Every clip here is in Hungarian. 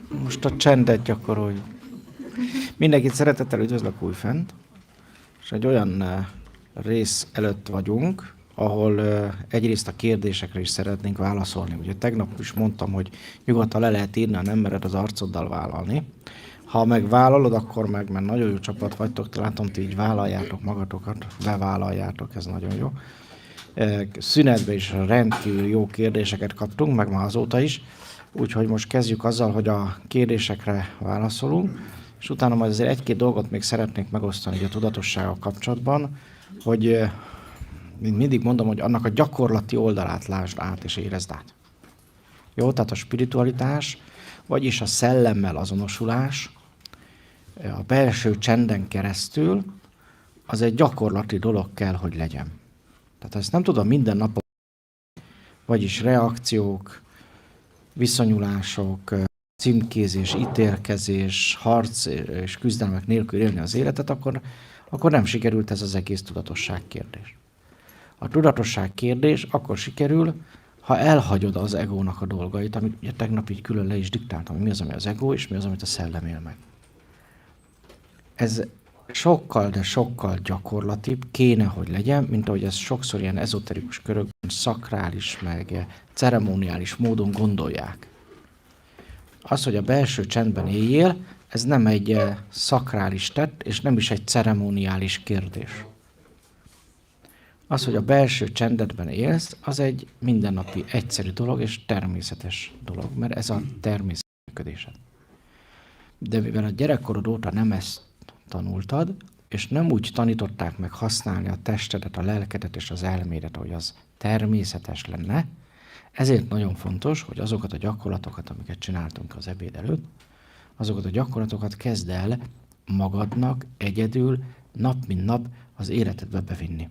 Most a csendet gyakoroljuk. Mindenkit szeretettel üdvözlök újfent, és egy olyan rész előtt vagyunk, ahol egyrészt a kérdésekre is szeretnénk válaszolni. Ugye tegnap is mondtam, hogy nyugodtan le lehet írni, ha nem mered az arcoddal vállalni. Ha megvállalod, akkor meg, mert nagyon jó csapat vagytok, látom, ti így vállaljátok magatokat, bevállaljátok, ez nagyon jó. Szünetben is rendkívül jó kérdéseket kaptunk, meg már azóta is. Úgyhogy most kezdjük azzal, hogy a kérdésekre válaszolunk, és utána majd azért egy-két dolgot még szeretnék megosztani a tudatossággal kapcsolatban, hogy mint mindig mondom, hogy annak a gyakorlati oldalát lásd át és érezd át. Jó, tehát a spiritualitás, vagyis a szellemmel azonosulás, a belső csenden keresztül, az egy gyakorlati dolog kell, hogy legyen. Tehát ezt nem tudom minden nap, vagyis reakciók, viszonyulások, címkézés, ítélkezés, harc és küzdelmek nélkül élni az életet, akkor nem sikerült ez az egész tudatosság kérdés. A tudatosság kérdés akkor sikerül, ha elhagyod az egónak a dolgait, amit ugye tegnap így külön le is diktáltam, hogy mi az, ami az egó, és mi az, amit a szellem él meg. Ez sokkal, de sokkal gyakorlatibb kéne, hogy legyen, mint ahogy ez sokszor ilyen ezoterikus körökben, szakrális, meg ceremoniális módon gondolják. Az, hogy a belső csendben éljél, ez nem egy szakrális tett, és nem is egy ceremoniális kérdés. Az, hogy a belső csendedben élsz, az egy mindennapi egyszerű dolog, és természetes dolog, mert ez a természet működésed. De mivel a gyerekkorod óta nem ezt tanultad, és nem úgy tanították meg használni a testedet, a lelkedet és az elmédet, hogy az természetes lenne, ezért nagyon fontos, hogy azokat a gyakorlatokat, amiket csináltunk az ebéd előtt, azokat a gyakorlatokat kezd el magadnak egyedül, nap mint nap az életedbe bevinni.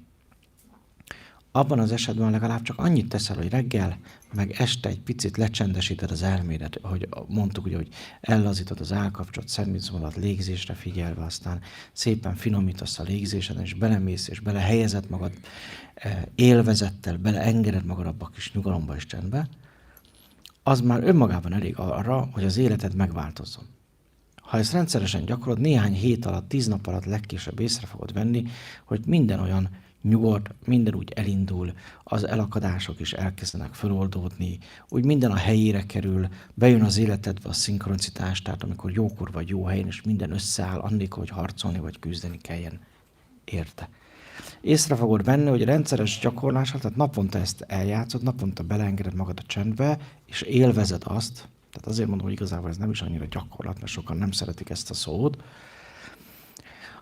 Abban az esetben legalább csak annyit teszel, hogy reggel, meg este egy picit lecsendesíted az elmédet, hogy mondtuk, ugye, hogy ellazítod az állkapcsot, szemizmodat légzésre figyelve, aztán szépen finomítasz a légzéseden, és belemész, és belehelyezed magad élvezettel, beleengeded magad abba a kis nyugalomba és csendbe, az már önmagában elég arra, hogy az életed megváltozzon. Ha ezt rendszeresen gyakorolod, néhány hét alatt, 10 nap alatt legkésőbb észre fogod venni, hogy minden olyan nyugodt, minden úgy elindul, az elakadások is elkezdenek feloldódni, úgy minden a helyére kerül, bejön az életedbe a szinkronicitás, tehát amikor jókor vagy jó helyen, és minden összeáll, annélkül, hogy harcolni vagy küzdeni kelljen érte. Észre fogod venni, hogy rendszeres gyakorlással, tehát naponta ezt eljátszod, naponta beleengeded magad a csendbe, és élvezed azt, tehát azért mondom, hogy igazából ez nem is annyira gyakorlat, mert sokan nem szeretik ezt a szót,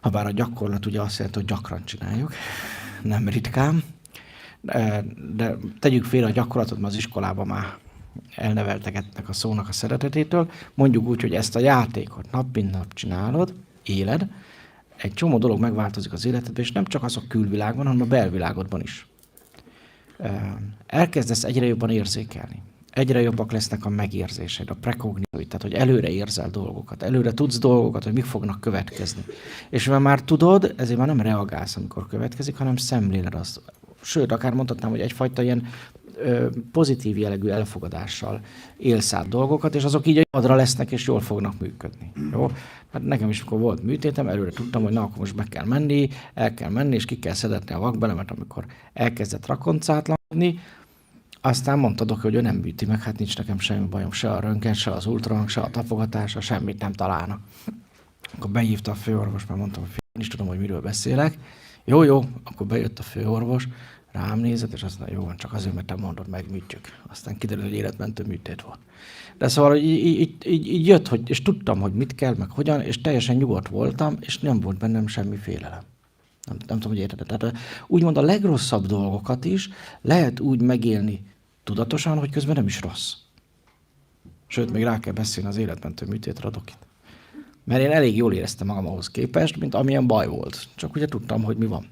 habár a gyakorlat ugye azt jelenti, hogy gyakran csináljuk, nem ritkán, de tegyük félre a gyakorlatot, mert az iskolában már elneveltegetnek a szónak a szeretetétől. Mondjuk úgy, hogy ezt a játékot nap mint nap csinálod, éled, egy csomó dolog megváltozik az életedben, és nem csak az a külvilágban, hanem a belvilágodban is. Elkezdesz egyre jobban érzékelni. Egyre jobbak lesznek a megérzéseid, a prekognitóid, tehát hogy előre érzel dolgokat, előre tudsz dolgokat, hogy mik fognak következni. És mivel már tudod, ezért már nem reagálsz, amikor következik, hanem szemléled azt. Sőt, akár mondhatnám, hogy egyfajta ilyen pozitív jellegű elfogadással élsz át dolgokat, és azok így adra lesznek, és jól fognak működni. Jó? Hát nekem is, amikor volt műtétem, előre tudtam, hogy na, akkor most be kell menni, el kell menni, és ki kell szedetni a vakbelemet, amikor elkezdett rakoncátlanodni. Aztán mondtad, hogy ő nem műti meg, hát nincs nekem semmi bajom, se a röntgen, se az ultrahang, se a tapogatása, semmit nem találnak. Akkor behívta a főorvos, mert mondtam, hogy én is tudom, hogy miről beszélek. Jó, akkor bejött a főorvos, rám nézett, és azt mondta, jó van, csak azért, mert te mondod, megműtjük. Aztán kiderült, hogy életmentő műtét volt. De szóval hogy így jött, hogy, és tudtam, hogy mit kell, meg hogyan, és teljesen nyugodt voltam, és nem volt bennem semmi félelem. Nem tudom, hogy érted. Tehát úgymond a legrosszabb dolgokat is lehet úgy megélni tudatosan, hogy közben nem is rossz. Sőt, még rá kell beszélni az életmentő műtétre, adok itt. Mert én elég jól éreztem magam ahhoz képest, mint amilyen baj volt. Csak ugye tudtam, hogy mi van.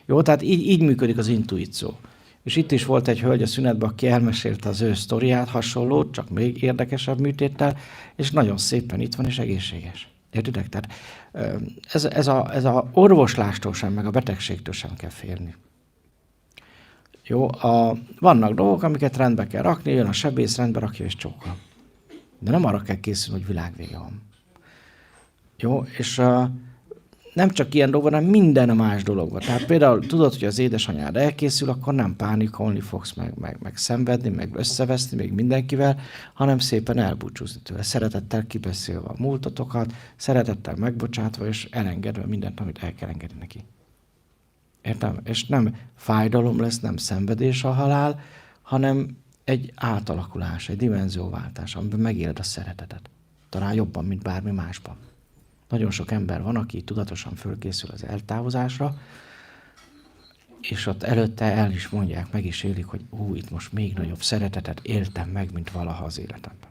Jó, tehát így működik az intuíció. És itt is volt egy hölgy a szünetben, aki elmesélte az ő sztoriát, hasonlót, csak még érdekesebb műtéttel, és nagyon szépen itt van, és egészséges. Értitek? Tehát ez a orvoslástól sem, meg a betegségtől sem kell félni. Jó, vannak dolgok, amiket rendbe kell rakni, jön a sebész, rendbe rakja és csókol. De nem arra kell készülni, hogy világvége van. Jó, és nem csak ilyen dolog, hanem minden más dologban. Tehát például tudod, hogy az édesanyád elkészül, akkor nem pánikolni fogsz, meg szenvedni, meg összeveszni még mindenkivel, hanem szépen elbúcsúzni tőle. Szeretettel kibeszélve a múltatokat, szeretettel megbocsátva, és elengedve mindent, amit el kell engedni neki. Értem? És nem fájdalom lesz, nem szenvedés a halál, hanem egy átalakulás, egy dimenzióváltás, amiben megéled a szeretetet. Talán jobban, mint bármi másban. Nagyon sok ember van, aki tudatosan fölkészül az eltávozásra, és ott előtte el is mondják, meg is élik, hogy itt most még nagyobb szeretetet éltem meg, mint valaha az életemben.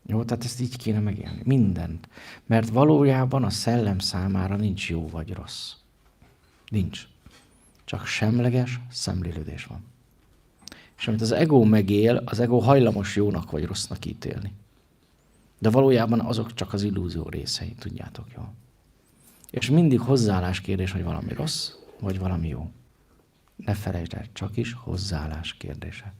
Jó, tehát ezt így kéne megélni. Mindent. Mert valójában a szellem számára nincs jó vagy rossz. Nincs. Csak semleges szemlélődés van. És amit az ego megél, az ego hajlamos jónak vagy rossznak ítélni. De valójában azok csak az illúzió részei, tudjátok jól. És mindig hozzáállás kérdés, hogy valami rossz, vagy valami jó. Ne felejtsd el, csak is hozzáállás kérdése.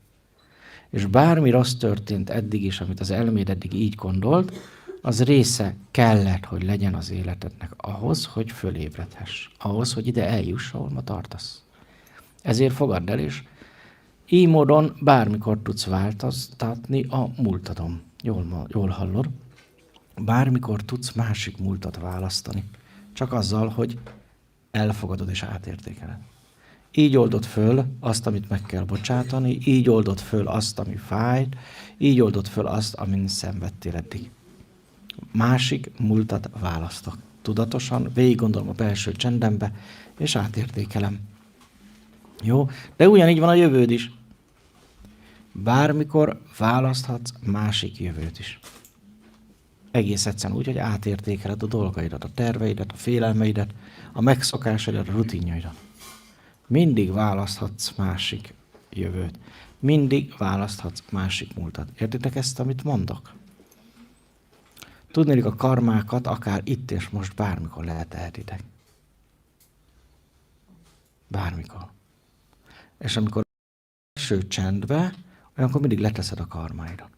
És bármi rossz történt eddig is, amit az elméd eddig így gondolt, az része kellett, hogy legyen az életednek ahhoz, hogy fölébredhess. Ahhoz, hogy ide eljuss, ahol ma tartasz. Ezért fogadd el, és így módon bármikor tudsz változtatni a múltadon. Jól hallod? Bármikor tudsz másik múltat választani. Csak azzal, hogy elfogadod és átértékeled. Így oldod föl azt, amit meg kell bocsátani, így oldod föl azt, ami fájt, így oldod föl azt, amin szenvedtél eddig. Másik múltat választok. Tudatosan végig gondolom a belső csendembe, és átértékelem. Jó? De ugyanígy van a jövőd is. Bármikor választhatsz másik jövőt is. Egész egyszerűen úgy, hogy átértékeled a dolgaidat, a terveidet, a félelmeidet, a megszokásaidat, a rutinjaidat. Mindig választhatsz másik jövőt. Mindig választhatsz másik múltat. Értitek ezt, amit mondok? Tudnélik, a karmákat akár itt és most bármikor letehetitek. Bármikor. És amikor első csendbe, olyankor mindig leteszed a karmáidat.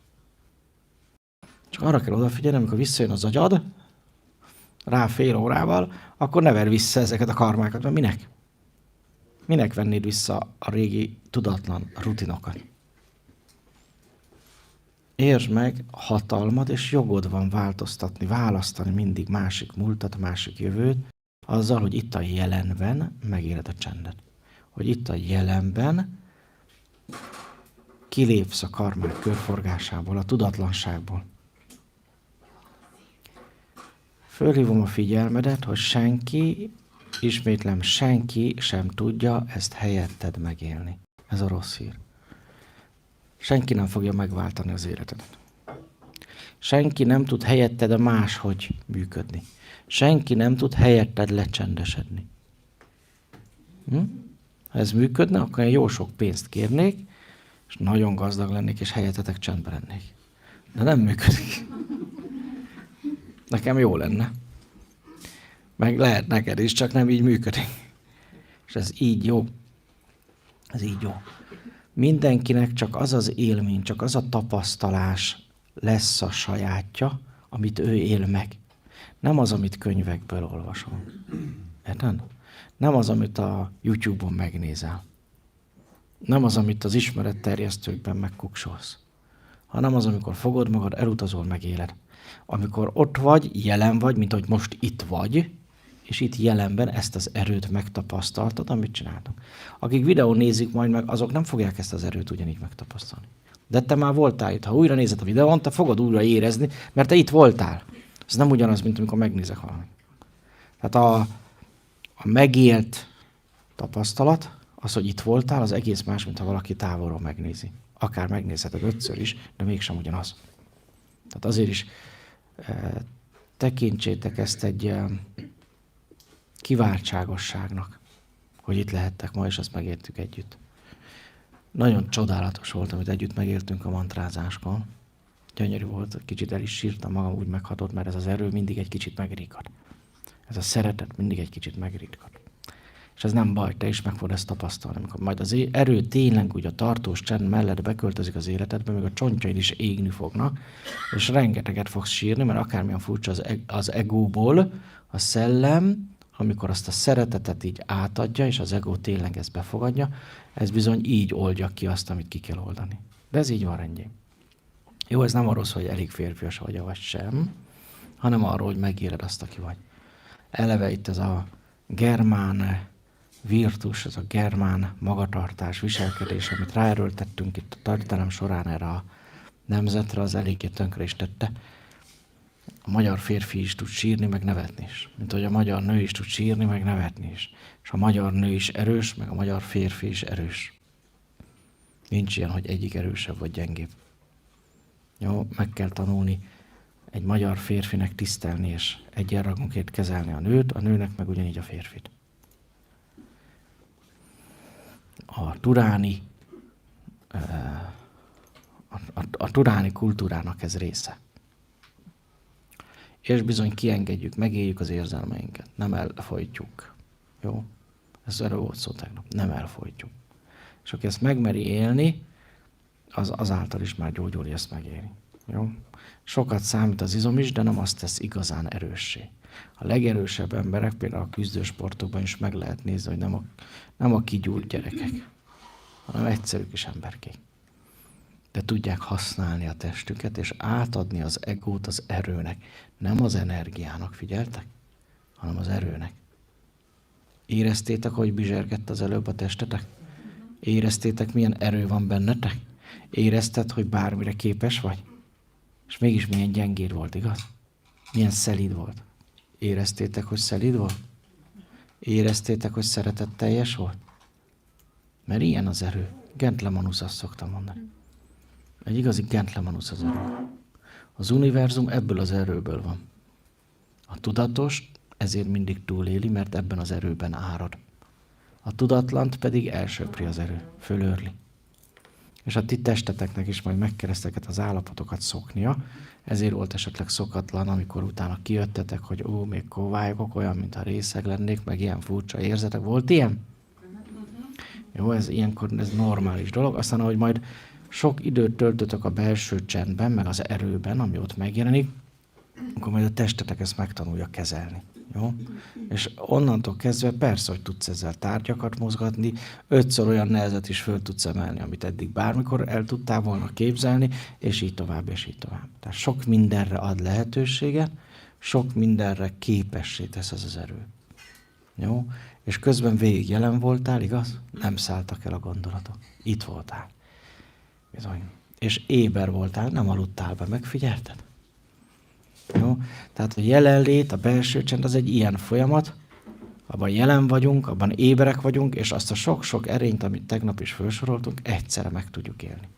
Csak arra kell odafigyelni, amikor visszajön az agyad, rá fél órával, akkor ne ver vissza ezeket a karmákat, mert minek? Minek vennéd vissza a régi tudatlan rutinokat? Értsd meg, hatalmad és jogod van változtatni, választani mindig másik múltat, másik jövőt, azzal, hogy itt a jelenben megéled a csendet. Hogy itt a jelenben kilépsz a karmák körforgásából, a tudatlanságból. Fölhívom a figyelmedet, hogy senki, ismétlem, senki sem tudja ezt helyetted megélni. Ez a rossz hír. Senki nem fogja megváltani az életedet. Senki nem tud helyetted máshogy működni. Senki nem tud helyetted lecsendesedni. Ha ez működne, akkor én jó sok pénzt kérnék, és nagyon gazdag lennék, és helyettetek csendben lennék. De nem működik. Nekem jó lenne. Meg lehet neked is, csak nem így működik. És ez így jó. Ez így jó. Mindenkinek csak az az élmény, csak az a tapasztalás lesz a sajátja, amit ő él meg. Nem az, amit könyvekből olvasol. Érted? Nem az, amit a YouTube-on megnézel. Nem az, amit az ismeretterjesztőkben megkuksolsz. Hanem az, amikor fogod magad, elutazol, megéled. Amikor ott vagy, jelen vagy, mint hogy most itt vagy, és itt jelenben ezt az erőt megtapasztaltad, amit csináltunk. Akik videón nézik majd meg, azok nem fogják ezt az erőt ugyanígy megtapasztalni. De te már voltál itt. Ha újra nézed a videón, te fogod újra érezni, mert te itt voltál. Ez nem ugyanaz, mint amikor megnézek valamit. Tehát a megélt tapasztalat, az, hogy itt voltál, az egész más, mint ha valaki távolról megnézi. Akár megnézheted 5-ször is, de mégsem ugyanaz. Tehát azért is tekintsétek ezt egy kiváltságosságnak, hogy itt lehettek ma, és ezt megértük együtt. Nagyon csodálatos volt, amit együtt megéltünk a mantrázáskor. Gyönyörű volt, kicsit el is sírtam magam, úgy meghatott, mert ez az erő mindig egy kicsit megrikad. Ez a szeretet mindig egy kicsit megrikad. És ez nem baj, te is meg fogod ezt tapasztalni. Amikor majd az erő tényleg úgy a tartós csend mellett beköltözik az életedbe, még a csontjaid is égni fognak, és rengeteget fogsz sírni, mert akármilyen furcsa az egóból, a szellem, amikor azt a szeretetet így átadja, és az ego tényleg ezt befogadja, ez bizony így oldja ki azt, amit ki kell oldani. De ez így van rendjén. Jó, ez nem arról szól, hogy elég férfias vagy sem, hanem arról, hogy megéled azt, aki vagy. Eleve itt ez a germán virtus, ez a germán magatartás, viselkedés, amit ráerőltettünk itt a történelem során erre a nemzetre, az eléggé tönkre is tette. A magyar férfi is tud sírni, meg nevetni is. Mint hogy a magyar nő is tud sírni, meg nevetni is. És a magyar nő is erős, meg a magyar férfi is erős. Nincs ilyen, hogy egyik erősebb vagy gyengébb. Jó, meg kell tanulni egy magyar férfinek tisztelni és egyenrangúként kezelni a nőt, a nőnek meg ugyanígy a férfit. A turáni kultúrának ez része. És bizony kiengedjük, megéljük az érzelmeinket, nem elfolytjuk. Jó? Ez erről volt szó tegnap. Nem elfolytjuk. És aki ezt megmeri élni, az azáltal is már gyógyul, ezt megéri. Jó? Sokat számít az izom is, de nem azt tesz igazán erőssé. A legerősebb emberek, például a küzdősportokban is meg lehet nézni, hogy nem a kigyúrt gyerekek, hanem egyszerű kis emberkék. De tudják használni a testüket, és átadni az egót az erőnek. Nem az energiának, figyeltek? Hanem az erőnek. Éreztétek, hogy bizsergett az előbb a testetek? Éreztétek, milyen erő van bennetek? Érezted, hogy bármire képes vagy? És mégis milyen gyengéd volt, igaz? Milyen szelíd volt? Éreztétek, hogy szelíd volt? Éreztétek, hogy szeretetteljes volt? Mert ilyen az erő. Gentlemanus, azt szoktam mondani. Egy igazi gentlemanus az erő. Az univerzum ebből az erőből van. A tudatos ezért mindig túléli, mert ebben az erőben árad. A tudatlant pedig elsöpri az erő, fölőrli. És a ti testeteknek is majd meg kell ezeket az állapotokat szoknia, ezért volt esetleg szokatlan, amikor utána kijöttetek, hogy még kovályogok, olyan, mintha részeg lennék, meg ilyen furcsa érzetek. Volt ilyen? Jó, ez ilyenkor ez normális dolog. Aztán, ahogy majd sok időt töltötök a belső csendben, meg az erőben, ami ott megjelenik, akkor majd a testetek ezt megtanulja kezelni. Jó? És onnantól kezdve persze, hogy tudsz ezzel tárgyakat mozgatni, 5-ször olyan nehezet is föl tudsz emelni, amit eddig bármikor el tudtál volna képzelni, és így tovább, és így tovább. Tehát sok mindenre ad lehetőséget, sok mindenre képessé tesz ez az erő. Jó? És közben végig jelen voltál, igaz? Nem szálltak el a gondolatok. Itt voltál. Bizony. És éber voltál, nem aludtál be, megfigyelted? Jó? Tehát a jelenlét, a belső csend az egy ilyen folyamat, abban jelen vagyunk, abban éberek vagyunk, és azt a sok-sok erényt, amit tegnap is felsoroltunk, egyszerre meg tudjuk élni.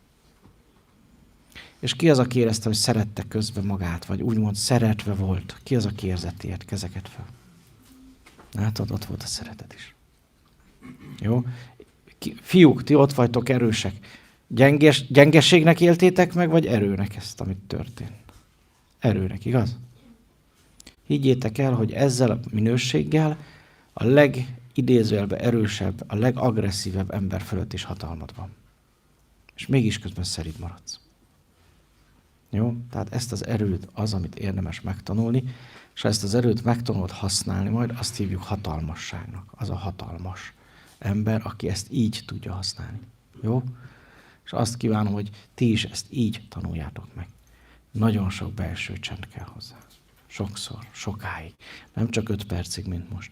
És ki az, aki érezte, hogy szerette közben magát, vagy úgymond szeretve volt? Ki az, aki érzett ilyet? Kezeket fel. Látod, ott volt a szeretet is. Jó? Fiúk, ti ott vagytok erősek. Gyengeségnek éltétek meg, vagy erőnek ezt, amit történt? Erőnek, igaz? Higgyétek el, hogy ezzel a minőséggel a legidézőjelben erősebb, a legagresszívebb ember fölött is hatalmad van. És mégis közben szerint maradsz. Jó? Tehát ezt az erőt az, amit érdemes megtanulni, és ha ezt az erőt megtanulod használni majd, azt hívjuk hatalmasságnak. Az a hatalmas ember, aki ezt így tudja használni. Jó? És azt kívánom, hogy ti is ezt így tanuljátok meg. Nagyon sok belső csend kell hozzá. Sokszor, sokáig. Nem csak 5 percig, mint most,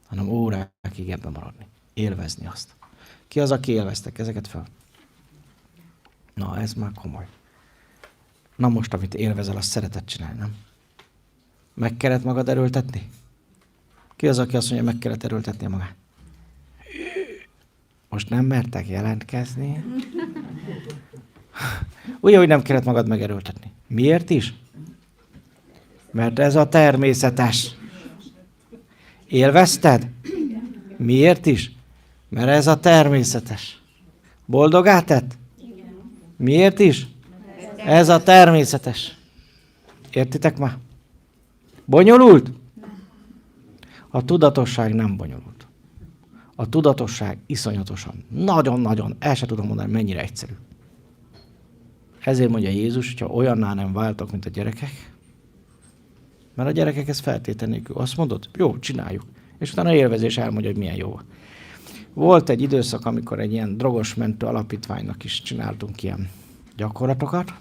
hanem órákig ebben maradni. Élvezni azt. Ki az, aki élveztek ezeket fel? Na, ez már komoly. Na most, amit élvezel, azt szereted csinálni, nem? Meg kellett magad erőltetni? Ki az, aki azt mondja, meg kellett erőltetni magát? Most nem mertek jelentkezni? Ugye, hogy nem kellett magad megerőltetni. Miért is? Mert ez a természetes. Élvezted? Miért is? Mert ez a természetes. Boldogá tett? Miért is? Ez a természetes. Értitek már? Bonyolult? A tudatosság nem bonyolult. A tudatosság iszonyatosan, nagyon-nagyon, el sem tudom mondani, mennyire egyszerű. Ezért mondja Jézus, hogyha olyanná nem váltok, mint a gyerekek, mert a gyerekek ezt feltétel nélkül. Azt mondod, jó, csináljuk. És utána a élvezés elmondja, hogy milyen jó. Volt egy időszak, amikor egy ilyen drogos mentő alapítványnak is csináltunk ilyen gyakorlatokat,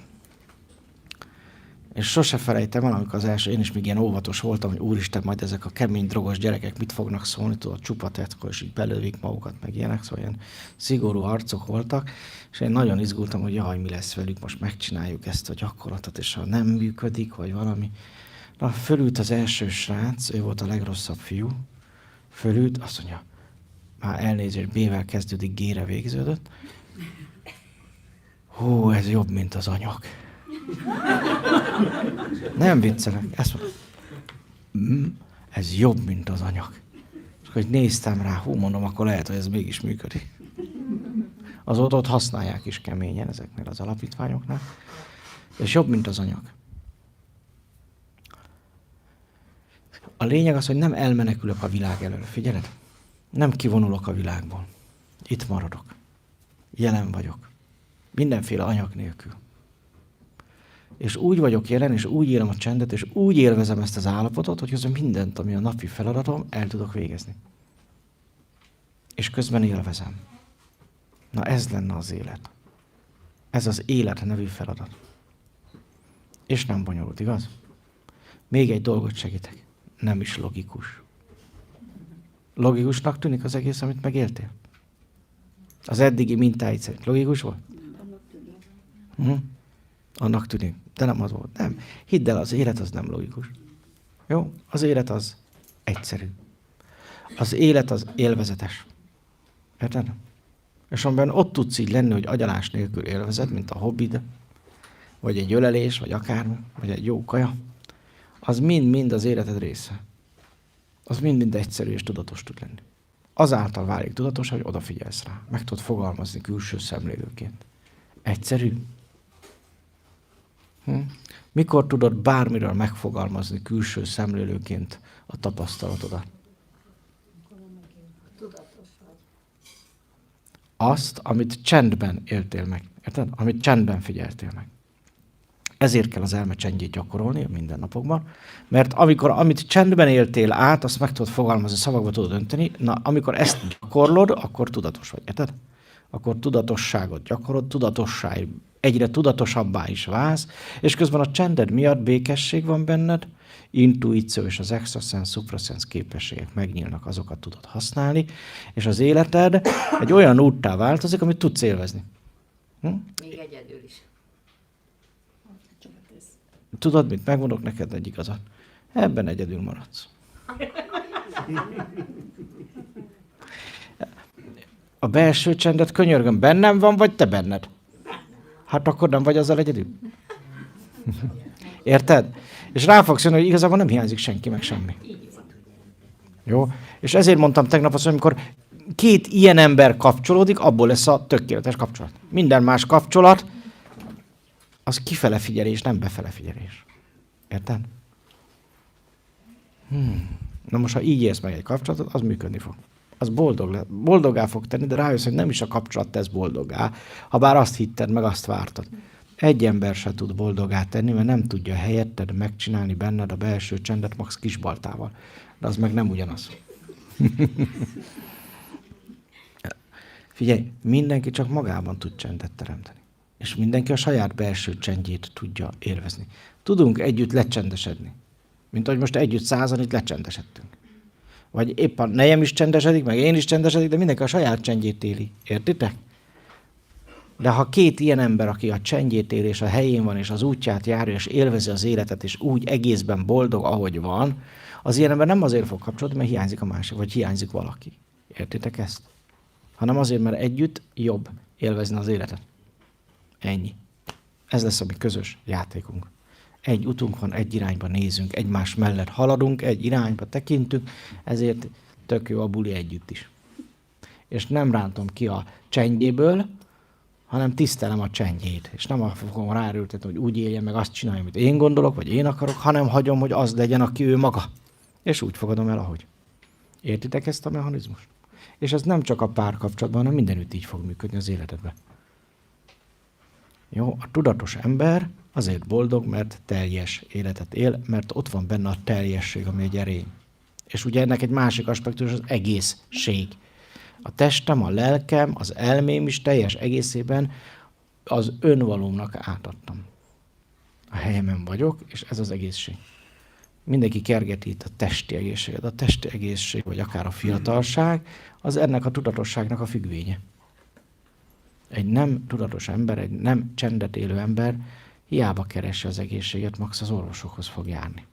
és sose felejtem el, amikor az első, én is még ilyen óvatos voltam, hogy úristen, majd ezek a kemény drogos gyerekek mit fognak szólni, tudod, csupa tetkor, és így belövik magukat, meg ilyenek, szóval ilyen szigorú harcok voltak, és én nagyon izgultam, hogy jaj, mi lesz velük, most megcsináljuk ezt a gyakorlatot, és ha nem működik, vagy valami. Na, fölült az első srác, ő volt a legrosszabb fiú, fölült, azt mondja, már elnézést, B-vel kezdődik, G-re végződött. Hú, ez jobb, mint az anyag. Nem viccelek, ezt mondom, ez jobb, mint az anyag. És hogy néztem rá, hú, mondom, akkor lehet, hogy ez mégis működik. Azóta ott használják is keményen ezeknél az alapítványoknál. És jobb, mint az anyag. A lényeg az, hogy nem elmenekülök a világ elől. Figyeled? Nem kivonulok a világból. Itt maradok. Jelen vagyok. Mindenféle anyag nélkül. És úgy vagyok jelen, és úgy élem a csendet, és úgy élvezem ezt az állapotot, hogy közben mindent, ami a napi feladatom, el tudok végezni. És közben élvezem. Na ez lenne az élet. Ez az élet nevű feladat. És nem bonyolult, igaz? Még egy dolgot segítek. Nem is logikus. Logikusnak tűnik az egész, amit megéltél? Az eddigi mintáid szerint logikus volt? Annak tűnik. De nem az volt. Nem. Hidd el, az élet az nem logikus. Jó? Az élet az egyszerű. Az élet az élvezetes. Érted? És amiben ott tudsz így lenni, hogy agyalás nélkül élvezed, mint a hobbid, vagy egy ölelés, vagy akármi, vagy egy jó kaja, az mind-mind az életed része. Az mind-mind egyszerű és tudatos tud lenni. Azáltal válik tudatos, hogy odafigyelsz rá. Meg tudod fogalmazni külső szemlélőként. Egyszerű? Mikor tudod bármiről megfogalmazni külső szemlélőként a tapasztalatodat? Azt, amit csendben éltél meg. Érted? Amit csendben figyeltél meg. Ezért kell az elme csendjét gyakorolni a mindennapokban, mert amit csendben éltél át, azt meg tudod fogalmazni, szavakba tudod önteni, na amikor ezt gyakorlod, akkor tudatos vagy, érted? Akkor tudatosságot gyakorod, egyre tudatosabbá is válsz, és közben a csended miatt békesség van benned, intuíció és az extrasens, suprasens képességek megnyílnak, azokat tudod használni, és az életed egy olyan úttá változik, amit tudsz élvezni. Még egyedül is. Tudod mit? Megmondok neked egy igazat. Ebben egyedül maradsz. A belső csendet, könyörgöm, bennem van, vagy te benned? Hát akkor nem vagy azzal egyedül. Érted? És rá fogsz jönni, hogy igazából nem hiányzik senki, meg semmi. Jó? És ezért mondtam tegnap azt, hogy amikor két ilyen ember kapcsolódik, abból lesz a tökéletes kapcsolat. Minden más kapcsolat, az kifele figyelés, nem befele figyelés. Érted? Na most, ha így élsz meg egy kapcsolatot, az működni fog. Az boldoggá fog tenni, de rájössz, hogy nem is a kapcsolat tesz boldoggá, ha bár azt hitted, meg azt vártad. Egy ember se tud boldoggá tenni, mert nem tudja helyetted megcsinálni benned a belső csendet max kisbaltával. De az meg nem ugyanaz. Figyelj, mindenki csak magában tud csendet teremteni. És mindenki a saját belső csendjét tudja élvezni. Tudunk együtt lecsendesedni. Mint ahogy most együtt 100-an itt lecsendesedtünk. Vagy épp a nejem is csendesedik, meg én is csendesedik, de mindenki a saját csendjét éli. Értitek? De ha két ilyen ember, aki a csendjét éli, és a helyén van, és az útját járja, és élvezi az életet, és úgy egészben boldog, ahogy van, az ilyen ember nem azért fog kapcsolódni, mert hiányzik a másik, vagy hiányzik valaki. Értitek ezt? Hanem azért, mert együtt jobb élvezni az életet. Ennyi. Ez lesz a mi közös játékunk. Egy utunk van, egy irányba nézünk, egymás mellett haladunk, egy irányba tekintünk, ezért tök jó a buli együtt is. És nem rántom ki a csendjéből, hanem tisztelem a csendjét. És nem fogom ráerőltetni, hogy úgy éljen meg, azt csinálja, amit én gondolok, vagy én akarok, hanem hagyom, hogy az legyen, aki ő maga. És úgy fogadom el, ahogy. Értitek ezt a mechanizmust? És ez nem csak a párkapcsolatban, hanem mindenütt így fog működni az életedben. Jó, a tudatos ember azért boldog, mert teljes életet él, mert ott van benne a teljesség, ami egy erény. És ugye ennek egy másik aspektus az egészség. A testem, a lelkem, az elmém is teljes egészében az önvalómnak átadtam. A helyemen vagyok, és ez az egészség. Mindenki kergeti itt a testi egészséget. A testi egészség, vagy akár a fiatalság, az ennek a tudatosságnak a függvénye. Egy nem tudatos ember, egy nem csendet élő ember hiába keresi az egészséget, max az orvosokhoz fog járni.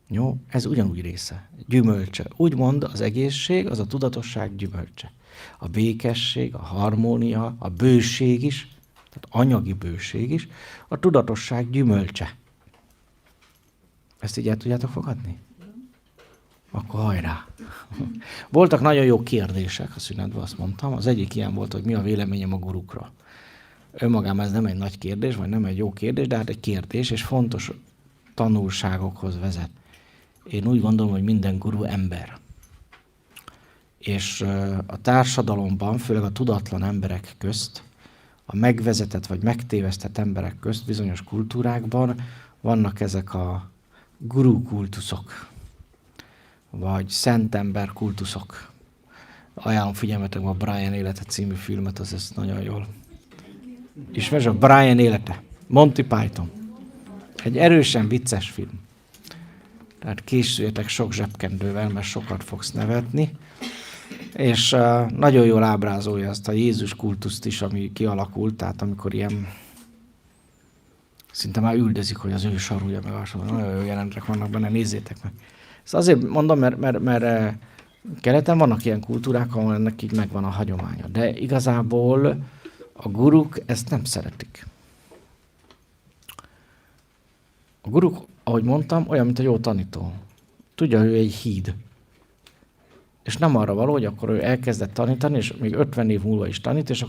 Jó? Ez ugyanúgy része. Gyümölcse. Úgymond az egészség, az a tudatosság gyümölcse. A békesség, a harmónia, a bőség is, tehát anyagi bőség is, a tudatosság gyümölcse. Ezt így el tudjátok fogadni? Akkor hajrá! Voltak nagyon jó kérdések a szünetben, azt mondtam. Az egyik ilyen volt, hogy mi a véleményem a gurukról. Önmagában ez nem egy nagy kérdés, vagy nem egy jó kérdés, de hát egy kérdés, és fontos tanulságokhoz vezet. Én úgy gondolom, hogy minden guru ember. És a társadalomban, főleg a tudatlan emberek közt, a megvezetett vagy megtévesztett emberek közt, bizonyos kultúrákban vannak ezek a guru kultuszok, vagy szentember kultuszok. Ajánlom figyelmetekbe a Brian élete című filmet, az ezt nagyon jól. Ismersz a Brian élete? Monty Python. Egy erősen vicces film. Tehát készüljetek sok zsebkendővel, mert sokat fogsz nevetni. És nagyon jól ábrázolja azt a Jézus kultuszt is, ami kialakult, tehát amikor ilyen szinte már üldözik, hogy az ő sarúja, meg nagyon jó jelentek vannak benne, nézzétek meg. Ezt azért mondom, mert keleten vannak ilyen kultúrák, ahol ennek így megvan a hagyománya. De igazából a guruk ezt nem szeretik. A guruk, ahogy mondtam, olyan, mint egy jó tanító. Tudja, hogy ő egy híd. És nem arra való, hogy akkor ő elkezdett tanítani, és még 50 év múlva is tanít, és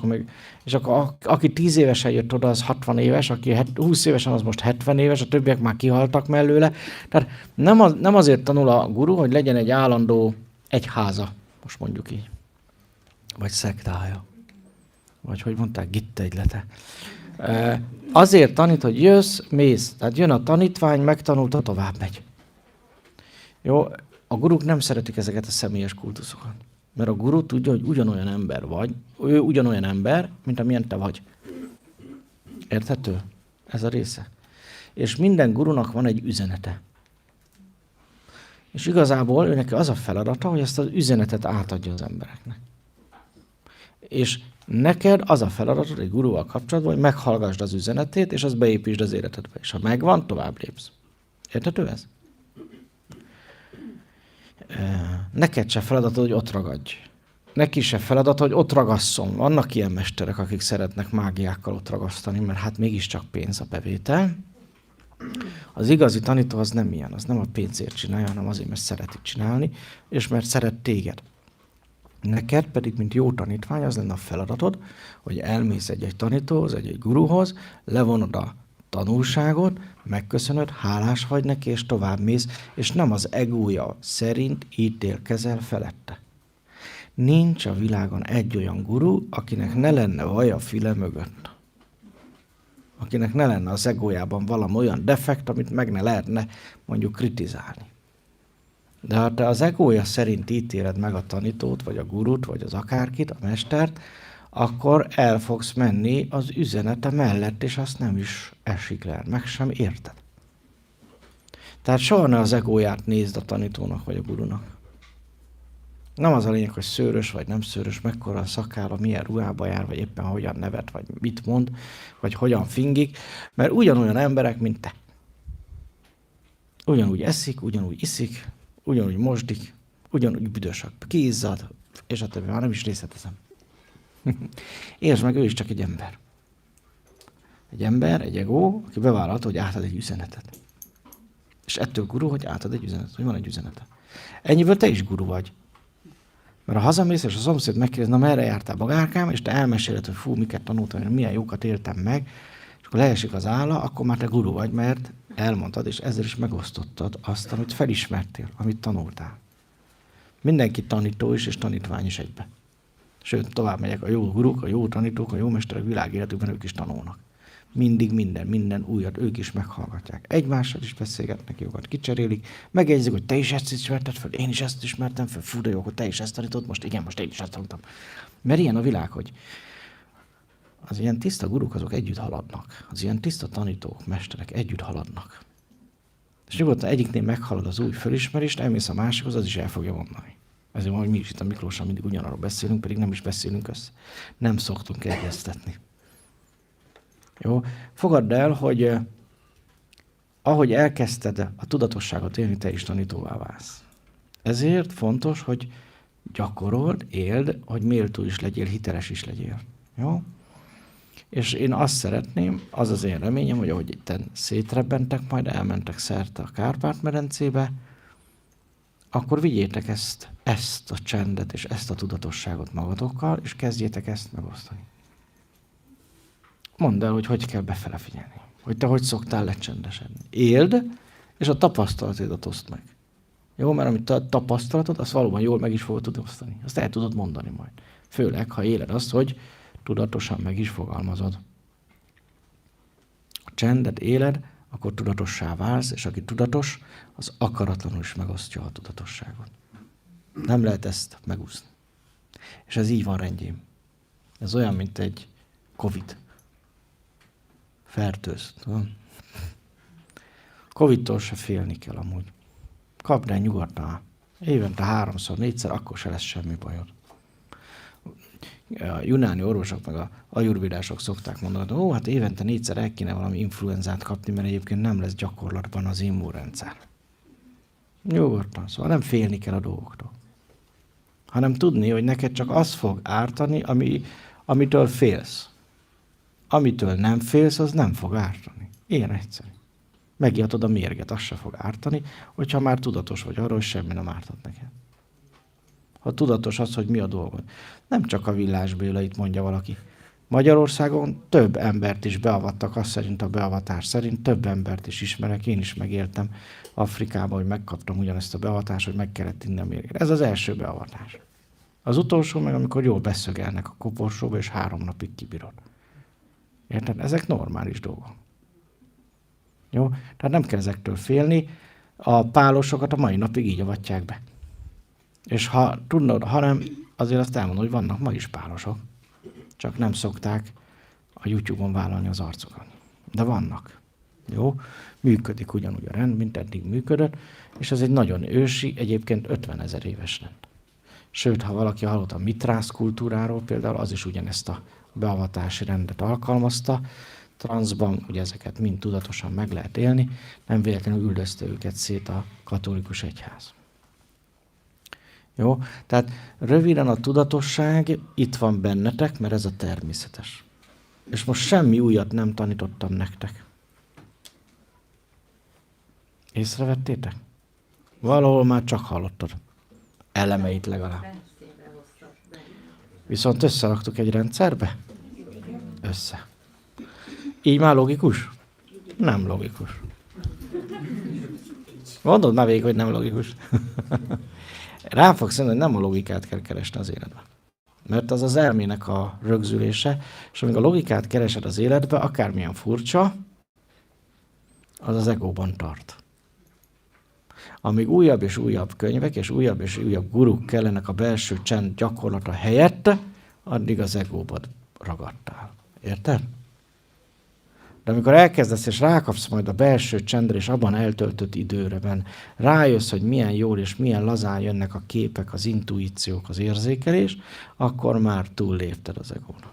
akkor aki 10 évesen jött oda, az 60 éves, aki 20 évesen, az most 70 éves, a többiek már kihaltak mellőle. Tehát nem azért tanul a guru, hogy legyen egy állandó egyháza, most mondjuk így. Vagy szektája. Vagy hogy mondták, gittegylete. Azért tanít, hogy jössz, mész. Tehát jön a tanítvány, megtanulta, tovább megy. Jó? A guruk nem szeretik ezeket a személyes kultuszokat. Mert a guru tudja, hogy ugyanolyan ember vagy, ő ugyanolyan ember, mint amilyen te vagy. Érthető? Ez a része. És minden gurunak van egy üzenete. És igazából őnek az a feladata, hogy ezt az üzenetet átadja az embereknek. És neked az a feladatod egy guruval kapcsolatban, hogy meghallgassd az üzenetét, és azt beépítsd az életedbe. És ha megvan, tovább lépsz. Érthető ez? Neked se feladatod, hogy ott ragadj. Neki se feladat, hogy ott ragasszon. Vannak ilyen mesterek, akik szeretnek mágiákkal ott ragasztani, mert hát mégiscsak pénz a bevétel. Az igazi tanító az nem ilyen, az nem a pénzért csinálja, hanem azért, mert szereti csinálni, és mert szeret téged. Neked pedig, mint jó tanítvány, az lenne a feladatod, hogy elmész egy tanítóhoz, egy guruhoz, levonod a tanulságot, megköszönöd, hálás vagy neki, és továbbmész, és nem az egója szerint ítélkezel felette. Nincs a világon egy olyan guru, akinek ne lenne vaj a füle mögött. Akinek ne lenne az egójában valami olyan defekt, amit meg ne lehetne mondjuk kritizálni. De ha te az egója szerint ítéled meg a tanítót, vagy a gurut, vagy az akárkit, a mestert, akkor el fogsz menni az üzenete mellett, és azt nem is esik le, meg sem érted. Tehát soha ne az egóját nézd a tanítónak, vagy a gurunak. Nem az a lényeg, hogy szőrös, vagy nem szőrös, mekkora a szakálla, milyen ruhába jár, vagy éppen hogyan nevet, vagy mit mond, vagy hogyan fingik, mert ugyanolyan emberek, mint te. Ugyanúgy eszik, ugyanúgy iszik, ugyanúgy mosdik, ugyanúgy büdösök, kiizzad, és a többi, már nem is részletezem. Értsd meg, ő is csak egy ember. Egy ember, egy ego, aki bevállalta, hogy átad egy üzenetet. És ettől guru, hogy átad egy üzenetet, hogy van egy üzenete. Ennyiből te is guru vagy. Mert ha hazamész, és a szomszéd megkérdez, na merre jártál, bagárkám, és te elmeséled, hogy fú, miket tanultam, milyen jókat éltem meg, és akkor leesik az álla, akkor már te guru vagy, mert elmondtad, és ezzel is megosztottad azt, amit felismertél, amit tanultál. Mindenki tanító is és tanítvány is egybe. Sőt, tovább megyek, a jó guruk, a jó tanítók, a jó mesterek világéletükben ők is tanulnak. Mindig minden újat ők is meghallgatják. Egymással is beszélgetnek, jókat kicserélik, megjegyzik, hogy te is ezt ismerted fel, én is ezt ismertem fel, fú de jó, hogy te is ezt tanítod, most igen, most én is ezt tanultam. Mert ilyen a világ, hogy az ilyen tiszta guruk azok együtt haladnak. Az ilyen tiszta tanítók, mesterek együtt haladnak. És nyugodtan egyiknél meghalad az új fölismerést, elmész a másikhoz, az is el fogja mondani. Ezért van, hogy mi is itt a Miklóssal mindig ugyanarról beszélünk, pedig nem is beszélünk össze. Nem szoktunk egyeztetni. Jó? Fogadd el, hogy ahogy elkezdted a tudatosságot élni, te is tanítóvá válsz. Ezért fontos, hogy gyakorold, éld, hogy méltó is legyél, hiteles is legyél. Jó? És én azt szeretném, az az én reményem, hogy ahogy itten szétrebbentek, majd elmentek szerte a Kárpát-medencébe, akkor vigyétek ezt a csendet és ezt a tudatosságot magatokkal, és kezdjétek ezt megosztani. Mondd el, hogy kell befele figyelni. Hogy te hogy szoktál lecsendesedni. Éld, és a tapasztalatodat oszd meg. Jó, mert amit a tapasztalatod, azt valóban jól meg is fogod tudni osztani. Azt el tudod mondani majd. Főleg, ha éled azt, hogy tudatosan meg is fogalmazod. Ha csendet éled, akkor tudatossá válsz, és aki tudatos, az akaratlanul is megosztja a tudatosságot. Nem lehet ezt megúszni. És ez így van rendjén. Ez olyan, mint egy Covid. Fertőz. Covid-tól se félni kell amúgy. Kapd el nyugodtan. Évente 3-szor, 4-szer, akkor se lesz semmi bajod. A junáni orvosok meg a ajurvédások szokták mondani, hogy hát évente 4-szer el kéne valami influenzát kapni, mert egyébként nem lesz gyakorlatban az immunrendszer. Nyugodtan. Szóval nem félni kell a dolgoktól. Hanem tudni, hogy neked csak az fog ártani, amitől félsz. Amitől nem félsz, az nem fog ártani. Ilyen egyszerű. Megijedted a mérget, az se fog ártani, hogyha már tudatos vagy arról, hogy semmi nem ártat neked. Ha tudatos az, hogy mi a dolgod. Nem csak a Villás Bélait mondja valaki. Magyarországon több embert is beavattak, azt szerint a beavatás szerint több embert is ismerek, én is megéltem Afrikában, hogy megkaptam ugyanezt a beavatást, hogy meg kellett inni a mérget. Ez az első beavatás. Az utolsó meg, amikor jól beszögelnek a koporsóba, és 3 napig kibírod. Érted? Ezek normális dolgok. Jó? Tehát nem kell ezektől félni. A pálosokat a mai napig így avatják be. És ha tudnod, hanem azért azt elmondom, hogy vannak ma is pálosok. Csak nem szokták a YouTube-on vállalni az arcukat. De vannak. Jó? Működik ugyanúgy a rend, mint eddig működött, és ez egy nagyon ősi, egyébként 50 000 éves rend. Sőt, ha valaki hallott a mitrász kultúráról, például az is ugyanezt a beavatási rendet alkalmazta. Transzban ugye ezeket mind tudatosan meg lehet élni, nem véletlenül üldözte őket szét a katolikus egyház. Jó? Tehát röviden a tudatosság itt van bennetek, mert ez a természetes. És most semmi újat nem tanítottam nektek. Észrevettétek? Valahol már csak hallottad. Elemeit legalább. Viszont összeraktuk egy rendszerbe? Össze. Így már logikus? Nem logikus. Mondod már végig, hogy nem logikus. Rá fogsz jönni, hogy nem a logikát kell keresni az életben. Mert az az elmének a rögzülése, és amíg a logikát keresed az életbe, akármilyen furcsa, az az egóban tart. Amíg újabb és újabb könyvek, és újabb guruk kellenek a belső csend gyakorlata helyett, addig az egóban ragadtál. Érted? De amikor elkezdesz és rákapsz majd a belső csendre és abban eltöltött időreben, rájössz, hogy milyen jól és milyen lazán jönnek a képek, az intuíciók, az érzékelés, akkor már túllépted az egónak.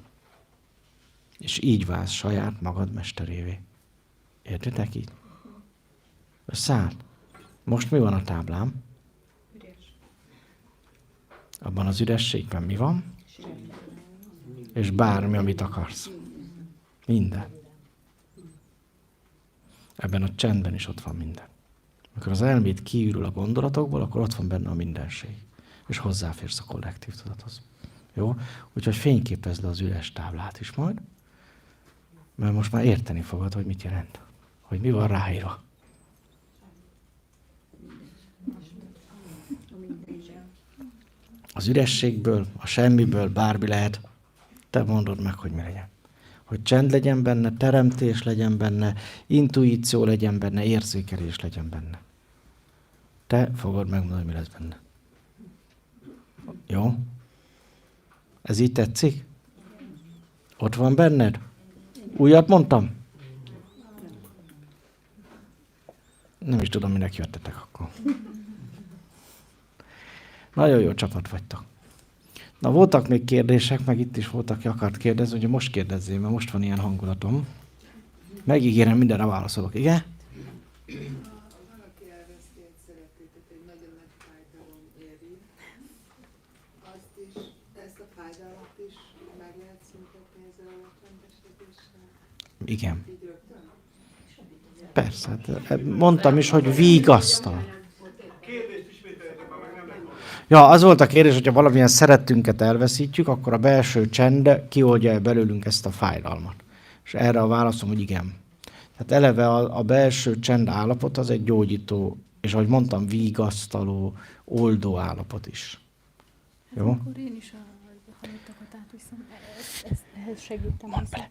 És így válsz saját magad mesterévé. Értitek így? Összeállt? Most mi van a táblám? Üres. Abban az ürességben mi van? És bármi, amit akarsz. Minden. Ebben a csendben is ott van minden. Amikor az elméd kiürül a gondolatokból, akkor ott van benne a mindenség. És hozzáférsz a kollektív tudathoz. Jó? Úgyhogy fényképezd le az üres táblát is majd, mert most már érteni fogod, hogy mit jelent. Hogy mi van ráírva. Az ürességből, a semmiből bármi lehet. Te mondod meg, hogy mi legyen. Hogy csend legyen benne, teremtés legyen benne, intuíció legyen benne, érzékelés legyen benne. Te fogod megmondani, mi lesz benne. Jó? Ez így tetszik? Ott van benned? Újat mondtam? Nem is tudom, minek jöttetek akkor. Nagyon jó csapat vagytok. Na, voltak még kérdések, meg itt is voltak, aki akart kérdezni, hogy most kérdezzél, mert most van ilyen hangulatom. Megígérem, mindenre válaszolok, igen? Valaki elveszti egy szeretőt, egy nagyon nagy fájdalom éri. Ezt a fájdalmat is meg lehet szüntetni ezzel a csendesedéssel? Igen. Így rögtön? Persze, hát mondtam is, hogy vigasztal. Ja, az volt a kérdés, hogyha valamilyen szerettünket elveszítjük, akkor a belső csend kioldja belőlünk ezt a fájdalmat. És erre a válaszom, hogy igen. Tehát eleve a belső csend állapot az egy gyógyító, és ahogy mondtam, vigasztaló, oldó állapot is. Jó? Akkor én is a halottakat átviszem, ehhez segítem hozzá.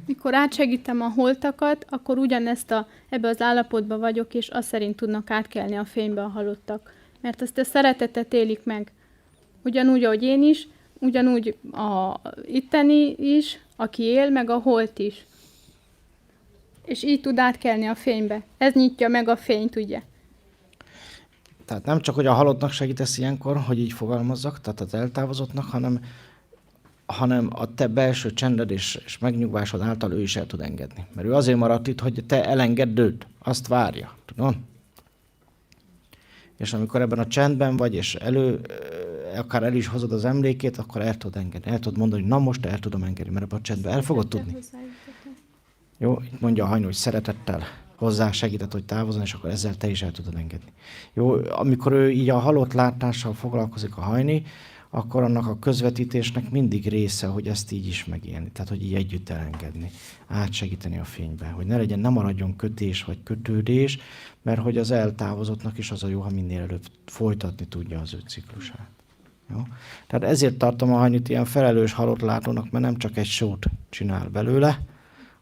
Mikor átsegítem a holtakat, akkor ugyanezt ebbe az állapotba vagyok, és azt szerint tudnak átkelni a fénybe a halottak. Mert azt a szeretetet élik meg. Ugyanúgy, ahogy én is, ugyanúgy a itteni is, aki él, meg a holt is. És így tud átkelni a fénybe. Ez nyitja meg a fényt, ugye? Tehát nem csak, hogy a halottnak segítesz ilyenkor, hogy így fogalmazzak, tehát az eltávozottnak, hanem a te belső csended és megnyugvásod által ő is el tud engedni. Mert ő azért maradt itt, hogy te elengedd őt. Azt várja. Tudod? És amikor ebben a csendben vagy, és akár el is hozod az emlékét, akkor el tudod engedni. El tudod mondani, hogy na most el tudom engedni, mert ebben a csendben el fogod tudni. Jó, itt mondja a Hajnó, hogy szeretettel hozzá segített, hogy távozzon, és akkor ezzel te is el tudod engedni. Jó, amikor ő így a halott látással foglalkozik a Hajni, akkor annak a közvetítésnek mindig része, hogy ezt így is megélni. Tehát, hogy így együtt elengedni, átsegíteni a fénybe. Hogy ne maradjon kötés vagy kötődés, mert hogy az eltávozottnak is az a jó, ha minél előbb folytatni tudja az ő ciklusát. Jó? Tehát ezért tartom a Hajnit ilyen felelős halott látónak, mert nem csak egy sót csinál belőle,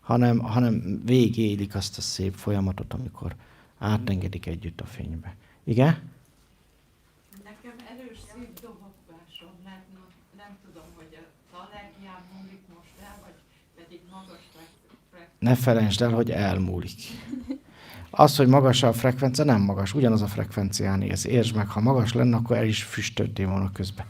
hanem végigélik azt a szép folyamatot, amikor átengedik együtt a fénybe. Igen? Nekem erős szívdobogásom lenne, nem tudom, hogy az allergiám múlik most el, vagy pedig magas frekvencia. Ne felejtsd el, hogy elmúlik. Az, hogy magas a frekvencia, nem magas, ugyanaz a frekvencián élsz. Értsd meg, ha magas lenne, akkor el is füstöltél volna közben.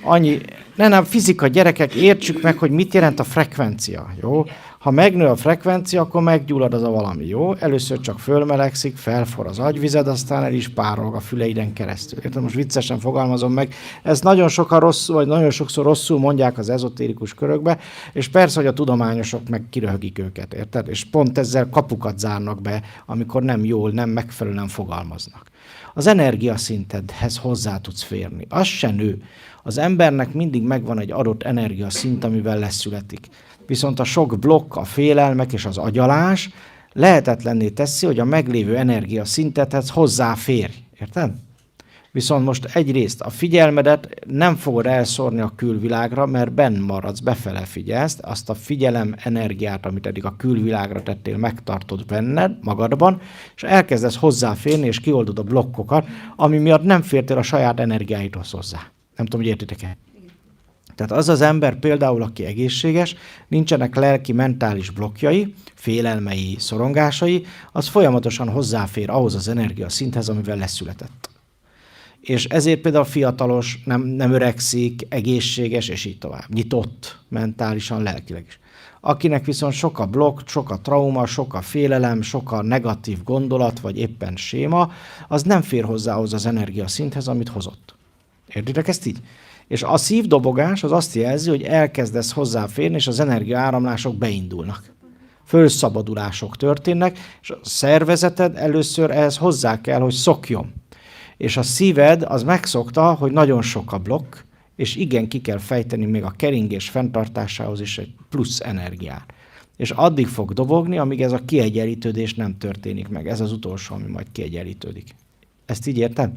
Annyi, nem, fizika, gyerekek, értsük meg, hogy mit jelent a frekvencia, jó? Ha megnő a frekvencia, akkor meggyullad az a valami, jó? Először csak fölmelegszik, felfor az agyvized, aztán el is párolog a füleiden keresztül. Érted? Most viccesen fogalmazom meg. Ez nagyon sokszor rosszul mondják az ezotérikus körökbe, és persze, hogy a tudományosok meg kiröhögik őket, érted? És pont ezzel kapukat zárnak be, amikor nem jól, nem megfelelően fogalmaznak. Az energiaszintedhez hozzá tudsz férni. Az se nő. Az embernek mindig megvan egy adott energiaszint, amivel leszületik. Viszont a sok blokk, a félelmek és az agyalás lehetetlenné teszi, hogy a meglévő energiaszintethez hozzáférj. Érted? Viszont most egyrészt a figyelmedet nem fogod elszórni a külvilágra, mert benn maradsz, befele figyelsz, azt a figyelem energiát, amit eddig a külvilágra tettél, megtartod benned, magadban, és elkezdesz hozzáférni, és kioldod a blokkokat, ami miatt nem fértél a saját energiáidhoz hozzá. Nem tudom, hogy értitek-e? Tehát az az ember például, aki egészséges, nincsenek lelki, mentális blokkjai, félelmei, szorongásai, az folyamatosan hozzáfér ahhoz az energiaszinthez, amivel leszületett. És ezért például fiatalos, nem öregszik, egészséges, és így tovább. Nyitott mentálisan, lelkileg is. Akinek viszont sok a blokk, sok a trauma, sok a félelem, sok a negatív gondolat, vagy éppen séma, az nem fér hozzához az energiaszinthez, amit hozott. Értitek ezt így? És a szívdobogás az azt jelzi, hogy elkezdesz hozzáférni, és az energiaáramlások beindulnak. Fölszabadulások történnek, és a szervezeted először ehhez hozzá kell, hogy szokjon. És a szíved az megszokta, hogy nagyon sok a blokk, és igen, ki kell fejteni még a keringés fenntartásához is egy plusz energiát. És addig fog dobogni, amíg ez a kiegyenlítődés nem történik meg. Ez az utolsó, ami majd kiegyenlítődik. Ezt így érted?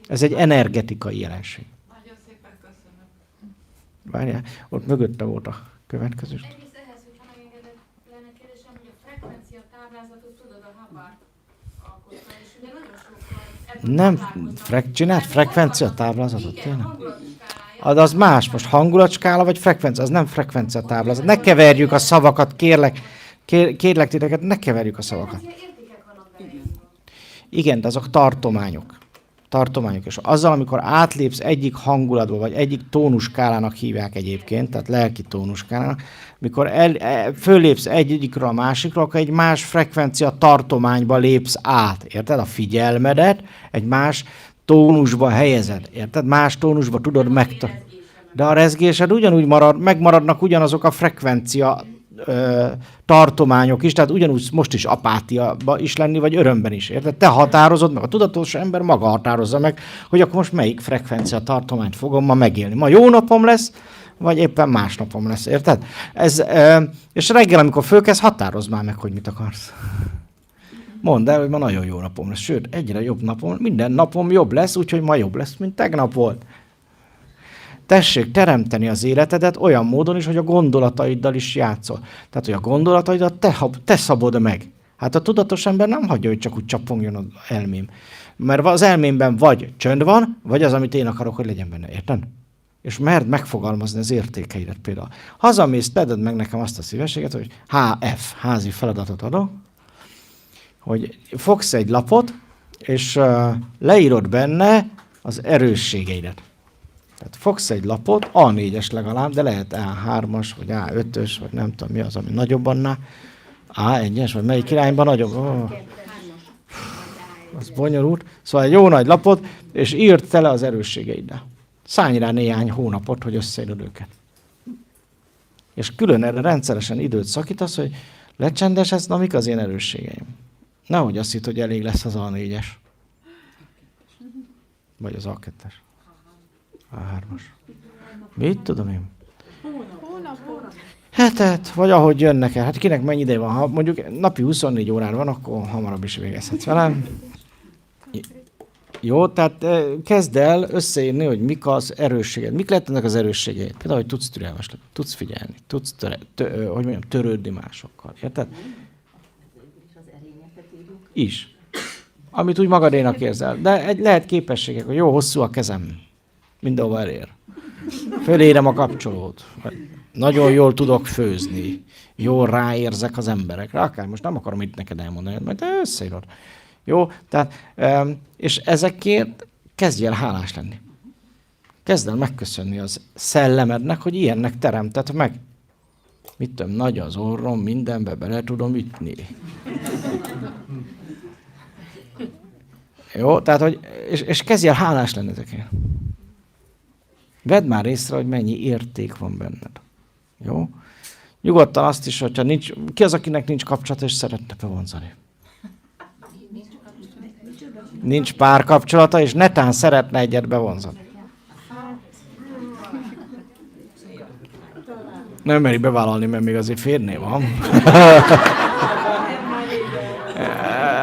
Ez egy energetikai jelenség. Nagyon szépen köszönöm. Várjál, ott mögötte volt a következő. Egész ehhez, hogyha megengedett lenne kérdésem, hogy a frekvencia táblázatot tudod a Hubbard alkotta, és ugye nagyon sokkal... Nem, csinált frekvencia táblázatot, Igen, tényleg? hangulatskálája. Az más, most hangulatskála vagy frekvencia, az nem frekvencia táblázat. Ne keverjük a szavakat, kérlek titeket, ne keverjük a szavakat. Frekvencia értékek vannak benne. Igen, de azok tartományok. Tartományok. És azzal, amikor átlépsz egyik hangulatba, vagy egyik tónuskálának hívják egyébként, tehát lelki tónuskálának, mikor föllépsz egyikről a másikról, akkor egy más frekvencia tartományba lépsz át. Érted? A figyelmedet egy más tónusba helyezed. Érted? Más tónusba tudod megtartani. De a rezgésed ugyanúgy megmaradnak ugyanazok a frekvencia tartományok is, tehát ugyanúgy most is apátiában is lenni, vagy örömben is. Érted? Te határozod meg, a tudatos ember maga határozza meg, hogy akkor most melyik frekvencia tartományt fogom ma megélni. Ma jó napom lesz, vagy éppen más napom lesz. Érted? És reggel, amikor fölkezd, határozd már meg, hogy mit akarsz. Mondd el, hogy ma nagyon jó napom lesz. Sőt, egyre jobb napom, minden napom jobb lesz, úgyhogy ma jobb lesz, mint tegnap volt. Tessék teremteni az életedet olyan módon is, hogy a gondolataiddal is játszol. Tehát, hogy a gondolataidat te szabod meg. Hát a tudatos ember nem hagyja, hogy csak úgy csapongjon az elmém. Mert az elmémben vagy csönd van, vagy az, amit én akarok, hogy legyen benne. Érted? És merd megfogalmazni az értékeidet például. Hazamész, tedd meg nekem azt a szívességet, hogy HF, házi feladatot adok, hogy fogsz egy lapot, és leírod benne az erősségeidet. Tehát fogsz egy lapot, A4-es legalább, de lehet A3-as, vagy A5-ös, vagy nem tudom mi az, ami nagyobb annál. A1-es, vagy melyik irányban nagyobb. Az bonyolult. Szóval egy jó nagy lapot, és írd tele az erősségeiddel. Szállj rá néhány hónapot, hogy összeírod őket. És külön erre rendszeresen időt szakítasz, hogy lecsendesedsz, na mik az én erősségeim. Nehogy azt hitt, hogy elég lesz az A4-es. Vagy az A2-es. A3-as. Mit tudom én? Hetet, vagy ahogy jönnek el. Hát kinek mennyi ideje van? Ha mondjuk napi 24 órára van, akkor hamarabb is végezhetsz velem. Jó, tehát kezd el összeírni, hogy mik az erősséged. Mik lehetnek az erősségeid? Például, hogy tudsz türelmes lenni, tudsz figyelni, tudsz törődni másokkal. Érted? Is. Amit úgy magadénak érzel. De lehet képességek, hogy jó, hosszú a kezem. Mindenhova elér. Fölérem a kapcsolót. Nagyon jól tudok főzni. Jól ráérzek az emberekre. Akár most nem akarom itt neked elmondani, majd te összeírod. Jó? Tehát, és ezekért kezdj el hálás lenni. Kezd el megköszönni az szellemednek, hogy ilyennek teremtett meg. Mit tudom, nagy az orrom, mindenbe bele tudom ütni. Jó? Tehát, hogy, és kezdj el hálás lenni ezekért. Vedd már észre, hogy mennyi érték van benned. Jó? Nyugodtan azt is, hogyha nincs... Ki az, akinek nincs kapcsolat, és szeretne bevonzani? Nincs párkapcsolata, és netán szeretne egyet bevonzani. Nem meri bevállalni, mert még azért férné van.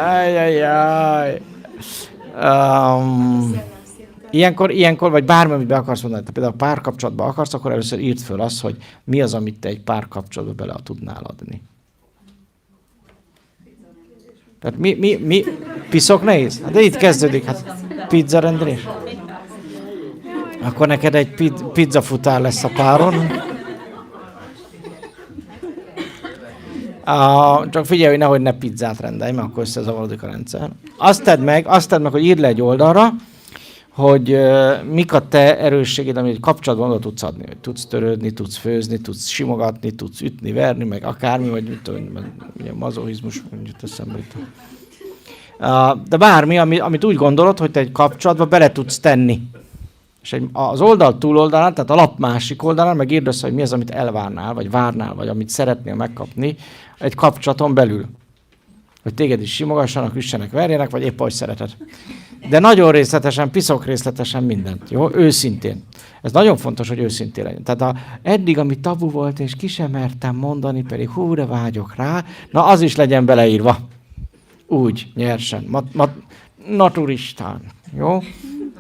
Ajajaj. Ilyenkor, vagy bármi, amit be akarsz mondani, te például párkapcsolatba akarsz, akkor először írd föl azt, hogy mi az, amit te egy párkapcsolatba bele tudnál adni. Tehát mi? Piszok nehéz? Hát de itt kezdődik, hát pizza rendelés. Akkor neked egy pizzafutár lesz a páron. Csak figyelj, hogy nehogy ne pizzát rendelj, mert akkor összezavarodik a rendszer. Azt tedd meg, hogy írd le egy oldalra, hogy mik a te erősséged, amit egy kapcsolatban oda tudsz adni. Hogy tudsz törődni, tudsz főzni, tudsz simogatni, tudsz ütni, verni, meg akármi, vagy mit tudom, ugye mazochizmus, jut eszembe itt. De bármi, amit úgy gondolod, hogy te egy kapcsolatba bele tudsz tenni. És az oldal túloldalán, tehát a lap másik oldalán meg írd össze, hogy mi az, amit elvárnál, vagy várnál, vagy amit szeretnél megkapni egy kapcsolaton belül. Hogy téged is simogassanak, üssenek, verjenek, vagy épp ahogy szereted. De nagyon részletesen, piszok részletesen mindent. Jó? Őszintén. Ez nagyon fontos, hogy őszintén legyen. Tehát eddig, ami tabu volt, és ki sem mertem mondani, pedig hú, de vágyok rá, na az is legyen beleírva. Úgy, nyersen. Naturistán. Jó?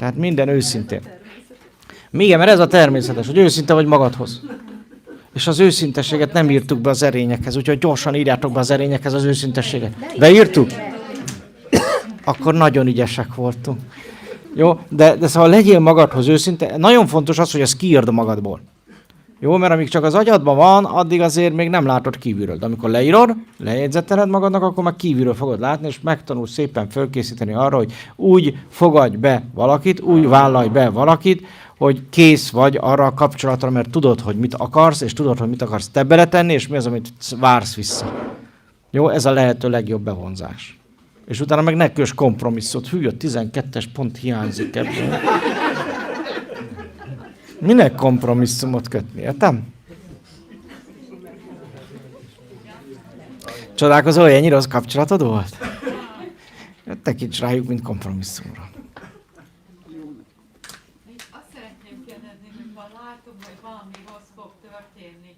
Tehát minden őszintén. Igen, mert ez a természetes, hogy őszinte vagy magadhoz. És az őszintességet nem írtuk be az erényekhez, úgyhogy gyorsan írjátok be az erényekhez az őszintességet. Beírtuk? Akkor nagyon ügyesek voltunk. Jó, de szóval legyél magadhoz őszinte. Nagyon fontos az, hogy ezt kiírd magadból. Jó, mert amíg csak az agyadban van, addig azért még nem látod kívülről. De amikor leírod, lejegyzeteled magadnak, akkor már kívülről fogod látni, és megtanulsz szépen fölkészíteni arra, hogy úgy fogadj be valakit, úgy vállalj be valakit, hogy kész vagy arra a kapcsolatra, mert tudod, hogy mit akarsz, és tudod, hogy mit akarsz te beletenni, és mi az, amit vársz vissza. Jó, ez a lehető legjobb bevonzás. És utána meg ne kös kompromisszot. Hű, a 12-es pont hiányzik ebből. Minek kompromisszumot kötni, értem? Csodálkozol, hogy ennyi rossz kapcsolatod volt? Tekints rájuk, mint kompromisszumra. Azt szeretném kérdezni, hogy ha látom, hogy valami rossz fog történni,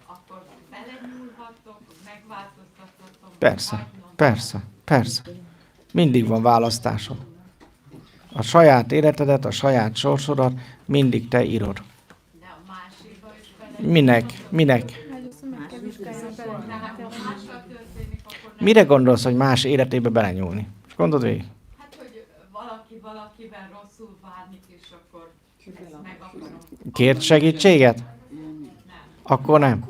akkor belenyúlhatok, megváltoztathatom. Persze. Mindig van választásod. A saját életedet, a saját sorsodat mindig te írod. De a másikba is bele. Minek? Először meg kell vizsgálni bele. Tehát ha mással történik, akkor nem. Mire gondolsz, hogy más életébe belenyúlni? És gondold végig. Hát, hogy valakivel rosszul bánik, és akkor ezt meg akarom. Kért segítséget? Akkor nem.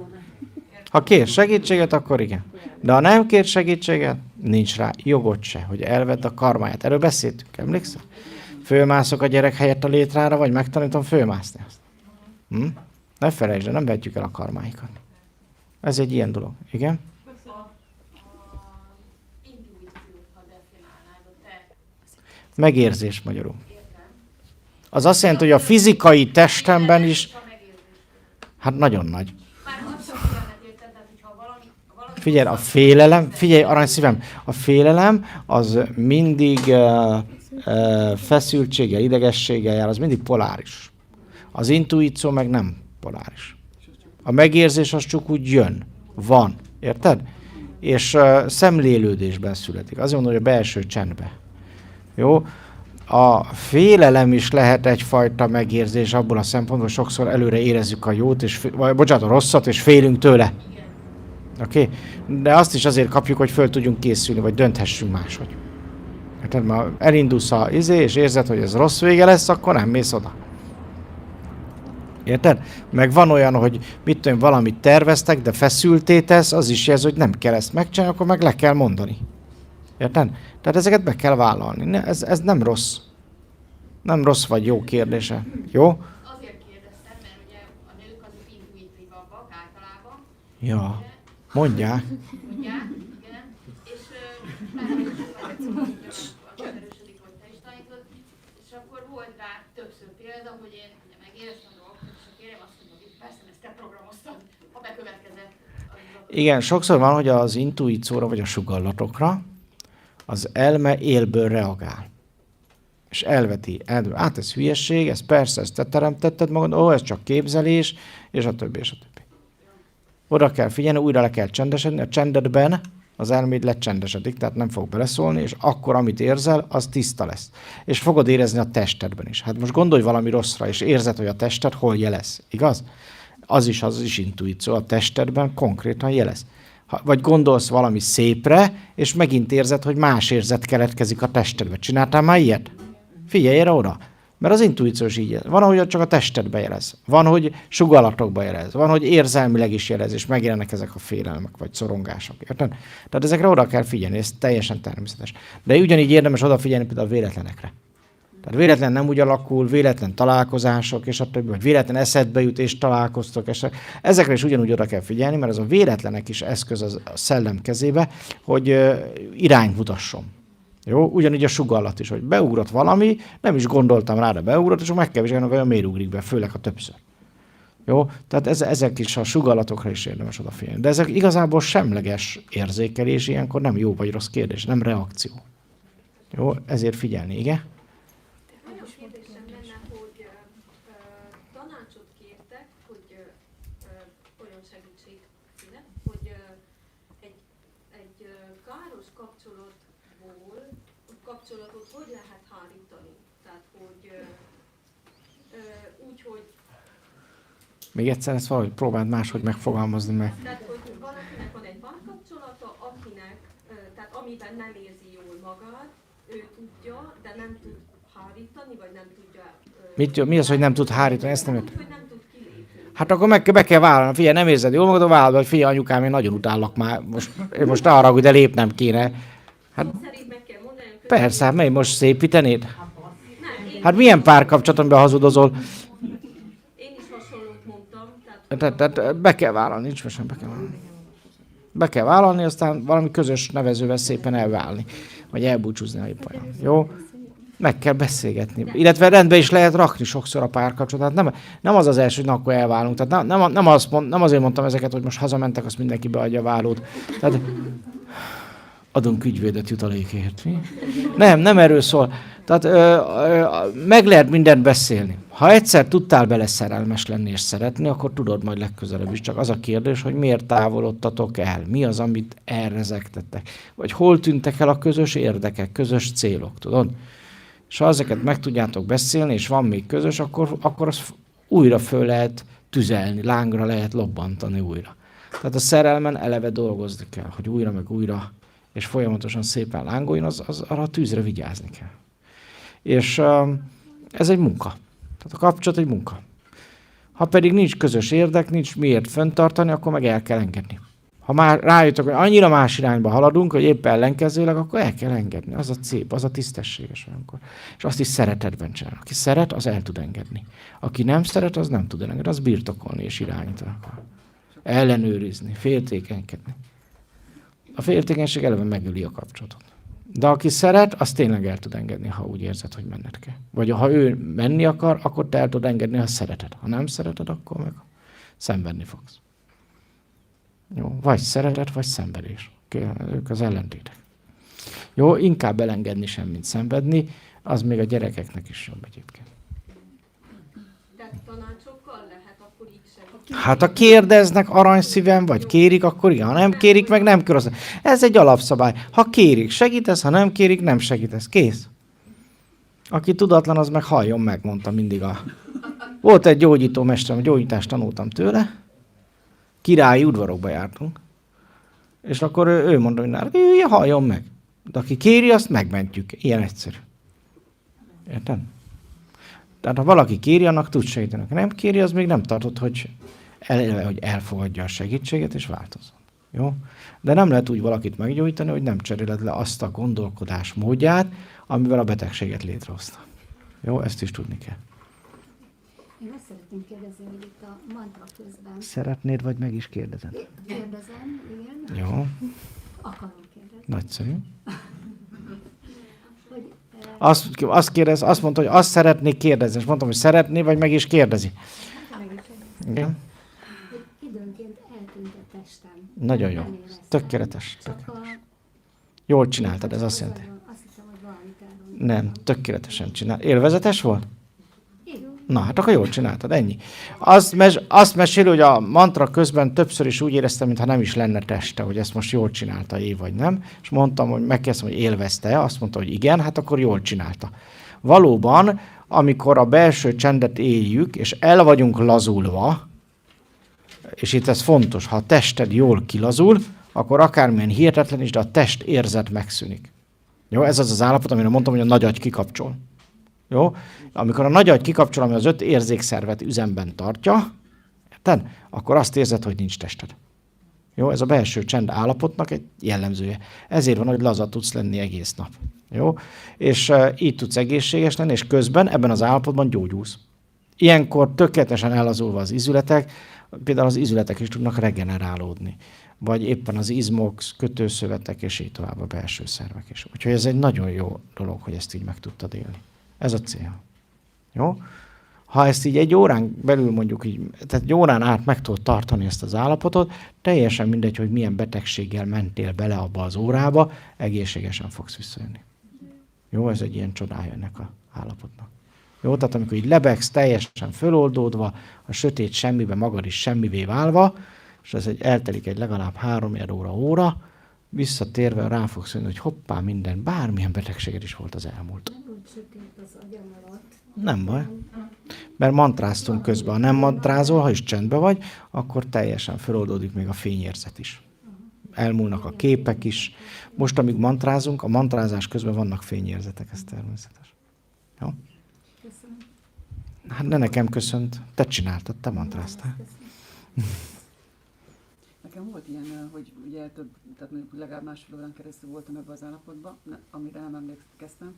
Ha kér segítséget, akkor igen. De ha nem kér segítséget, nincs rá jogod se, hogy elvedd a karmáját. Erről beszéltünk, emlékszel? Fölmászok a gyerek helyett a létrára, vagy megtanítom fölmászni azt. Ne felejtsd, de nem vetjük el a karmáikat. Ez egy ilyen dolog. Igen? Megérzés magyarul. Az azt jelenti, hogy a fizikai testemben is, hát nagyon nagy. Figyelj, a félelem, figyelj, aranyszívem, a félelem az mindig feszültséggel, idegességgel jár, az mindig poláris. Az intuíció meg nem poláris. A megérzés az csak úgy jön, van, érted? És szemlélődésben születik. Azért mondom, hogy a belső csendben. Jó? A félelem is lehet egyfajta megérzés abból a szempontból, hogy sokszor előre érezzük a jót, a rosszat, és félünk tőle. Oké? De azt is azért kapjuk, hogy föl tudjunk készülni, vagy dönthessünk máshogy. Tehát ma elindulsz és érzed, hogy ez rossz vége lesz, akkor nem mész oda. Érted? Meg van olyan, hogy mit tudom, valamit terveztek, de feszülté tesz, az is jelzi, hogy nem kell ezt megcsinálni, akkor meg le kell mondani. Érted? Tehát ezeket be kell vállalni. Ez nem rossz. Nem rossz vagy jó kérdése. Jó? Azért kérdeztem, mert ugye a nők azok intuitívabbak általában. Ja. Mondják. Tudják, igen. És erősödik, hogy te is tanítod. És akkor volt rá többször példa, hogy én ugye megéreztem a dolgokat, és a kérem azt mondom, hogy persze, ezt te programoztad, ha bekövetkezett. Igen, sokszor van, hogy az intuícióra vagy a sugallatokra az elme élből reagál. És elveti. Ez hülyesség, ez persze, ezt te teremtetted magad, ez csak képzelés, és a többi, és a többi. Oda kell figyelni, újra le kell csendesedni, a csendedben az elméd lecsendesedik, tehát nem fog beleszólni, és akkor, amit érzel, az tiszta lesz. És fogod érezni a testedben is. Hát most gondolj valami rosszra, és érzed, hogy a tested hol jelez, igaz? Az is intuíció, a testedben konkrétan jelez. Vagy gondolsz valami szépre, és megint érzed, hogy más érzet keletkezik a testedbe. Csináltál már ilyet? Figyelj erre oda. Mert az intuíciós így jelez. Van, hogy csak a testedbe jelez. Van, hogy sugallatokba jelez. Van, hogy érzelmileg is jelez, és megjelennek ezek a félelmek, vagy szorongások. Érted? Tehát ezekre oda kell figyelni, ez teljesen természetes. De ugyanígy érdemes odafigyelni például a véletlenekre. Tehát véletlen nem úgy alakul, véletlen találkozások, és a többi, vagy véletlen eszedbe jut, és találkoztok. Ezekre is ugyanúgy oda kell figyelni, mert az a véletlenek is eszköz a szellem kezébe, hogy irányt mutasson. Jó? Ugyanígy a sugallat is, hogy beugrott valami, nem is gondoltam rá, de beugrott, és meg kell vizsgálni, hogy miért ugrik be, főleg ha többször. Jó? Tehát ezek is a sugallatokra is érdemes odafigyelni. De ezek igazából semleges érzékelés, ilyenkor nem jó vagy rossz kérdés, nem reakció. Jó? Ezért figyelni, igen? Olyan kérdésem lenne, hogy tanácsot kértek, hogy olyan segítség színe, hogy egy káros kapcsolatot hogy lehet hárítani? Tehát, hogy úgy, hogy Még egyszer ezt valahogy próbáld máshogy megfogalmazni, mert tehát, hogy valakinek van egy bankkapcsolata, akinek, tehát amiben nem érzi jól magát, ő tudja, de nem tud hárítani, vagy nem tudja... mi az, hogy nem tud hárítani? Ezt nem Úgy, értem. hogy nem tud kilépni. Hát akkor be kell vállalni. Figyelj, nem érzed jól magad, vállald, hogy figyelj, anyukám, én nagyon utállak már. Most ne haragudj, de lépnem kéne. Hát Szó szerint meg kell mondani, hogy persze, hát mely most szépítenéd? nem, én, Hát milyen párkapcsolat, amiben hazudozol? én is hasonlót mondtam, tehát Tehát be kell vállalni, nincs most sem be kell vállalni. Be kell vállalni, aztán valami közös nevezővel szépen elválni. Vagy elbúcsúzni, ha épp olyan. Jó? Meg kell beszélgetni. Illetve rendbe is lehet rakni sokszor a párkapcsolatot. Nem az az első, hogy na, akkor elválunk. Tehát nem azért mondtam ezeket, hogy most hazamentek, azt mindenki beadja a vállót. Tehát adunk ügyvédet jutalékért. Mi? Nem erről szól. Tehát meg lehet mindent beszélni. Ha egyszer tudtál bele szerelmes lenni és szeretni, akkor tudod majd legközelebb is. Csak az a kérdés, hogy miért távolodtatok el? Mi az, amit elrezegtettek? Vagy hol tűntek el a közös érdekek, közös célok, tudod? És ha ezeket meg tudjátok beszélni, és van még közös, akkor azt újra föl lehet tüzelni, lángra lehet lobbantani újra. Tehát a szerelmen eleve dolgozni kell, hogy újra meg újra, és folyamatosan szépen lángoljon, arra a tűzre vigyázni kell. És ez egy munka. Tehát a kapcsolat egy munka. Ha pedig nincs közös érdek, nincs miért fenntartani, akkor meg el kell engedni. Ha már rájöttök, hogy annyira más irányba haladunk, hogy épp ellenkezőleg, akkor el kell engedni. Az a szép, az a tisztességes olyankor. És azt is szeretetben csinál. Aki szeret, az el tud engedni. Aki nem szeret, az nem tud elengedni. Az birtokolni és irányítani. Ellenőrizni, féltékenykedni. A féltékenység eleve megöli a kapcsolatot. De aki szeret, az tényleg el tud engedni, ha úgy érzed, hogy menned kell. Vagy ha ő menni akar, akkor te el tud engedni, ha szereted. Ha nem szereted, akkor meg szenvedni fogsz. Jó, vagy szeretet, vagy szenvedés. Ők az ellentétek. Jó, inkább elengedni sem, mint szenvedni, az még a gyerekeknek is jobb egyébként. de tanácsokkal lehet akkor így segíteni. Hát ha kérdeznek aranyszívem, vagy kérik, akkor igen. Ha nem kérik, meg nem köröznek. Ez egy alapszabály. Ha kérik, segítesz, ha nem kérik, nem segítesz. Kész. Aki tudatlan, az meg halljon meg, mondta mindig Volt egy gyógyító mesterem, gyógyítást tanultam tőle. Királyi udvarokba jártunk. És akkor ő mondta, hogy nála, halljon meg. De aki kéri, azt megmentjük. Ilyen egyszerű. Érted? Tehát ha valaki kéri, annak tud segíteni. Ha nem kéri, az még nem tartott, hogy elfogadja a segítséget, és változzon. Jó? De nem lehet úgy valakit meggyógyítani, hogy nem cseréled le azt a gondolkodás módját, amivel a betegséget létrehozta. Jó? Ezt is tudni kell. Én azt szeretném kérdezni, hogy itt a mantra közben Szeretnéd, vagy meg is kérdezed? kérdezem, igen, Jó. akarom kérdezni, Nagyszerű. hogy Azt mondta, hogy azt szeretnék kérdezni, és mondtam, hogy szeretné, vagy meg is kérdezi. Igen. hogy időnként eltűnt a testem. Nagyon jó. Nem éreztem. Tökéletes. Csak Jól csináltad, ez azt jelenti. Azt hiszem, hogy valamit elrontott. Nem, tökéletesen csinál. Élvezetes volt? Igen. Na, hát akkor jól csináltad, ennyi. Azt meséli, hogy a mantra közben többször is úgy éreztem, mintha nem is lenne teste, hogy ezt most jól csinálta vagy nem. És mondtam, hogy megkérdeztem, hogy élvezte-e, azt mondta, hogy igen, hát akkor jól csinálta. Valóban, amikor a belső csendet éljük, és el vagyunk lazulva, és itt ez fontos, ha a tested jól kilazul, akkor akármilyen hihetetlen is, de a test érzet megszűnik. Jó, ez az az állapot, amire mondtam, hogy a nagy agy kikapcsol. Jó? Amikor a nagy agy kikapcsol, ami az 5 érzékszervet üzemben tartja, érted? Akkor azt érzed, hogy nincs tested. Jó? Ez a belső csend állapotnak egy jellemzője. Ezért van, hogy laza tudsz lenni egész nap. Jó? És így tudsz egészséges lenni, és közben ebben az állapotban gyógyulsz. Ilyenkor tökéletesen ellazulva az izületek, például az izületek is tudnak regenerálódni. Vagy éppen az izmok, kötőszövetek, és így tovább a belső szervek is. Úgyhogy ez egy nagyon jó dolog, hogy ezt így meg tudtad élni. Ez a cél. Jó? Ha ezt így egy órán belül mondjuk így, tehát egy órán át meg tudod tartani ezt az állapotot, teljesen mindegy, hogy milyen betegséggel mentél bele abba az órába, egészségesen fogsz visszajönni. Jó? Ez egy ilyen csodája ennek az állapotnak. Jó? Tehát amikor így lebegsz, teljesen föloldódva, a sötét semmibe, magad is semmivé válva, és ez eltelik egy legalább 3 óra, visszatérve rá fogsz jönni, hogy hoppá, minden, bármilyen betegséged is volt az elmúlt. sötét az agyam alatt. Nem baj. Mert mantráztunk közben. Ha nem mantrázol, ha is csendben vagy, akkor teljesen feloldódik még a fényérzet is. Elmúlnak a képek is. Most, amíg mantrázunk, a mantrázás közben vannak fényérzetek, ez természetes. Jó? Köszönöm. Hát ne nekem köszönt. Te csináltad, te mantráztál. Nekem volt ilyen, hogy ugye tehát mondjuk legalább másfél órán keresztül voltam ebben az állapotban, amire nem emlékeztem,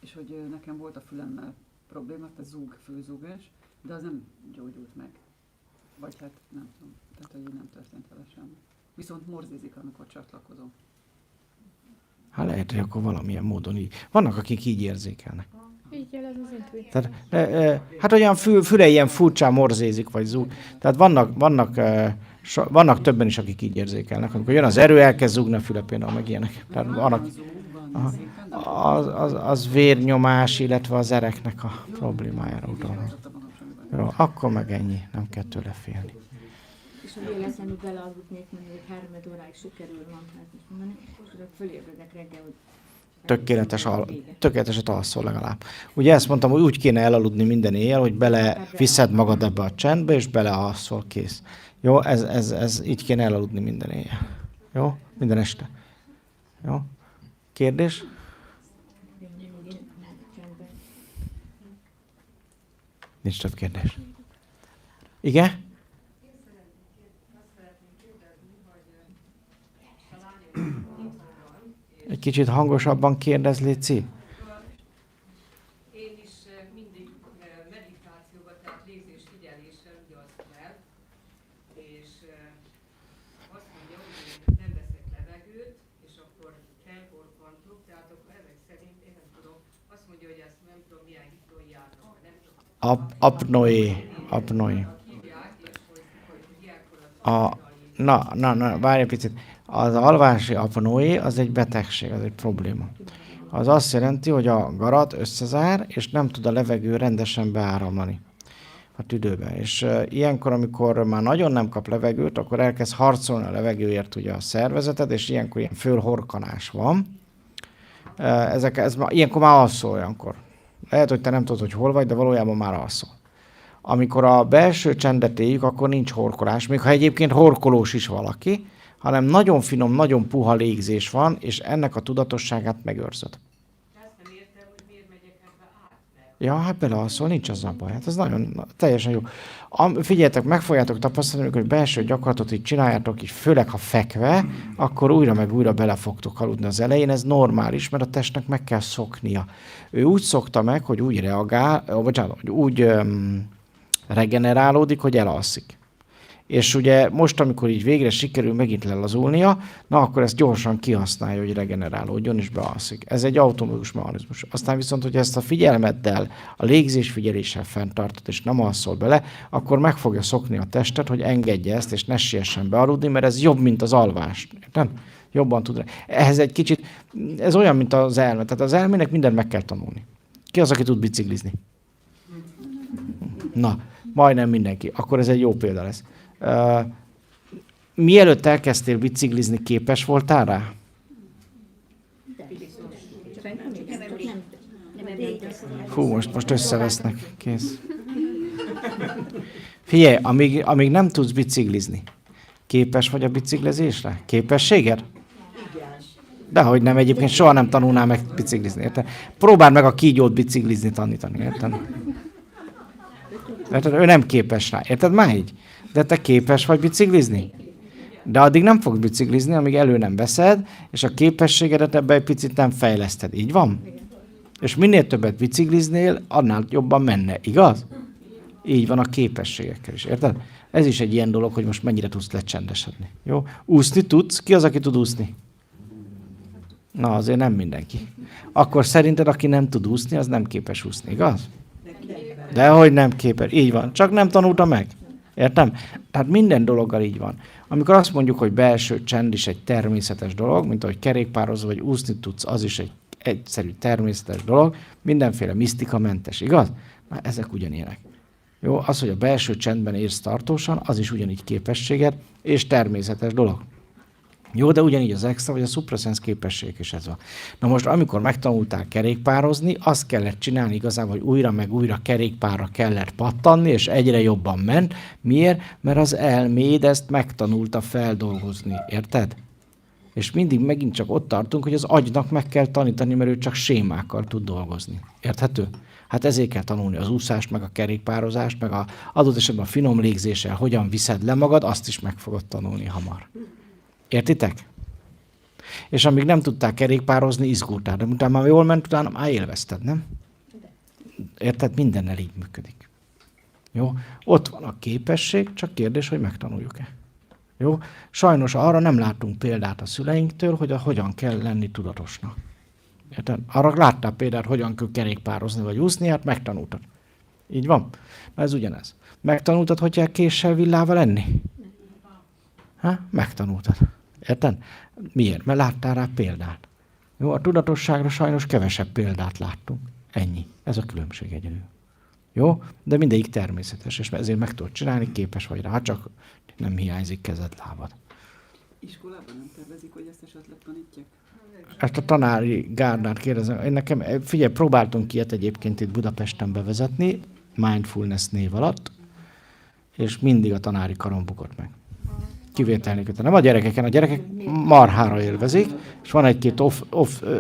és hogy nekem volt a fülemmel probléma, tehát főzúgás, de az nem gyógyult meg. Vagy hát nem tudom, tehát hogy nem történt vele semmi. Viszont morzézik, amikor csatlakozom. Hát lehet, hogy akkor valamilyen módon így. Vannak, akik így érzékelnek. Így jelez az intuíció. Tehát, hát olyan füle ilyen furcsán morzézik, vagy zúg. Tehát vannak többen is, akik így érzékelnek. Amikor jön az erő, elkezd zúgni a füle például, meg ilyenek. Tehát vannak, az vérnyomás, illetve az ereknek a problémájára utalnak. Jó, akkor meg ennyi, nem kell tőle félni. És ha véletlenül belealudnék, mondjuk 3 óráig sikerül mondani, és fölébredek reggel, hogy tökéleteset alszol legalább. Ugye ezt mondtam, hogy úgy kéne elaludni minden éjjel, hogy viszed magad ebbe a csendbe, és belealszol, kész. Jó, ez így kéne elaludni minden éjjel. Jó? Minden este. Jó? Kérdés? Nincs több kérdés. Igen? Egy kicsit hangosabban kérdez, Léci. Én is mindig meditációba, tehát légzés-figyeléssel ugyanazt fel, és azt mondja, hogy nem veszek levegőt, és akkor felporpantok, tehát akkor ezek szerint, én nem tudom, azt mondja, hogy ezt nem tudom, milyen hiton járnak, nem tudom. Apnoé. Várj egy picit. Az alvási apnoé az egy betegség, az egy probléma. Az azt jelenti, hogy a garat összezár, és nem tud a levegő rendesen beáramlani a tüdőbe. És ilyenkor, amikor már nagyon nem kap levegőt, akkor elkezd harcolni a levegőért ugye a szervezeted, és ilyenkor ilyen fölhorkanás van. Ilyenkor már alszol olyankor. Lehet, hogy te nem tudod, hogy hol vagy, de valójában már alszol. Amikor a belső csendet éljük, akkor nincs horkolás, még ha egyébként horkolós is valaki, hanem nagyon finom, nagyon puha légzés van, és ennek a tudatosságát megőrzöd. Ja, hát belealszol, nincs azzal baj. Hát ez nagyon, teljesen jó. Figyeljetek, meg fogjátok tapasztalni, hogy belső gyakorlatot így csináljátok, így főleg ha fekve, akkor újra meg újra bele fogtok aludni az elején. Ez normális, mert a testnek meg kell szoknia. Ő úgy szokta meg, hogy úgy reagál, hogy úgy regenerálódik, hogy elalszik. És ugye most, amikor így végre sikerül megint lelazulnia, na akkor ezt gyorsan kihasználja, hogy regenerálódjon és bealszik. Ez egy automatikus mechanizmus. Aztán viszont, hogy ezt a figyelmeddel, a légzés figyeléssel fenntartod, és nem alszol bele, akkor meg fogja szokni a testet, hogy engedje ezt, és ne siessen bealudni, mert ez jobb, mint az alvás. Érted? Jobban tud. Ehhez egy kicsit, ez olyan, mint az elme. Tehát az elmének mindent meg kell tanulni. Ki az, aki tud biciklizni? Na, majdnem mindenki. Akkor ez egy jó példa lesz. Mielőtt elkezdtél biciklizni, képes voltál rá? Hú, most összevesznek. Kész. Figyelj, amíg nem tudsz biciklizni, képes vagy a biciklizésre? Képességed? Dehogy nem, egyébként soha nem tanulnál meg biciklizni, érted? Próbáld meg a kígyót biciklizni tanítani, érted? Érted? Ő nem képes rá, érted már így? De te képes vagy biciklizni? De addig nem fogsz biciklizni, amíg elő nem veszed, és a képességedet ebbe egy picit nem fejleszted. Így van? És minél többet bicikliznél, annál jobban menne, igaz? Így van a képességekkel is, érted? Ez is egy ilyen dolog, hogy most mennyire tudsz lecsendesedni. Jó? Úszni tudsz? Ki az, aki tud úszni? Na, azért nem mindenki. Akkor szerinted, aki nem tud úszni, az nem képes úszni, igaz? Dehogy nem képes. Így van. Csak nem tanulta meg. Értem? Tehát minden dologgal így van. Amikor azt mondjuk, hogy belső csend is egy természetes dolog, mint ahogy kerékpározol, vagy úszni tudsz, az is egy egyszerű természetes dolog, mindenféle misztikamentes, igaz? Már ezek ugyanilyenek. Jó? Az, hogy a belső csendben érsz tartósan, az is ugyanígy képességed, és természetes dolog. Jó, de ugyanígy az extra vagy a suprasens képesség is ez van. Na most, amikor megtanultál kerékpározni, azt kellett csinálni igazából, hogy újra meg újra kerékpárra kellett pattanni, és egyre jobban ment. Miért? Mert az elméd ezt megtanulta feldolgozni. Érted? És mindig megint csak ott tartunk, hogy az agynak meg kell tanítani, mert ő csak sémákkal tud dolgozni. Érthető? Hát ezért kell tanulni az úszást, meg a kerékpározást, meg a adott esetben a finom légzéssel, hogyan viszed le magad, azt is meg fogod tanulni hamar. Értitek? És amíg nem tudtál kerékpározni, izgultál. De utána már jól ment, utána már élvezted, nem? Érted? Mindennel így működik. Jó? Ott van a képesség, csak kérdés, hogy megtanuljuk-e. Jó? Sajnos arra nem látunk példát a szüleinktől, hogy hogyan kell lenni tudatosnak. Érted? Arra láttál példát, hogyan kell kerékpározni vagy úszni, hát megtanultad. Így van? Na ez ugyanez. Megtanultad, hogy kell késsel, villával enni? Megtanultad. Érted? Miért? Mert láttál rá példát. Jó, a tudatosságra sajnos kevesebb példát láttunk. Ennyi. Ez a különbség egyedül. Jó? De mindegyik természetes, és ezért meg tudod csinálni, képes vagy rá, csak nem hiányzik kezed, lábad. Iskolában nem tervezik, hogy ezt esetleg tanítják? Ezt a tanári gárdát kérdezem. Figyelj, próbáltunk ilyet egyébként itt Budapesten bevezetni, mindfulness név alatt, és mindig a tanári karon bukott meg. Kivétel nélkül. Nem a gyerekeken, a gyerekek marhára élvezik, és van egy-két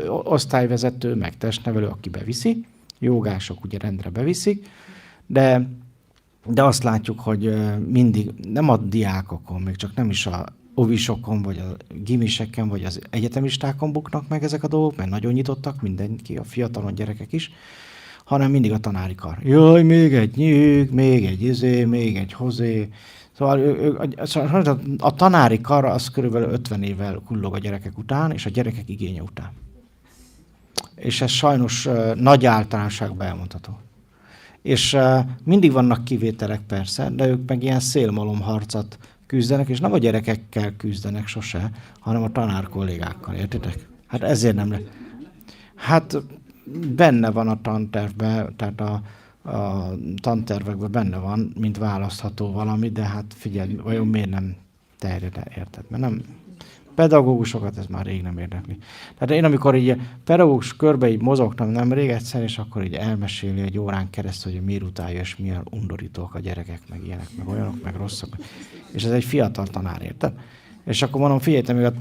osztályvezető, meg testnevelő, aki beviszi, jogások ugye rendre beviszik, de azt látjuk, hogy mindig nem a diákokon, még csak nem is a ovisokon, vagy a gimiseken, vagy az egyetemistákon buknak meg ezek a dolgok, mert nagyon nyitottak mindenki, a fiatalon gyerekek is, hanem mindig a tanári kar. Jaj, még egy nyűg, még egy még egy hozé. Szóval a tanári kar az körülbelül 50 évvel kullog a gyerekek után, és a gyerekek igénye után. És ez sajnos nagy általánosságban elmondható. És mindig vannak kivételek persze, de ők meg ilyen szélmalomharcot küzdenek, és nem a gyerekekkel küzdenek sose, hanem a tanár kollégákkal, értitek? Hát ezért nem lehet. Hát benne van a tantervben, tehát a tantervekben benne van, mint választható valami, de hát figyelj, vajon miért nem terjed, érted? Mert nem, pedagógusokat ez már rég nem érdekli. Tehát én amikor így pedagógus körbe így mozogtam nemrég egyszer, és akkor így elmeséli egy órán keresztül, hogy miért utálja, és milyen undorítók a gyerekek, meg ilyenek, meg olyanok, meg rosszak. És ez egy fiatal tanár, érted? És akkor mondom, figyelj, te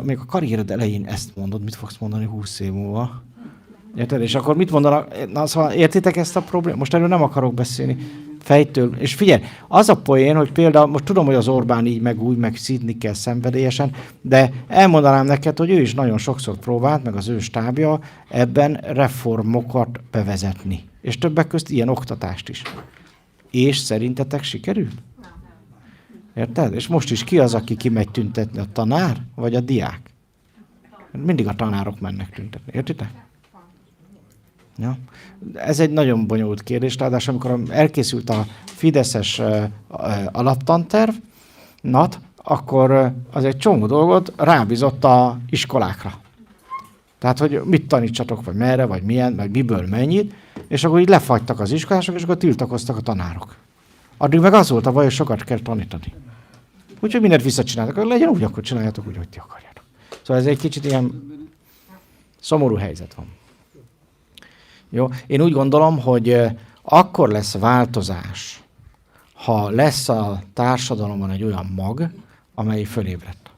még a karriered elején ezt mondod, mit fogsz mondani 20 év múlva? Érted? És akkor mit mondanak? Na, szóval értitek ezt a problémát? Most erről nem akarok beszélni fejtől. És figyelj, az a poén, hogy például, most tudom, hogy az Orbán így, meg úgy, meg szidni kell szenvedélyesen, de elmondanám neked, hogy ő is nagyon sokszor próbált, meg az ő stábja ebben reformokat bevezetni. És többek közt ilyen oktatást is. És szerintetek sikerült? Érted? És most is ki az, aki kimegy tüntetni? A tanár, vagy a diák? Mindig a tanárok mennek tüntetni. Értitek? Ja. Ez egy nagyon bonyolult kérdés, ráadásul amikor elkészült a fideszes alaptanterv, akkor az egy csomó dolgot rábízott a iskolákra. Tehát, hogy mit tanítsatok, vagy merre, vagy milyen, vagy miből mennyit, és akkor így lefagytak az iskolások, és akkor tiltakoztak a tanárok. Addig meg az volt a baj, hogy sokat kell tanítani. Úgyhogy mindent visszacsináltak, akkor legyen úgy, akkor csináljátok úgy, hogy ti akarjátok. Szóval ez egy kicsit ilyen szomorú helyzet van. Jó? Én úgy gondolom, hogy akkor lesz változás, ha lesz a társadalomban egy olyan mag, amely fölébredt.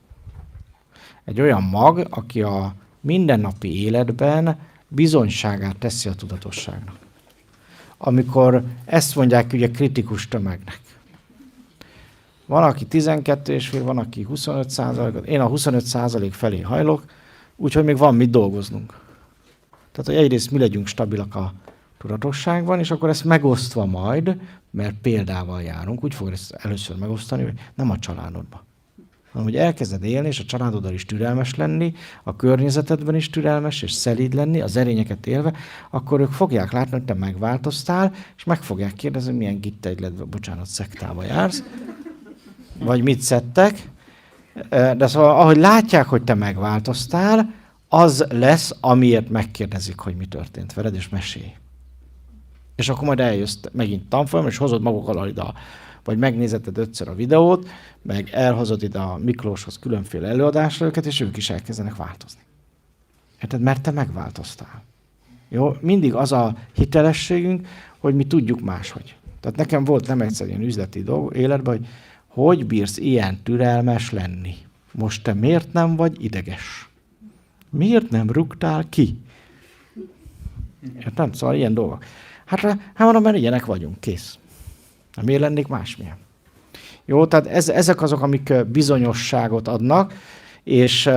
Egy olyan mag, aki a mindennapi életben bizonyságát teszi a tudatosságnak. Amikor ezt mondják ugye kritikus tömegnek. Van, aki 12,5, van, aki 25%, én a 25% felé hajlok, úgyhogy még van mit dolgoznunk. Tehát, hogy egyrészt mi legyünk stabilak a tudatosságban, és akkor ezt megosztva majd, mert példával járunk, úgy fogod ezt először megosztani, hogy nem a családodban, hanem hogy elkezded élni, és a családoddal is türelmes lenni, a környezetedben is türelmes, és szelíd lenni, az erényeket élve, akkor ők fogják látni, hogy te megváltoztál, és meg fogják kérdezni, milyen gittegyletben, bocsánat, szektába jársz, vagy mit szedtek. De szóval, ahogy látják, hogy te megváltoztál, az lesz, amiért megkérdezik, hogy mi történt veled, és mesélj. És akkor majd eljössz megint tanfolyam, és hozod magukkal a vagy megnézeted 5-ször a videót, meg elhozod ide a Miklóshoz különféle előadásra őket, és ők is elkezdenek változni. Érted? Mert te megváltoztál. Jó? Mindig az a hitelességünk, hogy mi tudjuk máshogy. Tehát nekem volt nem egyszer ilyen üzleti dolog életben, hogy bírsz ilyen türelmes lenni. Most te miért nem vagy ideges? Miért nem rúgtál ki? Érted? Szóval ilyen dolgok. Hát mondom, mert ilyenek vagyunk, kész. Miért lennék másmilyen? Jó, tehát ezek azok, amik bizonyosságot adnak, és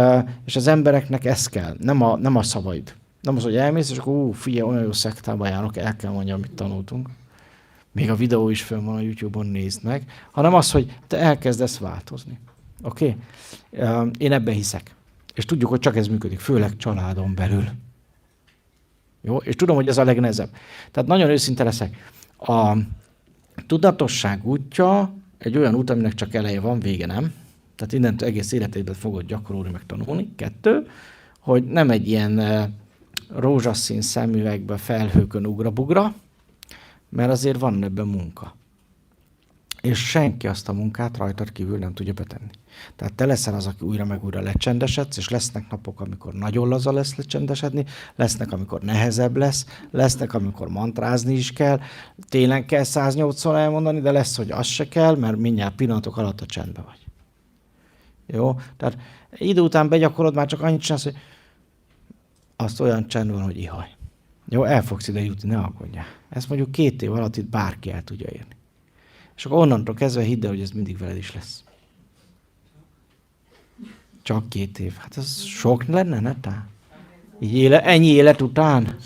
az embereknek ez kell, nem a szavaid. Nem az, hogy elmész, és akkor figyelj, olyan jó szektába járok, el kell mondjam, amit tanultunk. Még a videó is fönn van a YouTube-on, nézd meg. Hanem az, hogy te elkezdesz változni. Oké? Én ebben hiszek. És tudjuk, hogy csak ez működik, főleg családon belül. Jó? És tudom, hogy ez a legnehezebb. Tehát nagyon őszinte leszek. A tudatosság útja egy olyan út, aminek csak eleje van, vége nem. Tehát innentől egész életedben fogod gyakorolni, meg tanulni. 2, hogy nem egy ilyen rózsaszín szemüvegbe felhőkön ugra-bugra, mert azért van ebben munka. És senki azt a munkát rajtad kívül nem tudja betenni. Tehát te leszel az, aki újra meg újra lecsendesedsz, és lesznek napok, amikor nagyon laza lesz lecsendesedni, lesznek, amikor nehezebb lesz, lesznek, amikor mantrázni is kell, télen kell 108-szor elmondani, de lesz, hogy az se kell, mert mindjárt pillanatok alatt a csendben vagy. Jó? Tehát idő után begyakorod, már csak annyit csinálsz, hogy azt olyan csend van, hogy ihaj. Jó, el fogsz ide jutni, ne aggódjál. Ezt mondjuk 2 év alatt itt bárki el tudja érni. És akkor onnantól kezdve hidd el, hogy ez mindig veled is lesz. Csak 2 év. Hát ez sok lenne, ne tá? Ennyi élet után?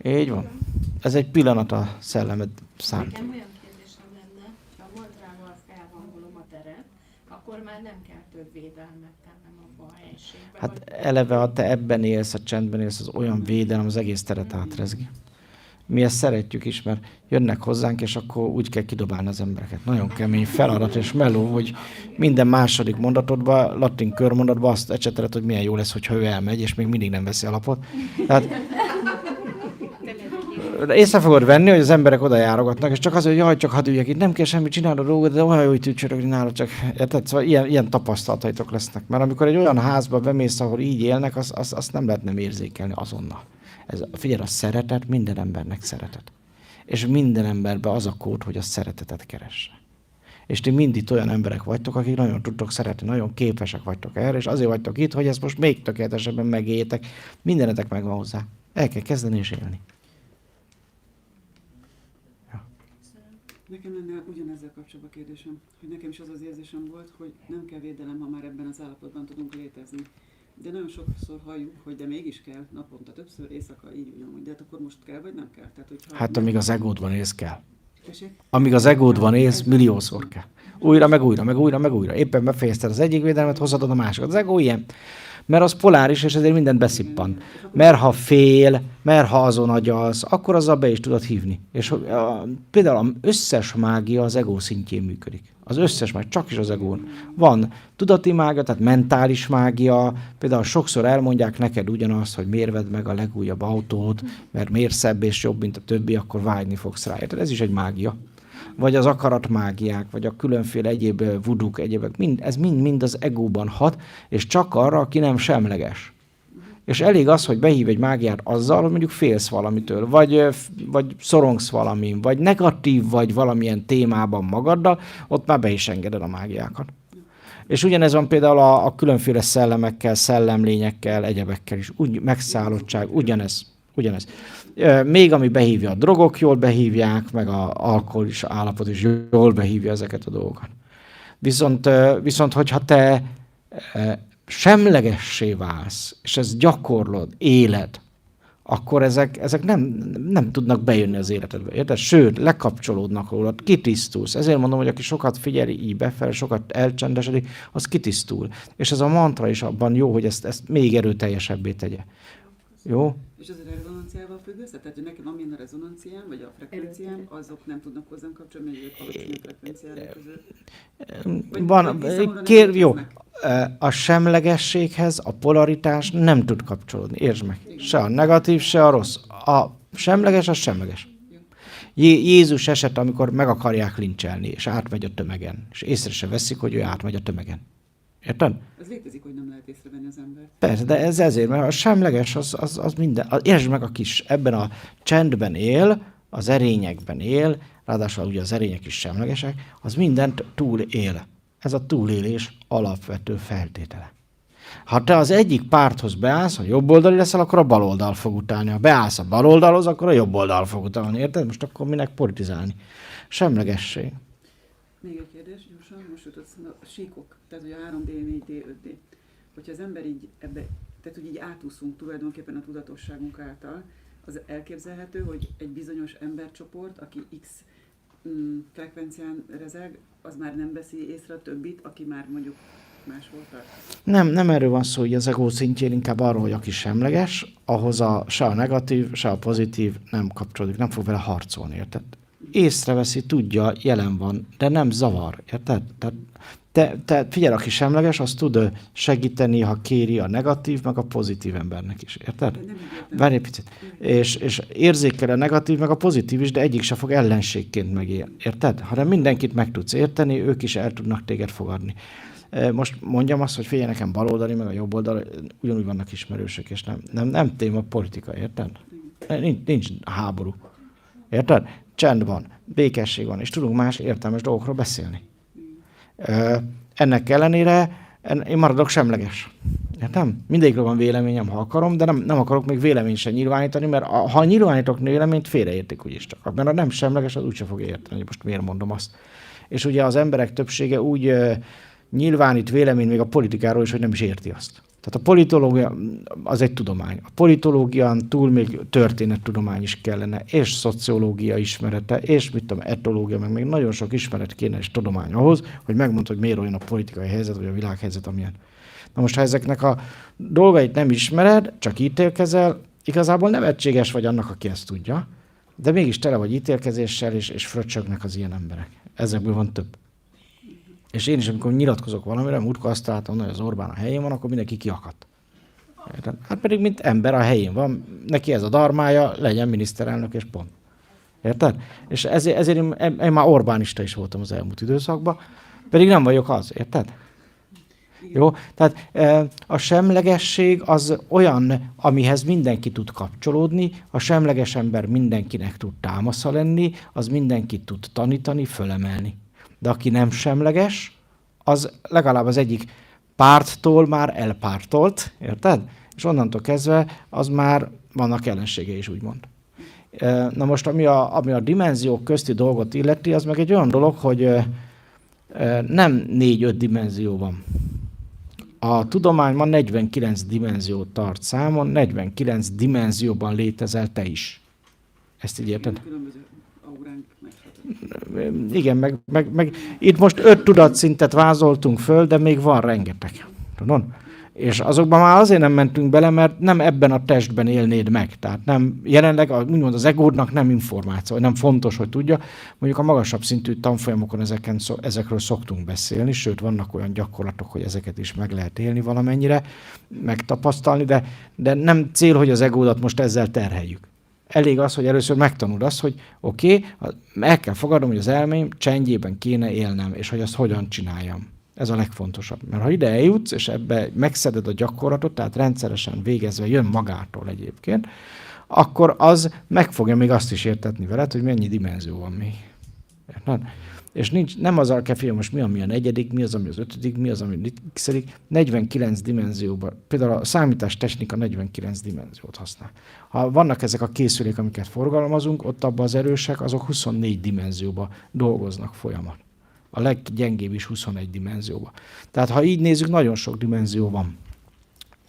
Így van. Ez egy pillanat a szellemed számít. Nekem olyan kérdésem lenne, ha a mantrával felhangolom a teret, akkor már nem kell több védelmet tennem abba a helyiségbe. Hát eleve, ha te ebben élsz, a csendben élsz, az olyan védelem, az egész teret átrezgi. Mi ezt szeretjük is, mert jönnek hozzánk, és akkor úgy kell kidobálni az embereket. Nagyon kemény feladat és meló, hogy minden második mondatodban, latin körmondatban azt ecseteled, hogy milyen jó lesz, hogyha ő elmegy, és még mindig nem veszi alapot. Tehát észre fogod venni, hogy az emberek oda járogatnak, és csak az, hogy jaj, csak hadd üljek itt, nem kell semmit csinálni a dolgot, de olyan jó, hogy tücsörögni nála, csak érted? Szóval ilyen tapasztalataitok lesznek. Mert amikor egy olyan házba bemész, ahol így élnek, azt nem lehet nem érzékelni azonnal. Figyelj, a szeretet minden embernek szeretet. És minden emberben az a kód, hogy a szeretetet keresse. És ti mind itt olyan emberek vagytok, akik nagyon tudtok szeretni, nagyon képesek vagytok erre, és azért vagytok itt, hogy ezt most még tökéletesebben megéljétek. Mindenetek megvan hozzá. El kell kezdeni és élni. Ja. Nekem lenne ugyanezzel kapcsolatban kérdésem, hogy nekem is az az érzésem volt, hogy nem kell védelem, ha már ebben az állapotban tudunk létezni. De nagyon sokszor halljuk, hogy de mégis kell, naponta többször, éjszaka így ugyanúgy. De hát akkor most kell, vagy nem kell? Tehát, Hát amíg az egódban élsz, kell. Tessék? Amíg az egódban élsz, milliószor kell. Újra, meg újra, meg újra, meg újra. Éppen befejezted az egyik védelmet, hozod a másikat. Az egó ilyen. Mert az poláris, és ezért mindent beszippan. Mert ha fél, mert ha azon agyalsz, akkor azzal be is tudod hívni. És például az összes mágia az egó szintjén működik. Az összes mágia, csak is az egón. Van tudati mágia, tehát mentális mágia. Például sokszor elmondják neked ugyanazt, hogy miért vedd meg a legújabb autót, mert miért szebb és jobb, mint a többi, akkor vágyni fogsz rá. Ez is egy mágia. Vagy az akaratmágiák, vagy a különféle egyéb vuduk, egyébek, ez mind az egóban hat, és csak arra, aki nem semleges. És elég az, hogy behív egy mágiát azzal, hogy mondjuk félsz valamitől, vagy szorongsz valamin, vagy negatív vagy valamilyen témában magaddal, ott már be is engeded a mágiákat. És ugyanez van például a különféle szellemekkel, szellemlényekkel, egyebekkel is. Megszállottság, ugyanez. Még ami behívja a drogok, jól behívják, meg az alkoholis állapot is jól behívja ezeket a dolgokat. Viszont hogyha te semlegessé válsz, és ezt gyakorlod, éled, akkor ezek nem tudnak bejönni az életedbe. Érted? Sőt, lekapcsolódnak rólad, kitisztulsz. Ezért mondom, hogy aki sokat figyeli így befelé, sokat elcsendesedik, az kitisztul. És ez a mantra is abban jó, hogy ezt még erőteljesebbé tegye. Jó? És az a rezonanciával függ össze? Tehát, hogy nekem amilyen a rezonanciám, vagy a frekvenciám, azok nem tudnak hozzám kapcsolni, hogy ők alacsony frekvenciára között? Jó. A semlegességhez a polaritás nem tud kapcsolódni. Értsd meg. Se a negatív, se a rossz. A semleges, az semleges. Jézus eset, amikor meg akarják lincselni, és átmegy a tömegen, és észre se veszik, hogy ő átmegy a tömegen. Érted? Ez létezik, hogy nem lehet észrevenni az embert. Persze, de ez ezért, mert a semleges az minden. Értsd meg, aki is ebben a csendben él, az erényekben él, ráadásul ugye az erények is semlegesek, az mindent túlél. Ez a túlélés alapvető feltétele. Ha te az egyik párthoz beállsz, ha jobboldali leszel, akkor a baloldal fog utálni. Ha beállsz a baloldalhoz, akkor a jobboldal fog utálni. Érted? Most akkor minek politizálni? Semlegesség. Még egy kérdés, gyorsan, most jutott a síkok, tehát ugye a 3D, 4D, 5D. Hogyha az ember így ebbe, tehát hogy így átúszunk tulajdonképpen a tudatosságunk által, az elképzelhető, hogy egy bizonyos embercsoport, aki X frekvencián rezeg, az már nem veszi észre a többit, aki már mondjuk máshol tart. Nem erről van szó, hogy az ego szintjén, inkább arról, hogy aki semleges, ahhoz se a negatív, se a pozitív nem kapcsolódik, nem fog vele harcolni, érted? Észreveszi, tudja, jelen van, de nem zavar, érted? Te figyelj, aki semleges, az tud segíteni, ha kéri a negatív, meg a pozitív embernek is, érted? Várj egy picit. És érzékel a negatív, meg a pozitív is, de egyik se fog ellenségként megélni, érted? Hanem mindenkit meg tudsz érteni, ők is el tudnak téged fogadni. Most mondjam azt, hogy figyelj, nekem baloldali, meg a jobb oldali, ugyanúgy vannak ismerősök, és nem téma politika, érted? Nincs háború, érted? Csend van, békesség van, és tudunk más értelmes dolgokról beszélni. Ennek ellenére én maradok semleges. Értem? Mindegyikről van véleményem, ha akarom, de nem akarok még véleményt sem nyilvánítani, mert ha nyilvánítok véleményt, félreértik úgyis csak. Mert a nem semleges, az úgyse fog érteni, most miért mondom azt. És ugye az emberek többsége úgy nyilvánít véleményt még a politikáról is, hogy nem is érti azt. Tehát a politológia az egy tudomány. A politológián túl még történettudomány is kellene, és szociológia ismerete, és mit tudom, etológia, meg még nagyon sok ismeret kéne és tudomány ahhoz, hogy megmondod, hogy miért olyan a politikai helyzet, vagy a világhelyzet, amilyen. Na most, ha ezeknek a dolgait nem ismered, csak ítélkezel, igazából nevetséges vagy annak, aki ezt tudja, de mégis tele vagy ítélkezéssel, és fröccsögnek az ilyen emberek. Ezekből van több. És én is, amikor nyilatkozok valamire, múltkor azt találtam, hogy az Orbán a helyén van, akkor mindenki kiakadt. Hát pedig, mint ember a helyén van, neki ez a darmája, legyen miniszterelnök, és pont. Érted? És ezért én már Orbánista is voltam az elmúlt időszakban, pedig nem vagyok az, érted? Jó? Tehát a semlegesség az olyan, amihez mindenki tud kapcsolódni, a semleges ember mindenkinek tud támasza lenni, az mindenkit tud tanítani, fölemelni. De aki nem semleges, az legalább az egyik párttól már elpártolt, érted? És onnantól kezdve az már vannak ellensége is, úgymond. Na most, ami a dimenziók közti dolgot illeti, az meg egy olyan dolog, hogy nem 4-5 dimenzió van. A tudomány ma 49 dimenziót tart számon, 49 dimenzióban létezel te is. Ezt így érted? Igen, meg itt most 5 tudatszintet vázoltunk föl, de még van rengeteg. Tudod? És azokban már azért nem mentünk bele, mert nem ebben a testben élnéd meg. Tehát nem, jelenleg úgymond az egódnak nem információ, nem fontos, hogy tudja. Mondjuk a magasabb szintű tanfolyamokon ezekről szoktunk beszélni, sőt vannak olyan gyakorlatok, hogy ezeket is meg lehet élni valamennyire, megtapasztalni, de nem cél, hogy az egódat most ezzel terheljük. Elég az, hogy először megtanuld azt, hogy oké, el kell fogadnom, hogy az elmém csendjében kéne élnem, és hogy azt hogyan csináljam. Ez a legfontosabb. Mert ha ide eljutsz, és ebbe megszeded a gyakorlatot, tehát rendszeresen végezve jön magától egyébként, akkor az meg fogja még azt is értetni veled, hogy mennyi dimenzió van még. Érted? És nem azzal kell figyelni, most mi a negyedik, mi az, ami az 5., mi az, ami x-edik, 49 dimenzióban. Például a számítástechnika 49 dimenziót használ. Ha vannak ezek a készülék, amiket forgalmazunk, ott abban az erősek, azok 24 dimenzióban dolgoznak folyamat. A leggyengébb is 21 dimenzióban. Tehát ha így nézzük, nagyon sok dimenzió van.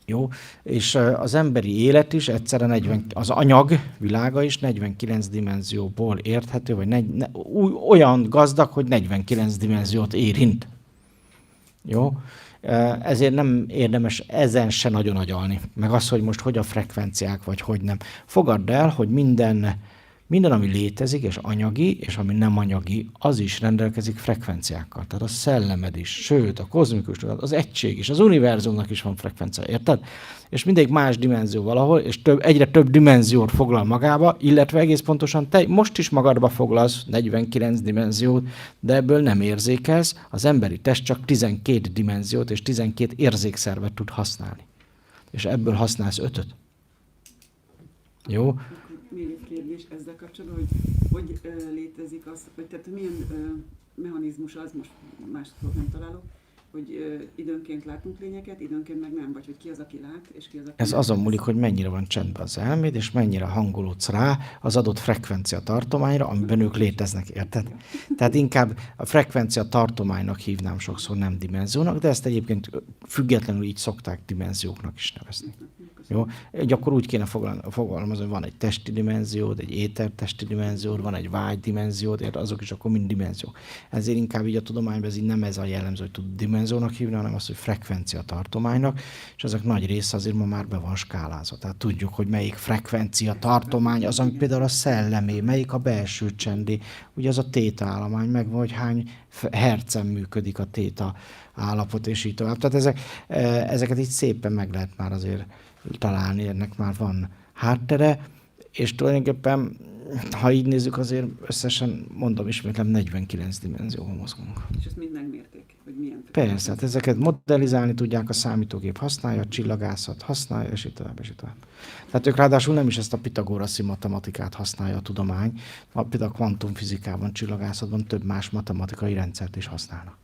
Jó? És az emberi élet is egyszerre az anyag világa is 49 dimenzióból érthető, vagy olyan gazdag, hogy 49 dimenziót érint. Jó? Ezért nem érdemes ezen se nagyon agyalni. Meg az, hogy most hogy a frekvenciák, vagy hogy nem. Fogadd el, hogy minden Minden, ami létezik, és anyagi, és ami nem anyagi, az is rendelkezik frekvenciákkal. Tehát a szellemed is, sőt, a kozmikus tudat, az egység is, az univerzumnak is van frekvencia, érted? És mindig más dimenzió valahol, és egyre több dimenziót foglal magába, illetve egész pontosan te most is magadba foglalsz 49 dimenziót, de ebből nem érzékelsz, az emberi test csak 12 dimenziót és 12 érzékszervet tud használni. És ebből használsz 5-öt. Jó? Még egy kérdés ezzel kapcsolatban, hogy létezik az, hogy tehát milyen mechanizmus az, most más nem találok, hogy időnként látunk lényeket, időnként meg nem, vagy hogy ki az, aki lát, és ki az, aki Ez nem. azon múlik, hogy mennyire van csendben az elméd, és mennyire hangolódsz rá az adott frekvencia tartományra, amiben ők léteznek, érted? Tehát inkább a frekvencia tartománynak hívnám sokszor, nem dimenziónak, de ezt egyébként függetlenül így szokták dimenzióknak is nevezni. Jó? Akkor úgy kéne fogalmazni, hogy van egy testi dimenziód, egy étertesti dimenziód, van egy vágydimenziód, azok is akkor mind dimenziók. Ezért inkább így a tudományban ez így nem ez a jellemző, hogy tud dimenziónak hívni, hanem az, hogy frekvencia tartománynak, és ezek nagy része azért ma már be van skálázva. Tehát tudjuk, hogy melyik frekvencia tartomány az, ami például a szellemé, melyik a belső csendé, ugye az a téta állomány, meg vagy hány hercen működik a téta állapot, és így tovább. Tehát ezeket így szépen meg lehet már azért találni, ennek már van háttere, és tulajdonképpen, ha így nézzük, azért összesen, mondom ismétlem, 49 dimenzióban mozgunk. És ezt mind megmérték, hogy milyen. Persze, hát ezeket modellizálni tudják, a számítógép használja, a csillagászat használja, és így tovább, és így tovább. Tehát ők ráadásul nem is ezt a pitagóraszi matematikát használja a tudomány, például a kvantumfizikában, csillagászatban több más matematikai rendszert is használnak.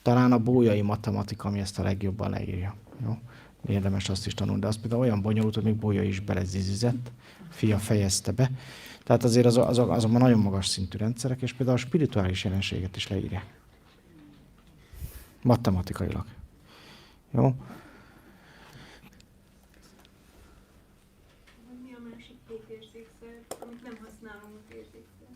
Talán a bolyai matematika, ami ezt a legjobban leírja. Jó? Érdemes azt is tanulni, de az például olyan bonyolult, hogy még Bolyai is belezizizett, fia fejezte be. Tehát azért azok már nagyon magas szintű rendszerek, és például a spirituális jelenséget is leírják. Matematikailag. Jó? Mi a másik két érzékszer, amit nem használunk érzékszer?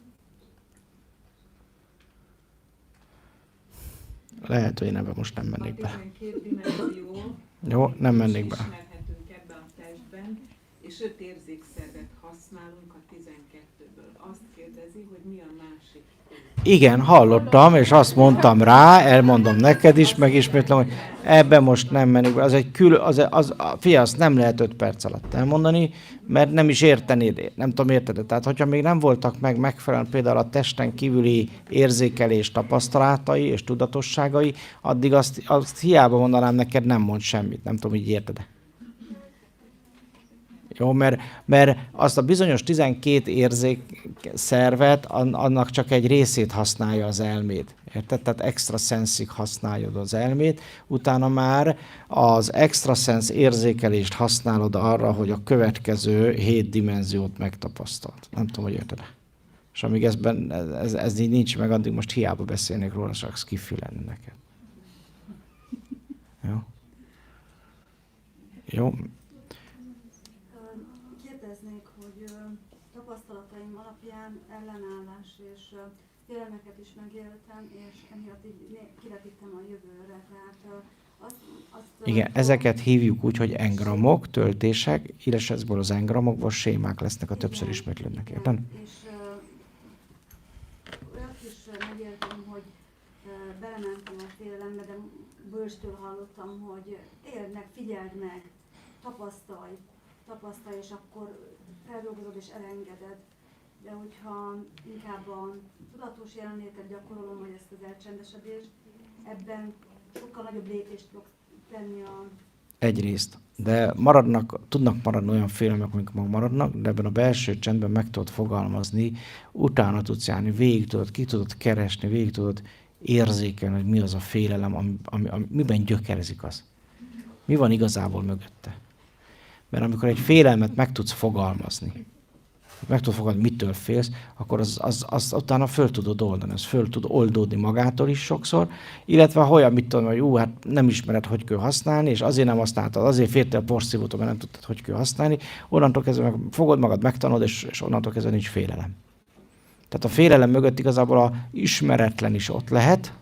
Lehet, hogy én ebben most nem mennék be. 12 dimenzió. Jó, nem mennék be. Ismerhetünk ebben a testben, és 5 érzékszervet használunk a 12-ből. Azt kérdezi, hogy mi a másik. Igen, hallottam, és azt mondtam rá, elmondom neked is, megismétlem, hogy ebben most nem mennék be. Az egy fia, azt nem lehet 5 perc alatt elmondani, mert nem is értenéd, nem tudom, érted. Tehát, hogyha még nem voltak meg megfelelően például a testen kívüli érzékelés tapasztalatai és tudatosságai, addig azt hiába mondanám neked, nem mond semmit. Nem tudom, így érted. Jó, mert azt a bizonyos 12 érzékszervet, annak csak egy részét használja az elméd. Érted? Tehát extraszenzig használod az elmét, utána már az extraszensz érzékelést használod arra, hogy a következő 7 dimenziót megtapasztalt. Nem tudom, hogy érted. És amíg ez így nincs meg, addig most hiába beszélnék róla, csak skifi lenni neked. Jó? Jó? Kérdeznék, hogy tapasztalataim alapján ellenállás és félelmeket is megéltem, és emiatt így kivetítem a jövőre. Tehát igen, ezeket hívjuk úgy, hogy engramok, töltések, és ezből az engramokból sémák lesznek, a többször ismétlődnek, érted? És olyat is megéltem, hogy belementem a félelembe, de bölcstől hallottam, hogy éld meg, figyeld meg, tapasztalj, és akkor feldolgozod és elengeded. De hogyha inkább a tudatos jelenlétet gyakorolom, vagy ezt az elcsendesedést, ebben sokkal nagyobb lépést tudok tenni a... Egyrészt. De tudnak maradni olyan félelmek, amik maradnak, de ebben a belső csendben meg tudod fogalmazni, utána tudsz járni, ki tudod keresni, végig tudod érzékelni, hogy mi az a félelem, miben gyökerezik az. Mi van igazából mögötte. Mert amikor egy félelmet meg tudsz fogalmazni, mitől félsz, akkor az utána föl tudod oldani, az föl tud oldódni magától is sokszor, illetve olyan, mit tudom, hogy hát nem ismered, hogy kell használni, és azért nem használtad, azért féltél a porszívótól, mert nem tudtad, hogy kell használni, onnantól kezdve fogod magad, megtanulod, és onnantól kezdve nincs félelem. Tehát a félelem mögött igazából a ismeretlen is ott lehet,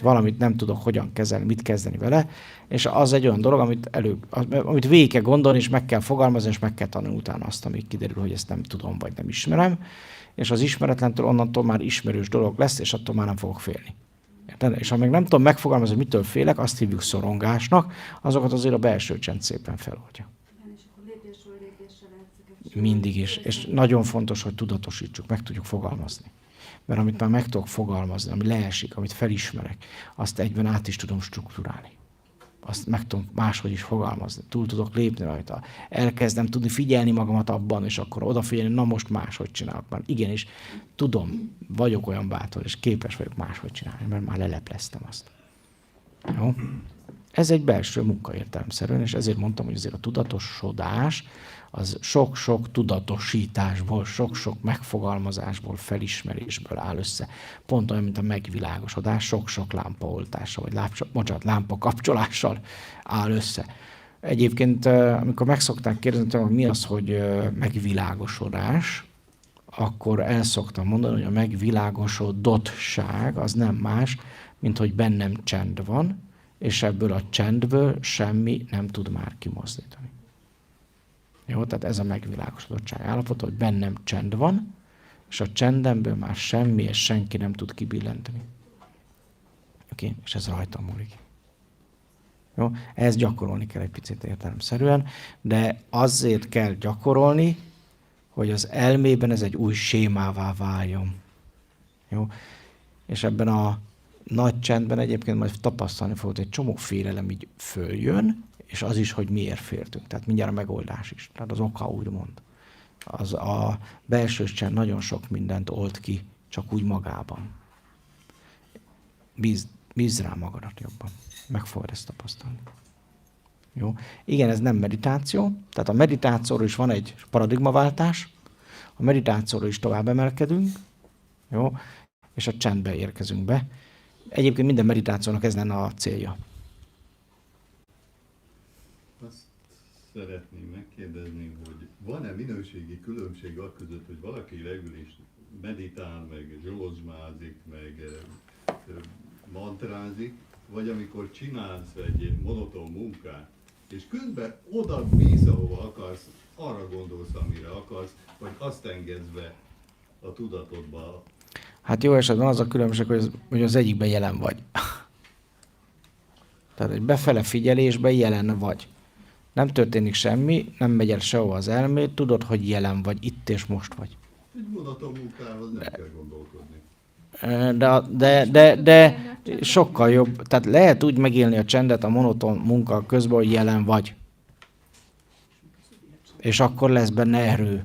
Valamit nem tudok hogyan kezelni, mit kezdeni vele, és az egy olyan dolog, amit végig kell gondolni, és meg kell fogalmazni, és meg kell tanulni utána azt, amíg kiderül, hogy ezt nem tudom, vagy nem ismerem, és az ismeretlentől onnantól már ismerős dolog lesz, és attól már nem fogok félni. Érted? És ha még nem tudom megfogalmazni, hogy mitől félek, azt hívjuk szorongásnak, azokat azért a belső csend szépen feloldja. És akkor lépésről lépésre lehet. Mindig is. És nagyon fontos, hogy tudatosítsuk, meg tudjuk fogalmazni. Mert amit már meg tudok fogalmazni, ami leesik, amit felismerek, azt egyben át is tudom strukturálni. Azt meg tudom máshogy is fogalmazni. Túl tudok lépni rajta. Elkezdem tudni figyelni magamat abban, és akkor odafigyelni, na most máshogy csinálok. Már igenis tudom, vagyok olyan bátor, és képes vagyok máshogy csinálni, mert már lelepleztem azt. Jó? Ez egy belső munka értelemszerűen, és ezért mondtam, hogy azért a tudatosodás az sok-sok tudatosításból, sok-sok megfogalmazásból, felismerésből áll össze. Pont olyan, mint a megvilágosodás, sok-sok lámpaoltással, vagy lámpa kapcsolással áll össze. Egyébként, amikor meg szokták kérdezni, hogy mi az, hogy megvilágosodás, akkor el szoktam mondani, hogy a megvilágosodottság az nem más, mint hogy bennem csend van, és ebből a csendből semmi nem tud már kimozdítani. Jó, tehát ez a megvilágosodottság állapota, hogy bennem csend van, és a csendemből már semmi és senki nem tud kibillenteni. Oké? És ez rajtam múlik. Jó? Ezt gyakorolni kell egy picit értelemszerűen, de azért kell gyakorolni, hogy az elmében ez egy új sémává váljon. Jó? És ebben a nagy csendben egyébként majd tapasztalni fogod, hogy egy csomó félelem így följön, és az is, hogy miért féltünk. Tehát mindjárt a megoldás is. Tehát az oka úgymond. Az a belső csend nagyon sok mindent old ki, csak úgy magában. Bízz rá magadat jobban. Meg fogod ezt tapasztalni. Jó? Igen, ez nem meditáció. Tehát a meditációról is van egy paradigmaváltás. A meditációról is tovább emelkedünk. Jó? És a csendbe érkezünk be. Egyébként minden meditációnak ez lenne a célja. Azt szeretném megkérdezni, hogy van-e minőségi különbség a között, hogy valaki leül és meditál, meg zsolozsmázik, meg mantrázik, vagy amikor csinálsz egy monoton munkát, és közben oda mész, ahova akarsz, arra gondolsz, amire akarsz, vagy azt engedsz be a tudatodba. Hát jó esetben az a különbség, hogy az egyikben jelen vagy. Tehát egy befele figyelésben jelen vagy. Nem történik semmi, nem megy el sehova az elméd, tudod, hogy jelen vagy, itt és most vagy. Egy monoton munkához nem kell gondolkodni. De sokkal jobb. Tehát lehet úgy megélni a csendet a monoton munka közben, hogy jelen vagy. És akkor lesz benne erő.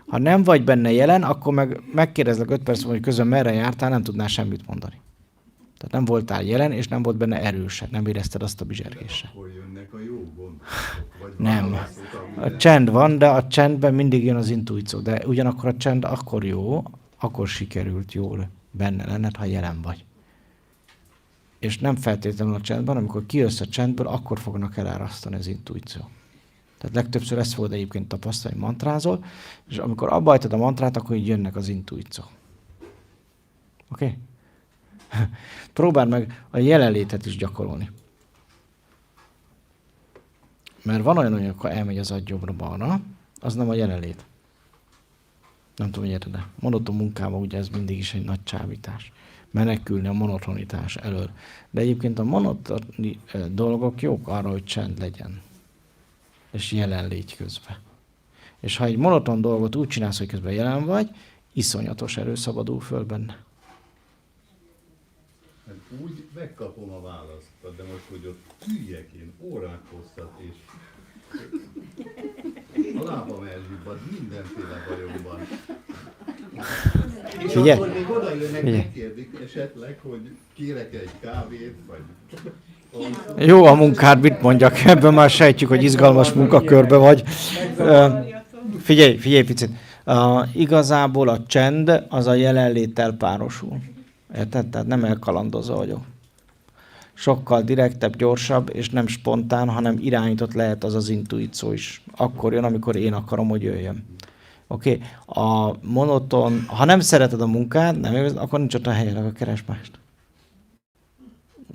Ha nem vagy benne jelen, akkor megkérdezlek 5 perc, hogy közben merre jártál, nem tudnál semmit mondani. Tehát nem voltál jelen, és nem volt benne erőse, nem érezted azt a bizsergéssel. Akkor jönnek a jó gondolatok, vagy nem. A csend van, de a csendben mindig jön az intuíció. De ugyanakkor a csend akkor jó, akkor sikerült jól benne lenned, ha jelen vagy. És nem feltétlenül a csendben, amikor kijössz a csendből, akkor fognak elárasztani az intuíció. Tehát legtöbbször ezt fogod egyébként tapasztalni, hogy mantrázol, és amikor abba hagytad a mantrát, akkor így jönnek az intuíció. Oké? Okay? Próbáld meg a jelenlétet is gyakorolni. Mert van olyan, hogy akkor elmegy az agy jobbra-balra, az nem a jelenlét. Nem tudom, hogy érted-e. Monoton munkában ugye ez mindig is egy nagy csábítás. Menekülni a monotonitás elől. De egyébként a monotoni dolgok jók arra, hogy csend legyen. És jelen légy közben. És ha egy monoton dolgot úgy csinálsz, hogy közben jelen vagy, iszonyatos erő szabadul föl benne. Hát úgy megkapom a választ, de most, hogy ott üljek én órák hosszat, és a lábam elzsibbad mindenféle bajomban. És Figyelj. akkor még oda jönnek, megkérdik esetleg, hogy kérek egy kávét, vagy... Jó a munkád, mit mondjak? Ebből már sejtjük, hogy izgalmas munkakörbe vagy. Figyelj picit. Igazából a csend az a jelenléttel párosul. Érted? Tehát nem elkalandozó vagyok. Sokkal direktebb, gyorsabb, és nem spontán, hanem irányított lehet az az intuíció is. Akkor jön, amikor én akarom, hogy jöjjön. Oké? A monoton, ha nem szereted a munkád, nem érzed, akkor nincs ott a helyen, akkor keresd mást.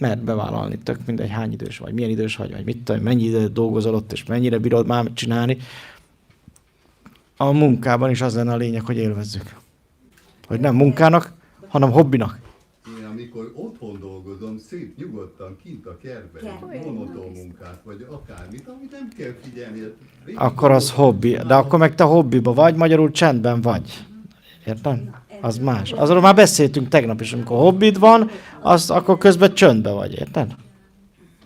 Mert bevállalni, tök mindegy, hány idős vagy, milyen idős vagy mit tudom, mennyi időt dolgozol ott, és mennyire bírod már csinálni. A munkában is az lenne a lényeg, hogy élvezzük. Hogy nem munkának, hanem hobbinak. Én amikor otthon dolgozom, szép nyugodtan kint a kertben, monoton munkát, vagy akármit, amit nem kell figyelni. Akkor az hobbi, de akkor meg te hobbiba vagy, magyarul csendben vagy. Érted? Az más. Azról már beszéltünk tegnap is, amikor hobbid van, az akkor közben csöndben vagy, érted?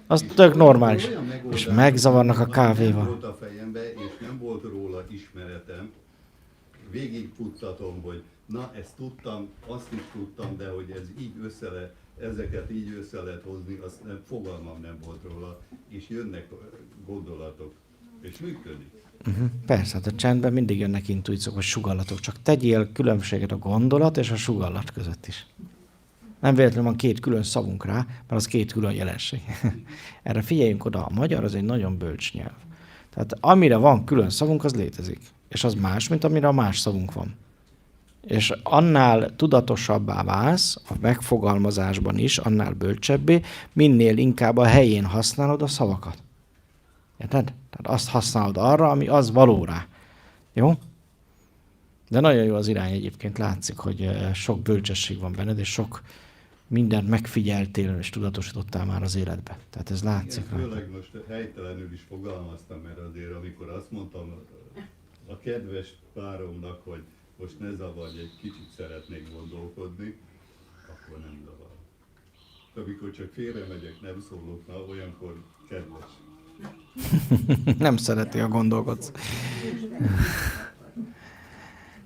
Az tök normális. És megzavarnak a kávéval. Volt a fejembe, és nem volt róla ismeretem. Végigfuttatom, hogy na, ezt tudtam, azt is tudtam, de hogy ez így ezeket így össze lehet hozni, azt nem, fogalmam nem volt róla, és jönnek gondolatok, és működik. Persze, hát a csendben mindig jönnek intuíciók, vagy sugallatok, csak tegyél különbséget a gondolat és a sugallat között is. Nem véletlenül van két külön szavunk rá, mert az két külön jelenség. Erre figyeljünk oda, a magyar az egy nagyon bölcs nyelv. Tehát amire van külön szavunk, az létezik. És az más, mint amire a más szavunk van. És annál tudatosabbá válsz, a megfogalmazásban is, annál bölcsebbé, minél inkább a helyén használod a szavakat. Érted? Tehát azt használod arra, ami az való rá. Jó? De nagyon jó az irány egyébként, látszik, hogy sok bölcsesség van benned, és sok mindent megfigyeltél, és tudatosítottál már az életbe. Tehát ez látszik. Igen, főleg most helytelenül is fogalmaztam, mert azért amikor azt mondtam a kedves páromnak, hogy most ne zavarj, egy kicsit szeretnék gondolkodni, akkor nem zavar. Amikor csak félre megyek, nem szólok, na olyankor kedves. Nem szereti, a gondolkodsz.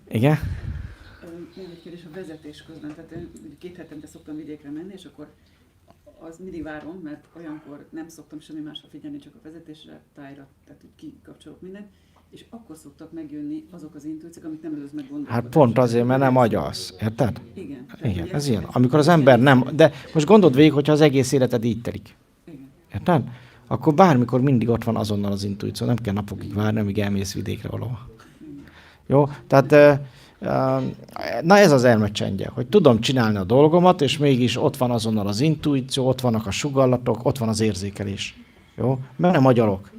Igen? Még egy kérdés a vezetés közben. Tehát 2 hetente szoktam vidékre menni, és akkor az mindig várom, mert olyankor nem szoktam semmi másra figyelni, csak a vezetésre, tájra, tehát hogy kikapcsolok mindent, és akkor szoktak megjönni azok az intuíciók, amik nem előz meg gondolkodás. Hát pont azért, mert nem agyalsz, érted? Igen. Igen, ez ilyen. Amikor az ember nem... De most gondold végig, hogyha az egész életed így telik. Igen. Érted? Akkor bármikor mindig ott van azonnal az intuíció, nem kell napokig várni, amíg elmész vidékre valahol. Jó? Tehát... Na ez az elmecsendje, hogy tudom csinálni a dolgomat, és mégis ott van azonnal az intuíció, ott vannak a sugallatok, ott van az érzékelés. Jó? Mert nem agyalok.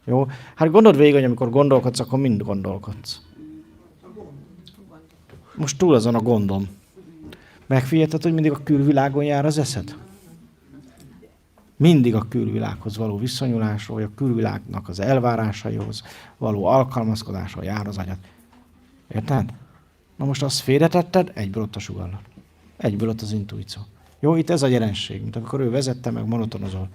Jó? Hát gondold végig, hogy amikor gondolkodsz, akkor mind gondolkodsz. Most túl azon a gondom. Megfigyelted, hogy mindig a külvilágon jár az eszed? Mindig a külvilághoz való viszonyulásról, vagy a külvilágnak az elvárásaihoz való alkalmazkodásról jár az agyad. Érted? Na most azt félretetted, egyből ott a sugallat. Egyből ott az intuíció. Jó, itt ez a jelenség, mint amikor ő vezette, meg monotonozol.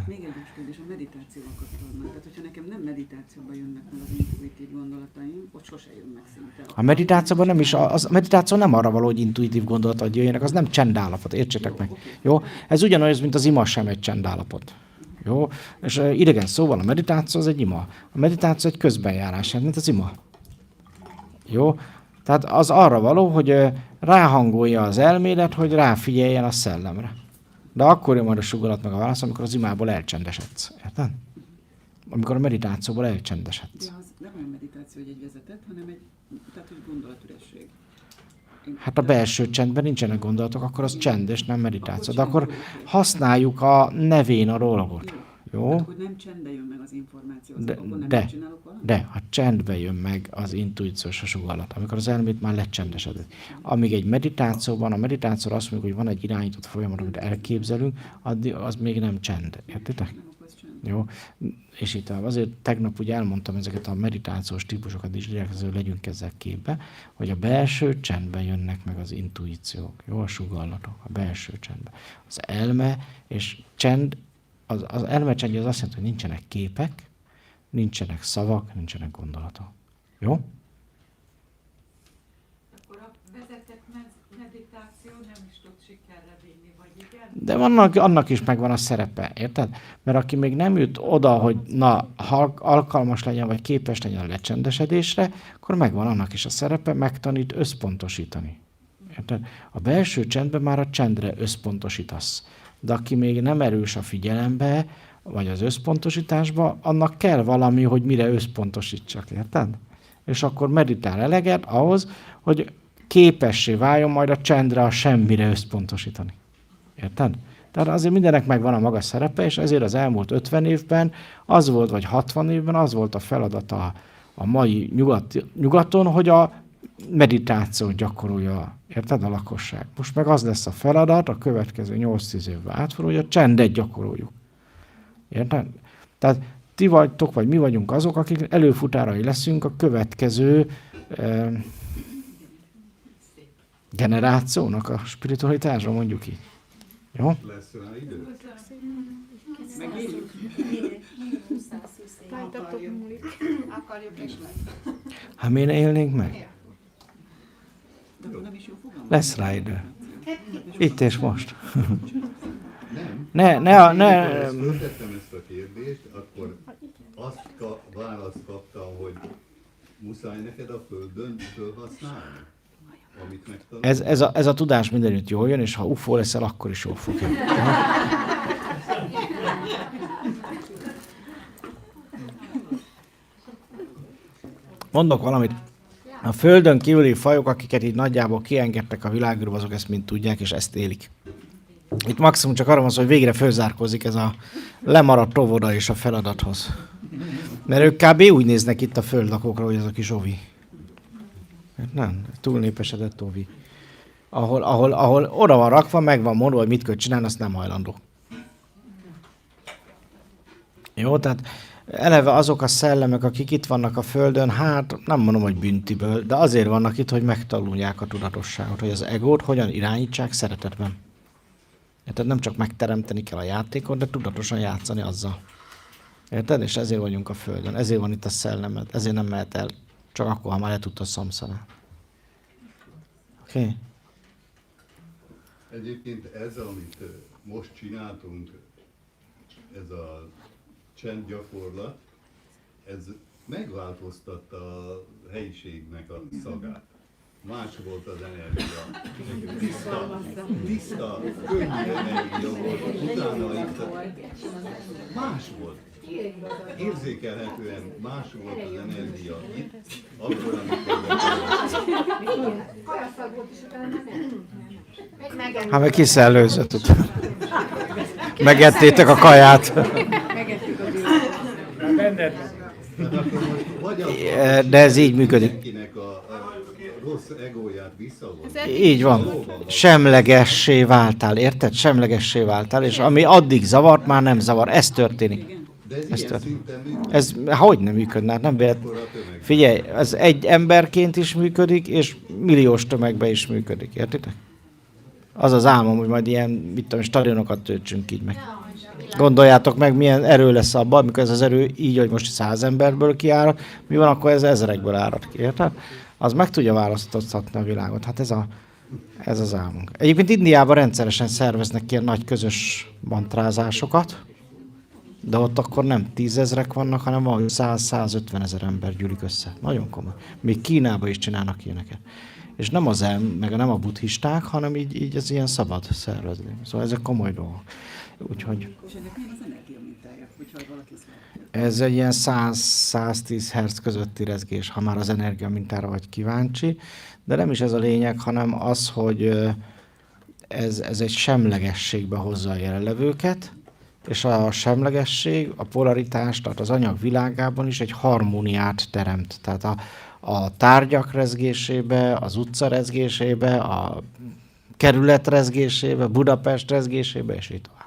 Még egy kérdés a meditációval kapcsolatban. Tehát, hogyha nekem nem meditációban jönnek meg az intuitív gondolataim, ott sose jönnek szinte. A meditációban nem is, a meditáció nem arra való, hogy intuitív gondolatok jöjjenek, az nem csendállapot, értsétek meg. Jó? Ez ugyanolyan, mint az ima sem egy csendállapot. Jó? És idegen szóval a meditáció az egy ima. A meditáció egy közbenjárás, mint az ima. Jó? Tehát az arra való, hogy ráhangolja az elmélet, hogy ráfigyeljen a szellemre. De akkor jön majd a sugallat meg a válasz, amikor az imából elcsendesedsz. Érted? Amikor a meditációból elcsendesedsz. Ja, az nem olyan meditáció, hogy egy vezetet, hanem egy, tehát, hogy gondolatüresség. Hát a belső csendben nincsenek gondolatok, akkor az csend és nem meditáció. De akkor használjuk a nevén a dolgot. Jó? Hát, hogy nem csendbe jön meg az információ, akkor nem csinálok valamit? De a csendbe jön meg az intuíció és a sugallat, amikor az elmét már lecsendesedett. Amíg egy meditációban, a meditációra azt mondjuk, hogy van egy irányított folyamat, amit elképzelünk, addig az még nem csend. Értitek? Jó? És itt azért tegnap ugye elmondtam ezeket a meditációs típusokat is, direkt, hogy legyünk ezzel képbe, hogy a belső csendben jönnek meg az intuíciók, jó? A sugallatok, a belső csendben. Az elme és csend, az elme csendje az azt jelenti, hogy nincsenek képek, nincsenek szavak, nincsenek gondolatok. Jó? Akkor a vezetett meditáció nem is tud sikerre vinni, vagy igen? De annak is megvan a szerepe, érted? Mert aki még nem jut oda, hogy alkalmas legyen, vagy képes legyen a lecsendesedésre, akkor megvan annak is a szerepe, megtanít összpontosítani. Érted? A belső csendben már a csendre összpontosítasz. De aki még nem erős a figyelembe, vagy az összpontosításba, annak kell valami, hogy mire összpontosítsak, érted? És akkor meditál eleget ahhoz, hogy képessé váljon majd a csendre a semmire összpontosítani. Érted? Tehát azért mindenek megvan a maga szerepe, és ezért az elmúlt 50 évben az volt, vagy 60 évben az volt a feladata a mai nyugaton, hogy a meditációt gyakorolja, érted, a lakosság. Most meg az lesz a feladat a következő 8-10 évben átforul, hogy a csendet gyakoroljuk. Érted? Tehát ti vagytok, vagy mi vagyunk azok, akik előfutárai leszünk a következő generációnak a spiritualitásra, mondjuk így. Jó? Lesz rá idő? Akarjuk és lesz. Hát miért ne élnénk meg? Lesz rá idő. Itt és most. Nem. Ne. Föltettem ezt a kérdést, akkor azt választ kaptam, hogy muszáj neked a földön felhasználni, amit megtanulsz. Ez a tudás mindenütt jól jön, és ha UFO leszel, akkor is jól fog jönni. Mondok valamit. A Földön kívüli fajok, akiket így nagyjából kiengedtek a világról, azok ezt mind tudják, és ezt élik. Itt maximum csak arra van szó, hogy végre fölzárkózik ez a lemaradt óvoda és a feladathoz. Mert ők kb. Úgy néznek itt a földlakókra, hogy ez a kis ovi. Nem, túlnépesedett ovi. Ahol oda van rakva, meg van mondva, hogy mit kell csinálni, azt nem hajlandó. Jó, tehát eleve azok a szellemek, akik itt vannak a Földön, hát nem mondom, hogy büntiből, de azért vannak itt, hogy megtanulják a tudatosságot, hogy az egót hogyan irányítsák szeretetben. Tehát nem csak megteremteni kell a játékot, de tudatosan játszani azzal. Érted? És ezért vagyunk a Földön, ezért van itt a szellemet, ezért nem mehet el, csak akkor, ha már le tudta szamszanál. Oké? Okay. Egyébként ez, amit most csináltunk, ez a csendgyakorlat, ez megváltoztatta a helyiségnek a szagát. Más volt az energia. Tiszta, könnyű energia volt. Utána itt más volt. Érzékelhetően más volt az energia itt, akkor, amikor hát meg kiszellőzött. Megettétek a kaját. De ez így működik. Így van. Semlegessé váltál, érted? Semlegessé váltál, és ami addig zavart, már nem zavar. Ez történik. Ez hogy nem működne? Nem véletlen. Figyelj, ez egy emberként is működik, és milliós tömegben is működik, értitek? Az az álmom, hogy majd ilyen, mit tudom, stadionokat töltsünk így meg. Gondoljátok meg, milyen erő lesz abban, amikor ez az erő így, hogy most 100 emberből kiárad, mi van, akkor ez ezerekből árad ki, érted? Az meg tudja választoztatni a világot. Hát ez az álmunk. Egyébként Indiában rendszeresen szerveznek ilyen nagy közös mantrázásokat, de ott akkor nem 10 000 vannak, hanem valahogy 100-150 000 ember gyűlik össze. Nagyon komoly. Még Kínában is csinálnak ilyeneket. És nem az meg nem a buddhisták, hanem így ez ilyen szabad szervezni. Szóval ezek komoly dolgok. Úgyhogy... És ennek nem az energia mintája, hogyha valaki ez egy ilyen 100-110 Hz közötti rezgés, ha már az energia mintára vagy kíváncsi. De nem is ez a lényeg, hanem az, hogy ez egy semlegességbe hozza a jelenlevőket, és a semlegesség, a polaritás, tehát az anyag világában is egy harmóniát teremt. Tehát a tárgyak rezgésébe, az utca rezgésébe, a kerület rezgésébe, Budapest rezgésébe, és így tovább.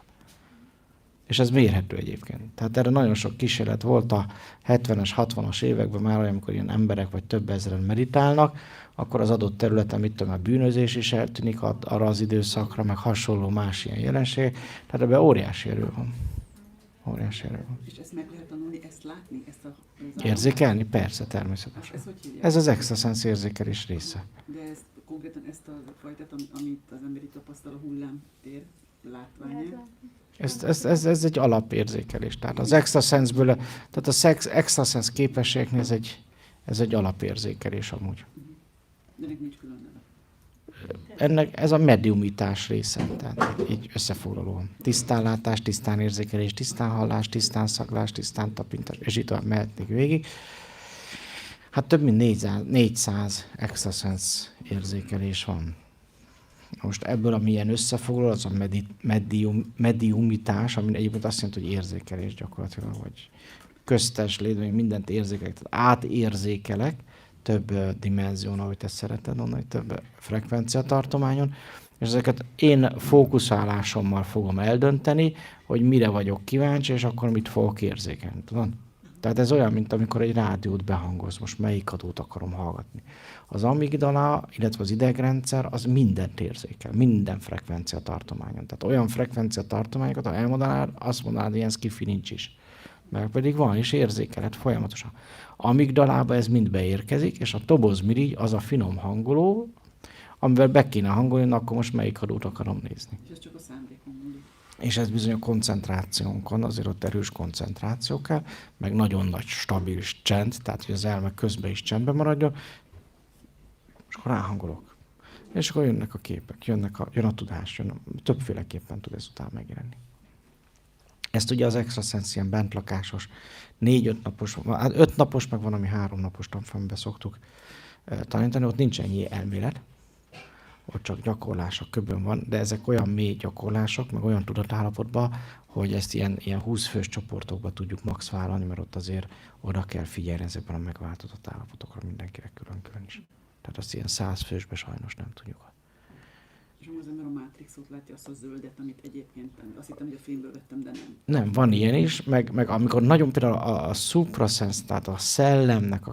És ez mérhető egyébként. Tehát erre nagyon sok kísérlet volt a 70-es, 60-as években már, amikor ilyen emberek vagy több ezeren meditálnak, akkor az adott területen, mit tudom, a bűnözés is eltűnik arra az időszakra, meg hasonló más ilyen jelenség. Tehát ebben óriási erő van. Óriási erő van. És ezt meg lehet tanulni, ezt látni? Érzékelni? Persze, természetesen. Ez az extraszensz érzékelés része. De ez konkrétan ezt a fajtát, amit az emberi tapasztal, a hullámtér látványa. Ez egy alapérzékelés. Tehát az extraszenszből, tehát az extraszensz képességnél ez egy alapérzékelés amúgy. De ennek nincs külön neve. Ennek ez a mediumitás része, tehát így összefoglalóan. Tisztán látás, tisztán érzékelés, tisztán hallás, tisztán szaglás, tisztán tapintás, és itt mehetnék végig. Hát több mint 400 extraszensz érzékelés van. Most ebből, ami ilyen összefoglaló, az a mediumitás, ami egyébként azt jelenti, hogy érzékelés gyakorlatilag, vagy köztes létben mindent érzékelek, tehát átérzékelek, több dimenzión, ahogy te szereted mondani, több frekvenciatartományon, és ezeket én fókuszálásommal fogom eldönteni, hogy mire vagyok kíváncsi, és akkor mit fogok érzékelni, tudod? Tehát ez olyan, mint amikor egy rádiót behangolsz, most melyik adót akarom hallgatni. Az amigdala, illetve az idegrendszer, az mindent érzékel, minden frekvenciatartományon. Tehát olyan frekvenciatartományokat, ha elmondanád, azt mondanád, hogy ilyen skifi nincs is. Mert pedig van, és érzékelhet folyamatosan. Amigdalába ez mind beérkezik, és a tobozmirigy az a finom hangoló, amivel be kéne hangolni, akkor most melyik adót akarom nézni. És ez csak a szándékon múlik. És ez bizony a koncentrációnkon, azért ott erős koncentráció kell, meg nagyon nagy, stabil csend, tehát hogy az elme közben is csendben maradjon, és akkor ráhangolok. És akkor jönnek a képek, jön a tudás, többféleképpen tud ezután megjelenni. Ezt ugye az extraszensz ilyen bentlakásos, 4-5 napos, hát 5 napos, meg van, ami 3 napos tanfolyamban szoktuk tanítani, ott nincs ennyi elmélet, ott csak gyakorlás a köbön van, de ezek olyan mély gyakorlások, meg olyan tudatállapotban, hogy ezt ilyen 20 fős csoportokba tudjuk max vállalni, mert ott azért oda kell figyelni ezekben a megváltozott állapotokra mindenkire külön-külön is. Tehát azt ilyen 100 fősbe sajnos nem tudjuk. És az ember a Matrixot látja, azt a zöldet, amit egyébként azt hittem, hogy a filmből vettem, de nem. Nem, van ilyen is, meg amikor nagyon például a suprasense, tehát a szellemnek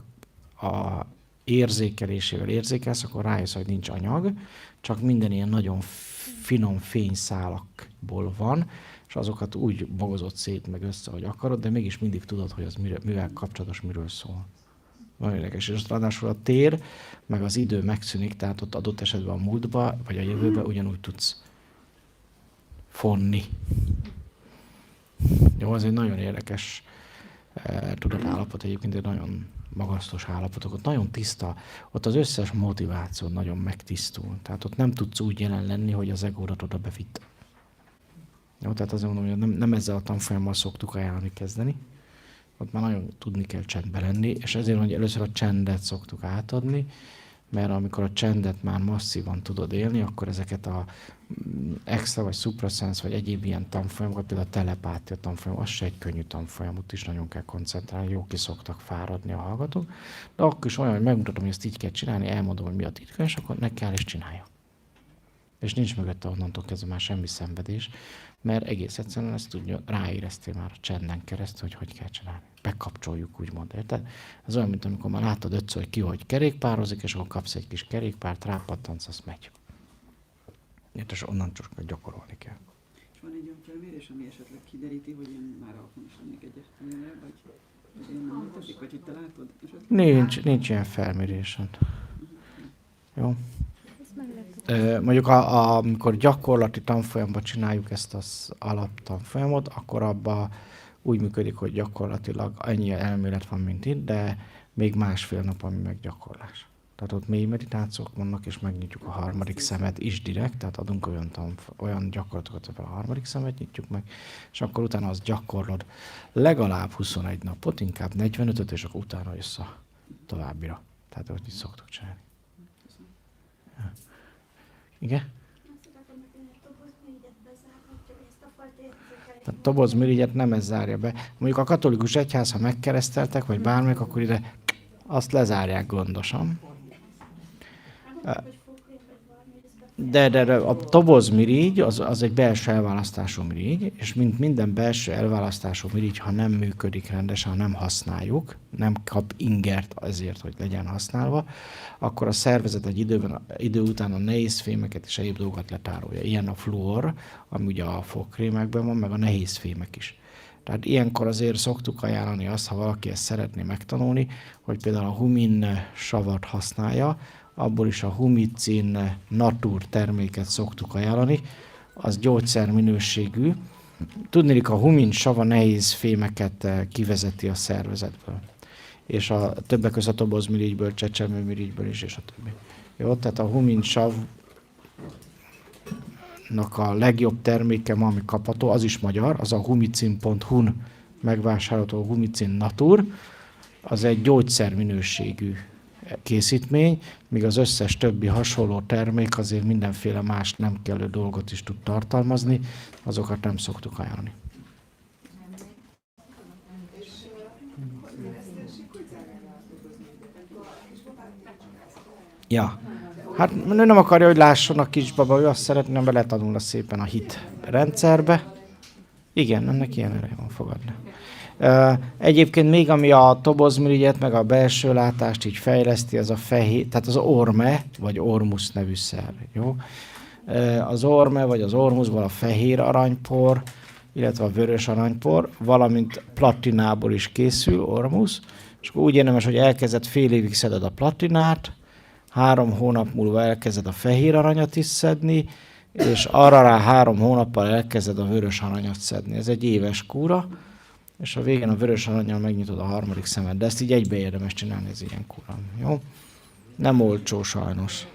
a érzékelésével érzékelsz, akkor rájössz, hogy nincs anyag, csak minden ilyen nagyon finom fényszálakból van, és azokat úgy bogozott szét meg össze, hogy akarod, de mégis mindig tudod, hogy az mivel kapcsolatos, miről szól. Nagyon érdekes, és ráadásul a tér, meg az idő megszűnik, tehát ott adott esetben a múltba, vagy a jövőbe ugyanúgy tudsz fonni. Jó, ez egy nagyon érdekes tudatállapot, egyébként egy nagyon magasztos állapotok, ott nagyon tiszta, ott az összes motiváció nagyon megtisztul. Tehát ott nem tudsz úgy jelen lenni, hogy az egódat oda bevitt. Jó, tehát azért mondom, hogy nem ezzel a tanfolyammal szoktuk ajánlani kezdeni. Ott már nagyon tudni kell csendben lenni, és ezért, hogy először a csendet szoktuk átadni, mert amikor a csendet már masszívan tudod élni, akkor ezeket a extra vagy suprasense vagy egyéb ilyen tanfolyamokat, például a telepátia tanfolyam, az se egy könnyű tanfolyam, ott is nagyon kell koncentrálni, jó ki szoktak fáradni a hallgatók, de akkor is olyan, hogy megmutatom, hogy ezt így kell csinálni, elmondom, hogy mi a titka, és akkor neki kell és csinálja. És nincs mögötte onnantól kezdve már semmi szenvedés, mert egész egyszerűen ezt tudja, ráéreztél már a csenden keresztül, hogy kell csinálni. Bekapcsoljuk, úgymond, érted? Ez olyan, mint amikor már látod 5-ször, hogy ki hogy kerékpározik, és akkor kapsz egy kis kerékpárt, rápattansz, azt megy. Érted, és onnan csak gyakorolni kell. És van egy olyan felmérés, ami esetleg kideríti, hogy én már alkalmas lennék egyes filmre, vagy én nem létezik, vagy hogy te látod? Nincs ilyen felmérésen. Jó. Mondjuk amikor gyakorlati tanfolyamban csináljuk ezt az alaptanfolyamot, akkor abban úgy működik, hogy gyakorlatilag ennyi elmélet van, mint itt, de még 1,5 nap, ami meg gyakorlás. Tehát ott mély meditációk vannak, és megnyitjuk a harmadik szemet is direkt, tehát adunk olyan gyakorlatokat, hogy a harmadik szemet nyitjuk meg, és akkor utána azt gyakorlod legalább 21 napot, inkább 45-öt, és akkor utána jössz a továbbira. Tehát ott is szoktuk csinálni. Igen? A tobozmirigyet nem ez zárja be. Mondjuk a katolikus egyház, ha megkereszteltek, vagy bármelyik, akkor ide azt lezárják gondosan. De a tobozmirigy az egy belső elválasztású mirigy, és mint minden belső elválasztású mirigy, ha nem működik rendesen, ha nem használjuk, nem kap ingert azért, hogy legyen használva, akkor a szervezet egy idő után a nehéz fémeket és egyéb dolgokat letárolja. Ilyen a fluor, ami ugye a fogkrémekben van, meg a nehéz fémek is. Tehát ilyenkor azért szoktuk ajánlani azt, ha valaki ezt szeretné megtanulni, hogy például a humin savat használja, abból is a humicin natur terméket szoktuk ajánlani, az gyógyszerminőségű. Tudnélik, a humin sav a nehéz fémeket kivezeti a szervezetből. És a többek között a tobozmirigyből, csecsemőmirigyből is, és a többi. Jó, tehát a humin savnak a legjobb terméke ma, ami kapható, az is magyar, az a humicin.hu-n megvásárolható Humicin Natur, az egy gyógyszerminőségű készítmény, míg az összes többi hasonló termék azért mindenféle más nem kellő dolgot is tud tartalmazni, azokat nem szoktuk ajánlani. Ja. Hát ő nem akarja, hogy lásson a kisbaba, ő azt szeretné, hogy beletanulna szépen a hit rendszerbe. Igen, ennek ilyen ereje van, fogadni. Egyébként még ami a tobozmirigyet, meg a belső látást így fejleszti, az a fehér, tehát az orme, vagy ormus nevű szerv, jó? Az orme, vagy az ormusból a fehér aranypor, illetve a vörös aranypor, valamint platinából is készül, ormus, és akkor úgy érdemes, hogy elkezded fél évig szeded a platinát, 3 hónap múlva elkezded a fehér aranyat is szedni, és arra rá 3 hónappal elkezded a vörös aranyat szedni. Ez egy éves kúra, és a végén a vörös arannyal megnyitod a harmadik szemed, de ezt így egybe érdemes csinálni, ez ilyen kúra. Jó? Nem olcsó sajnos.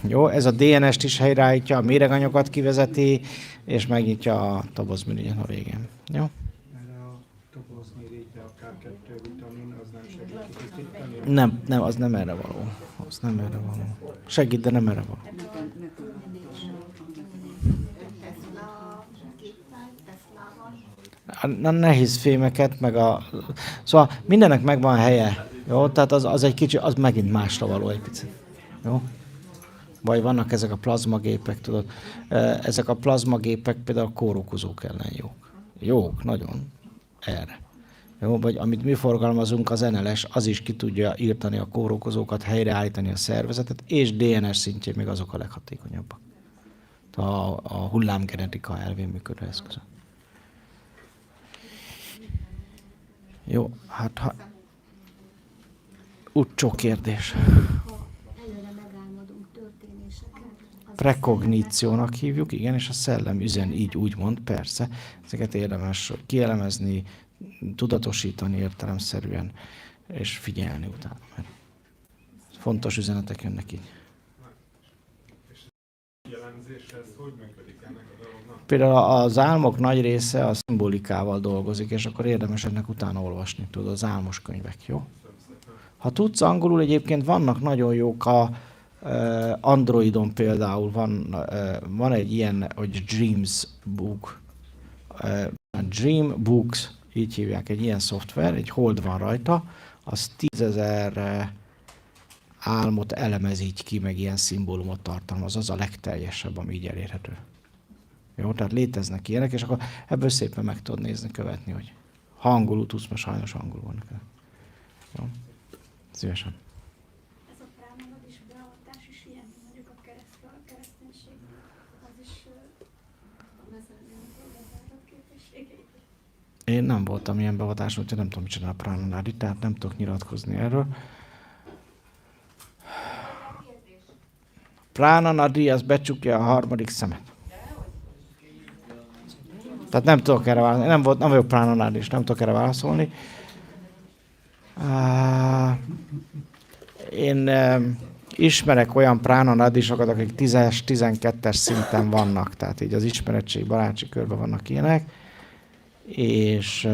Jó, ez a DNS-t is helyreállítja, a méreganyagokat kivezeti, és megnyitja a tobozmirigyet a végén. Jó? Nem, az nem erre való. Az nem erre való. Segít, de nem erre való. A nehéz fémeket, meg a... Szóval mindennek megvan helye. Jó? Tehát az egy kicsi, az megint másra való egy picit. Jó? Vagy vannak ezek a plazmagépek, tudod. Ezek a plazmagépek például a kórokozók ellen jók. Jók, nagyon. Erre. Jó, vagy amit mi forgalmazunk, az NLS, az is ki tudja írtani a kórokozókat, helyreállítani a szervezetet, és DNS szintjén még azok a leghatékonyabbak. A hullámgenetika elvén működő eszközök. Jó, hát ha... Utcsó kérdés. Prekogníciónak hívjuk, igen, és a szellem üzen így úgymond, persze. Ezeket érdemes kielemezni, tudatosítani értelemszerűen, és figyelni utána, mert fontos üzenetek jönnek így. Például az álmok nagy része a szimbolikával dolgozik, és akkor érdemes ennek utána olvasni, tudod, az álmos könyvek, jó? Ha tudsz angolul, egyébként vannak nagyon jók Androidon például van egy ilyen, hogy Dreams Book, Dream Books, így hívják, egy ilyen szoftver, egy hold van rajta, az 10 000 álmot elemez így ki, meg ilyen szimbólumot tartalmaz, az a legteljesebb, ami így elérhető. Jó, tehát léteznek ilyenek, és akkor ebből szépen meg tudod nézni, követni, hogy ha angolul tudsz, mert sajnos angolul van nekem. Jó, szívesen. Ez a prámonod is beavatás is ilyen, mondjuk a kereszténység, az is vezetni a bezárat képességeit. Én nem voltam ilyen beavatáson, úgyhogy nem tudom, mit csinál a Prana-Nadi, tehát nem tudok nyilatkozni erről. Prana-Nadi, az becsukja a harmadik szemet. Tehát nem tudok erre válaszolni. Nem vagyok Prana-Nadi, és nem tudok erre válaszolni. Én ismerek olyan Prana-Nadisokat, akik 10-es, 12-es szinten vannak, tehát így az ismerettség, baráti körben vannak ilyenek. És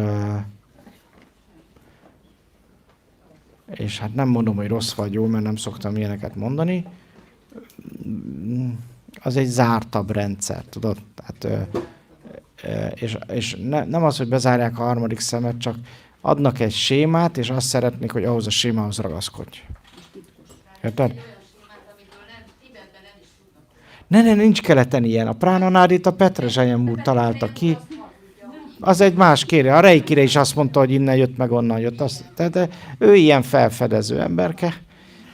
hát nem mondom, hogy rossz vagy jó, mert nem szoktam ilyeneket mondani. Az egy zártabb rendszer, tudod? Tehát, és nem az, hogy bezárják a harmadik szemet, csak adnak egy sémát, és azt szeretnék, hogy ahhoz a sémához ragaszkodj. Érted? Ne, nincs keleten ilyen. A Prana-Nadit a Petrezselyen úr találta ki. Az egy más kérje. A Reikire is azt mondta, hogy innen jött, meg onnan jött. Tehát ő ilyen felfedező emberke.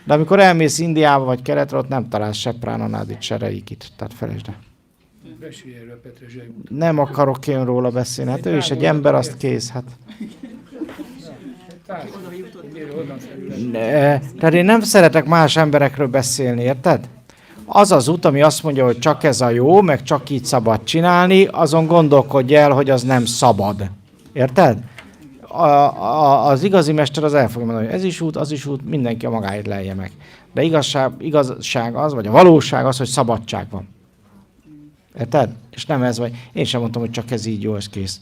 De amikor elmész Indiába vagy Keletre, ott nem találsz se Prana-Nadit, se Reikit. Tehát felejtsd el. Nem akarok én róla beszélni. Hát ő is egy ember, azt kész. Hát. Tehát én nem szeretek más emberekről beszélni, érted? Az az út, ami azt mondja, hogy csak ez a jó, meg csak így szabad csinálni, azon gondolkodj el, hogy az nem szabad. Érted? Az igazi mester az el fogja mondani, hogy ez is út, az is út, mindenki a magáért lelje meg. De igazság az, vagy a valóság az, hogy szabadság van. Érted? És nem ez vagy. Én sem mondtam, hogy csak ez így jó, ez kész.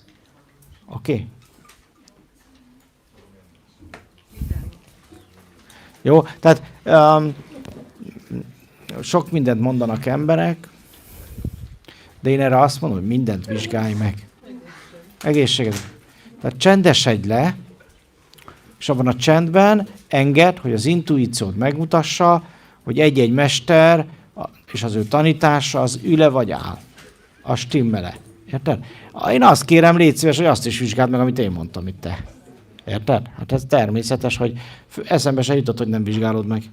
Oké? Jó? Tehát sok mindent mondanak emberek, de én erre azt mondom, hogy mindent vizsgálj meg. Egészségedre. Tehát csendesedj le, és abban a csendben engedd, hogy az intuíciót megmutassa, hogy egy-egy mester és az ő tanítása az üle vagy áll. A stimmele. Érted? Én azt kérem, légy szíves, hogy azt is vizsgáld meg, amit én mondtam itt te. Érted? Hát ez természetes, hogy eszembe se jutott, hogy nem vizsgálod meg.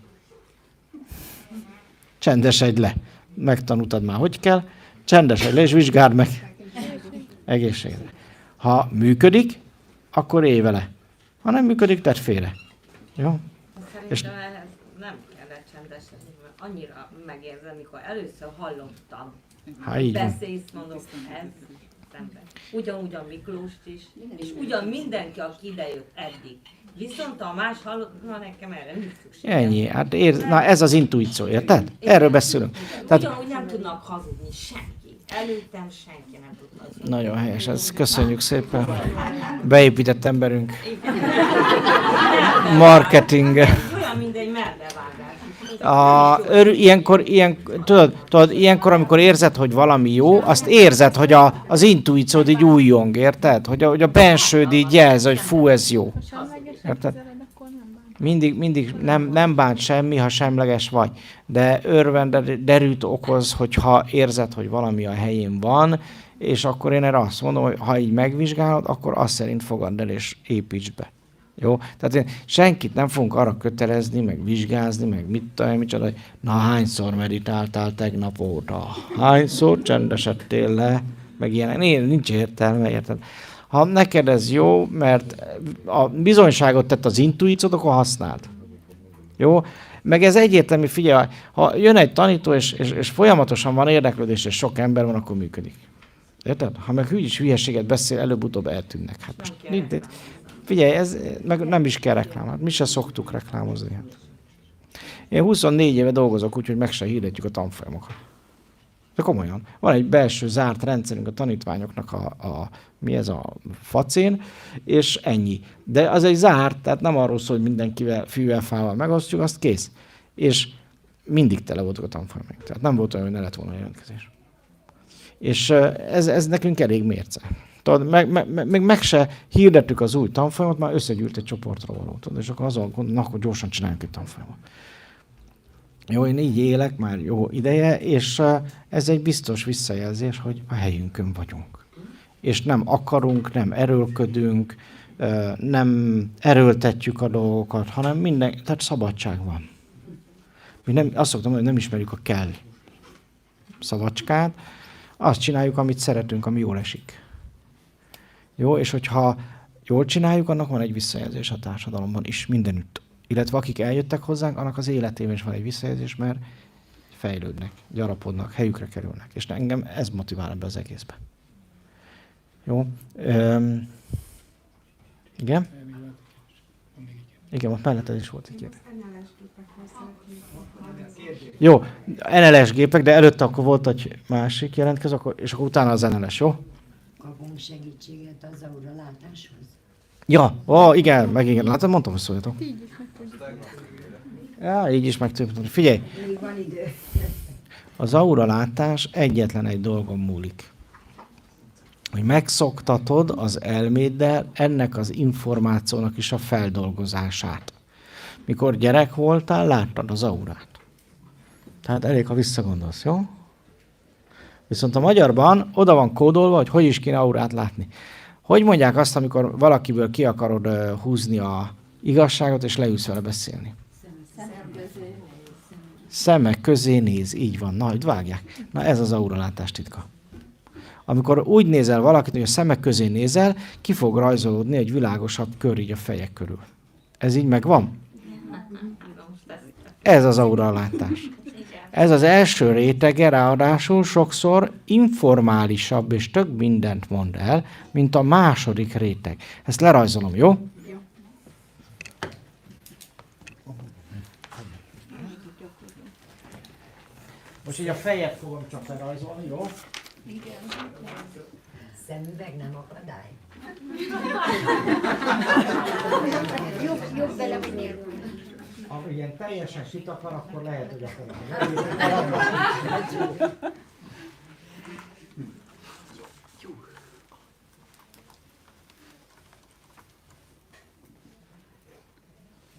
Csendesedj le. Megtanultad már, hogy kell. Csendesedj le, és vizsgáld meg. Egészségedre. Ha működik, akkor élj vele. Ha nem működik, tedd félre. Jó? Szerintem ehhez nem kellett csendesedni, mert annyira megérzem, mikor először hallottam. Így van. Beszélsz, mondok, ez szemben. Ugyanúgy a Miklóst is, és ugyan mindenki, aki idejött eddig. Viszont a más hallott, na nekem erre nincs szükség. Ennyi. Hát na ez az intuíció, érted? Erről beszélünk. Tehát, ugyanúgy nem tudnak hazudni senki. Előttem senki nem tud hazudni. nagyon helyes, ez köszönjük szépen. Beépített emberünk. Marketing. Olyan, mint egy merlevágás. Ilyenkor, amikor érzed, hogy valami jó, azt érzed, hogy az intuíciód így újjong, érted? Hogy a bensőd így jelz, hogy fú, ez jó. Érted? Mindig nem bánt semmi, ha semleges vagy, de derűt okoz, hogyha érzed, hogy valami a helyén van, és akkor én erre azt mondom, hogy ha így megvizsgálod, akkor azt szerint fogadd el és építsd be. Jó? Tehát senkit nem fogunk arra kötelezni, meg vizsgázni, meg mit tudom, micsoda, hogy na hányszor meditáltál tegnap óta, hányszor csendesedtél le, meg ilyen, nincs értelme, érted? Ha neked ez jó, mert a bizonyságot tett az intuíciót, akkor használd. Jó? Meg ez egyértelmű, figyelj, ha jön egy tanító, és folyamatosan van érdeklődés, és sok ember van, akkor működik. Érted? Ha meg hülyeséget beszél, előbb-utóbb eltűnnek. Hát most figyelj, ez meg nem is kell reklám. Hát mi se szoktuk reklámozni. Hát. Én 24 éve dolgozok, úgyhogy meg se hirdetjük a tanfolyamokat. De komolyan. Van egy belső zárt rendszerünk a tanítványoknak mi ez a facén, és ennyi. De az egy zárt, tehát nem arról szól, hogy mindenkivel fűvel, fával megosztjuk, azt kész. És mindig tele voltak a tanfolyamaink. Tehát nem volt olyan, hogy ne lett volna jelentkezés. És ez nekünk elég mérce. Meg se hirdettük az új tanfolyamot, már összegyűlt egy csoportra való. És akkor azon gondolom, akkor gyorsan csináljunk egy tanfolyamot. Jó, én így élek már jó ideje, és ez egy biztos visszajelzés, hogy a helyünkön vagyunk. És nem akarunk, nem erőlködünk, nem erőltetjük a dolgokat, hanem tehát szabadság van. Mi azt szoktam mondani, hogy nem ismerjük a kell szavacskát, azt csináljuk, amit szeretünk, ami jól esik. Jó, és hogyha jól csináljuk, annak van egy visszajelzés a társadalomban is, mindenütt. Illetve akik eljöttek hozzánk, annak az életében is van egy visszajelzés, mert fejlődnek, gyarapodnak, helyükre kerülnek. És engem ez motivál ebbe az egészbe. Jó. Igen? Igen, ott melletted is volt egy kérdés. Jó, NLS gépek, de előtte akkor volt egy másik jelentkező, és akkor utána az NLS, jó? Kapunk segítséget az auralátáshoz? Ja, igen, meg igen. Látod, mondtam, hogy szóljatok. Ja, így is meg tudjuk. Figyelj! Még van idő. Az auralátás egyetlen egy dolgon múlik. Hogy megszoktatod az elméddel ennek az információnak is a feldolgozását. Mikor gyerek voltál, láttad az aurát. Tehát elég, ha visszagondolsz, jó? Viszont a magyarban oda van kódolva, hogy is kéne aurát látni. Hogy mondják azt, amikor valakiből ki akarod húzni a igazságot, és leülsz vele beszélni? Szemek közé néz, így van. Na, hogy vágják. Na, ez az auralátás titka. Amikor úgy nézel valakit, hogy a szemek közé nézel, ki fog rajzolódni egy világosabb kör így a fejek körül. Ez így megvan? Ez az auralátás. Ez az első rétege, ráadásul sokszor informálisabb, és több mindent mond el, mint a második réteg. Ezt lerajzolom, jó? Most így a fejet fogom csak lerajzolni, jó? Igen. Szemüveg nem akadály. Jobb bele, hogy nélkül. Ha ilyen teljesen süt akar, akkor lehet, hogy akar.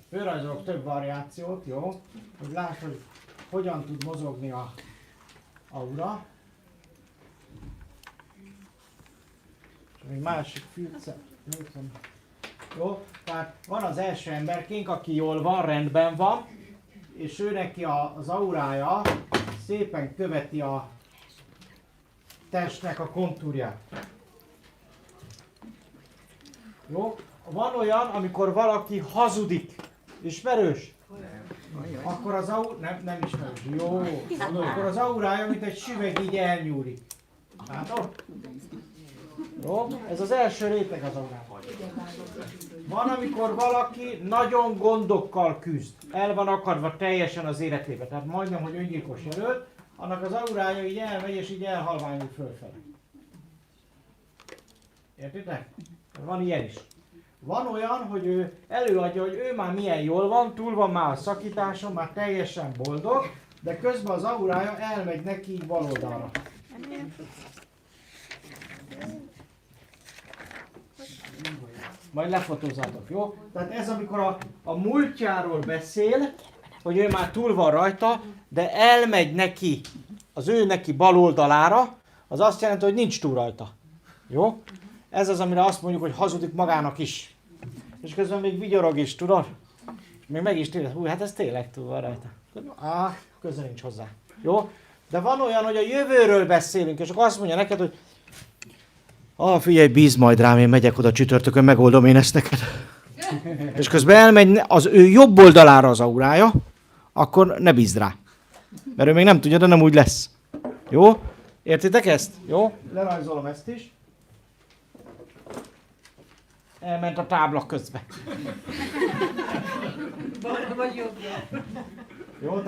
Fölrajzolok több variációt, jó? Hogy lásd, hogy hogyan tud mozogni a aura. És még másik fűce. Jó? Tehát van az első emberkénk, aki jól van, rendben van, és ő neki az aurája szépen követi a testnek a kontúrját. Jó? Van olyan, amikor valaki hazudik. Ismerős? Akkor az nem ismerős. Jó. Akkor az aurája, mint egy süveg, így elnyúlik. Látod? Jó? Ez az első réteg az aurában. Van, amikor valaki nagyon gondokkal küzd. El van akadva teljesen az életébe. Tehát majdnem, hogy öngyilkos jelölt. Annak az aurája így elmegy, és így elhalványul fölfele. Értitek? Van ilyen is. Van olyan, hogy ő előadja, hogy ő már milyen jól van, túl van már a szakításon, már teljesen boldog, de közben az aurája elmegy neki így bal oldalra. Majd lefotózátok, jó? Tehát ez amikor a múltjáról beszél, hogy ő már túl van rajta, de elmegy neki, az ő neki bal oldalára, az azt jelenti, hogy nincs túl rajta. Jó? Ez az, amire azt mondjuk, hogy hazudik magának is. És közben még vigyorog is, tudod? És még meg is tényleg, hát ez tényleg túl van rajta. Köze nincs hozzá. Jó? De van olyan, hogy a jövőről beszélünk, és akkor azt mondja neked, hogy figyelj, bízd majd rám, én megyek oda csütörtökön, megoldom én ezt neked. És közben elmegy az ő jobb oldalára az aurája, akkor ne bízd rá. Mert ő még nem tudja, de nem úgy lesz. Jó? Értitek ezt? Jó? Lerajzolom ezt is. Elment a tábla közbe. Balra vagy jobbra. Jó,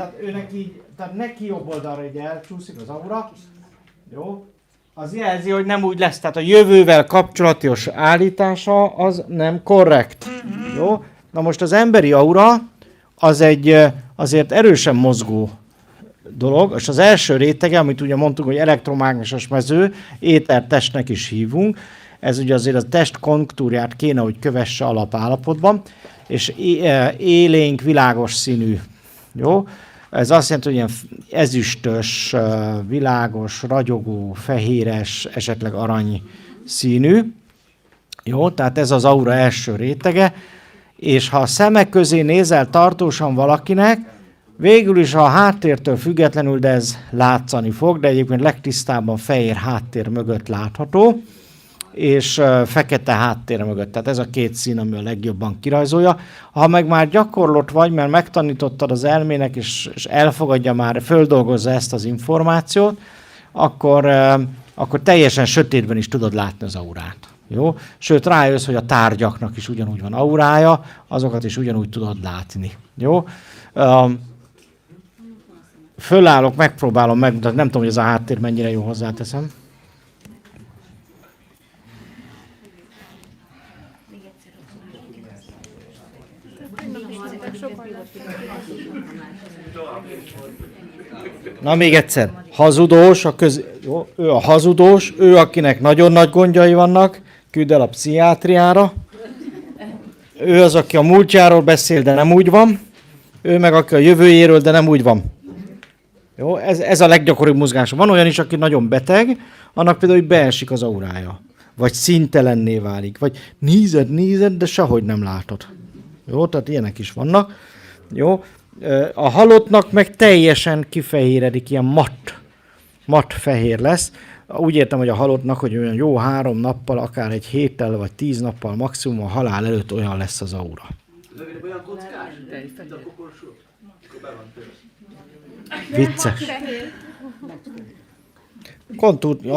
tehát neki jobb oldalra így elcsúszik az aura. Jó? Az jelzi, hogy nem úgy lesz. Tehát a jövővel kapcsolatos állítása az nem korrekt. Jó? Na most az emberi aura az egy azért erősen mozgó dolog, és az első rétege, amit ugye mondtuk, hogy elektromágneses mező, étertestnek is hívunk, ez ugye azért a test konktúrját kéne, hogy kövesse alapállapotban, és élénk, világos színű. Jó? Ez azt jelenti, hogy ilyen ezüstös, világos, ragyogó, fehéres, esetleg arany színű. Jó? Tehát ez az aura első rétege, és ha a szemek közé nézel tartósan valakinek, végül is a háttértől függetlenül, de ez látszani fog, de egyébként legtisztábban fehér háttér mögött látható, és fekete háttér mögött. Tehát ez a két szín, ami a legjobban kirajzolja. Ha meg már gyakorlott vagy, mert megtanítottad az elmének, és elfogadja már, földolgozza ezt az információt, akkor teljesen sötétben is tudod látni az aurát. Jó? Sőt, rájössz, hogy a tárgyaknak is ugyanúgy van aurája, azokat is ugyanúgy tudod látni. Jó? Fölállok, megpróbálom megmutatni, nem tudom, hogy ez a háttér mennyire jó, hozzáteszem. Na még egyszer, hazudós, jó, ő a hazudós, ő akinek nagyon nagy gondjai vannak, küld el a pszichiátriára. Ő az, aki a múltjáról beszél, de nem úgy van. Ő meg aki a jövőjéről, de nem úgy van. Jó, ez a leggyakoribb mozgása. Van olyan is, aki nagyon beteg, annak például, hogy beesik az aurája. Vagy színtelenné válik. Vagy nézed, de sehogy nem látod. Jó, tehát ilyenek is vannak. Jó, a halottnak meg teljesen kifehéredik, ilyen matt fehér lesz. Úgy értem, hogy a halottnak, hogy olyan jó 3 nappal, akár egy héttel, vagy 10 nappal maximum a halál előtt olyan lesz az aura. Olyan kockás, mint a kokorsó. Vicces.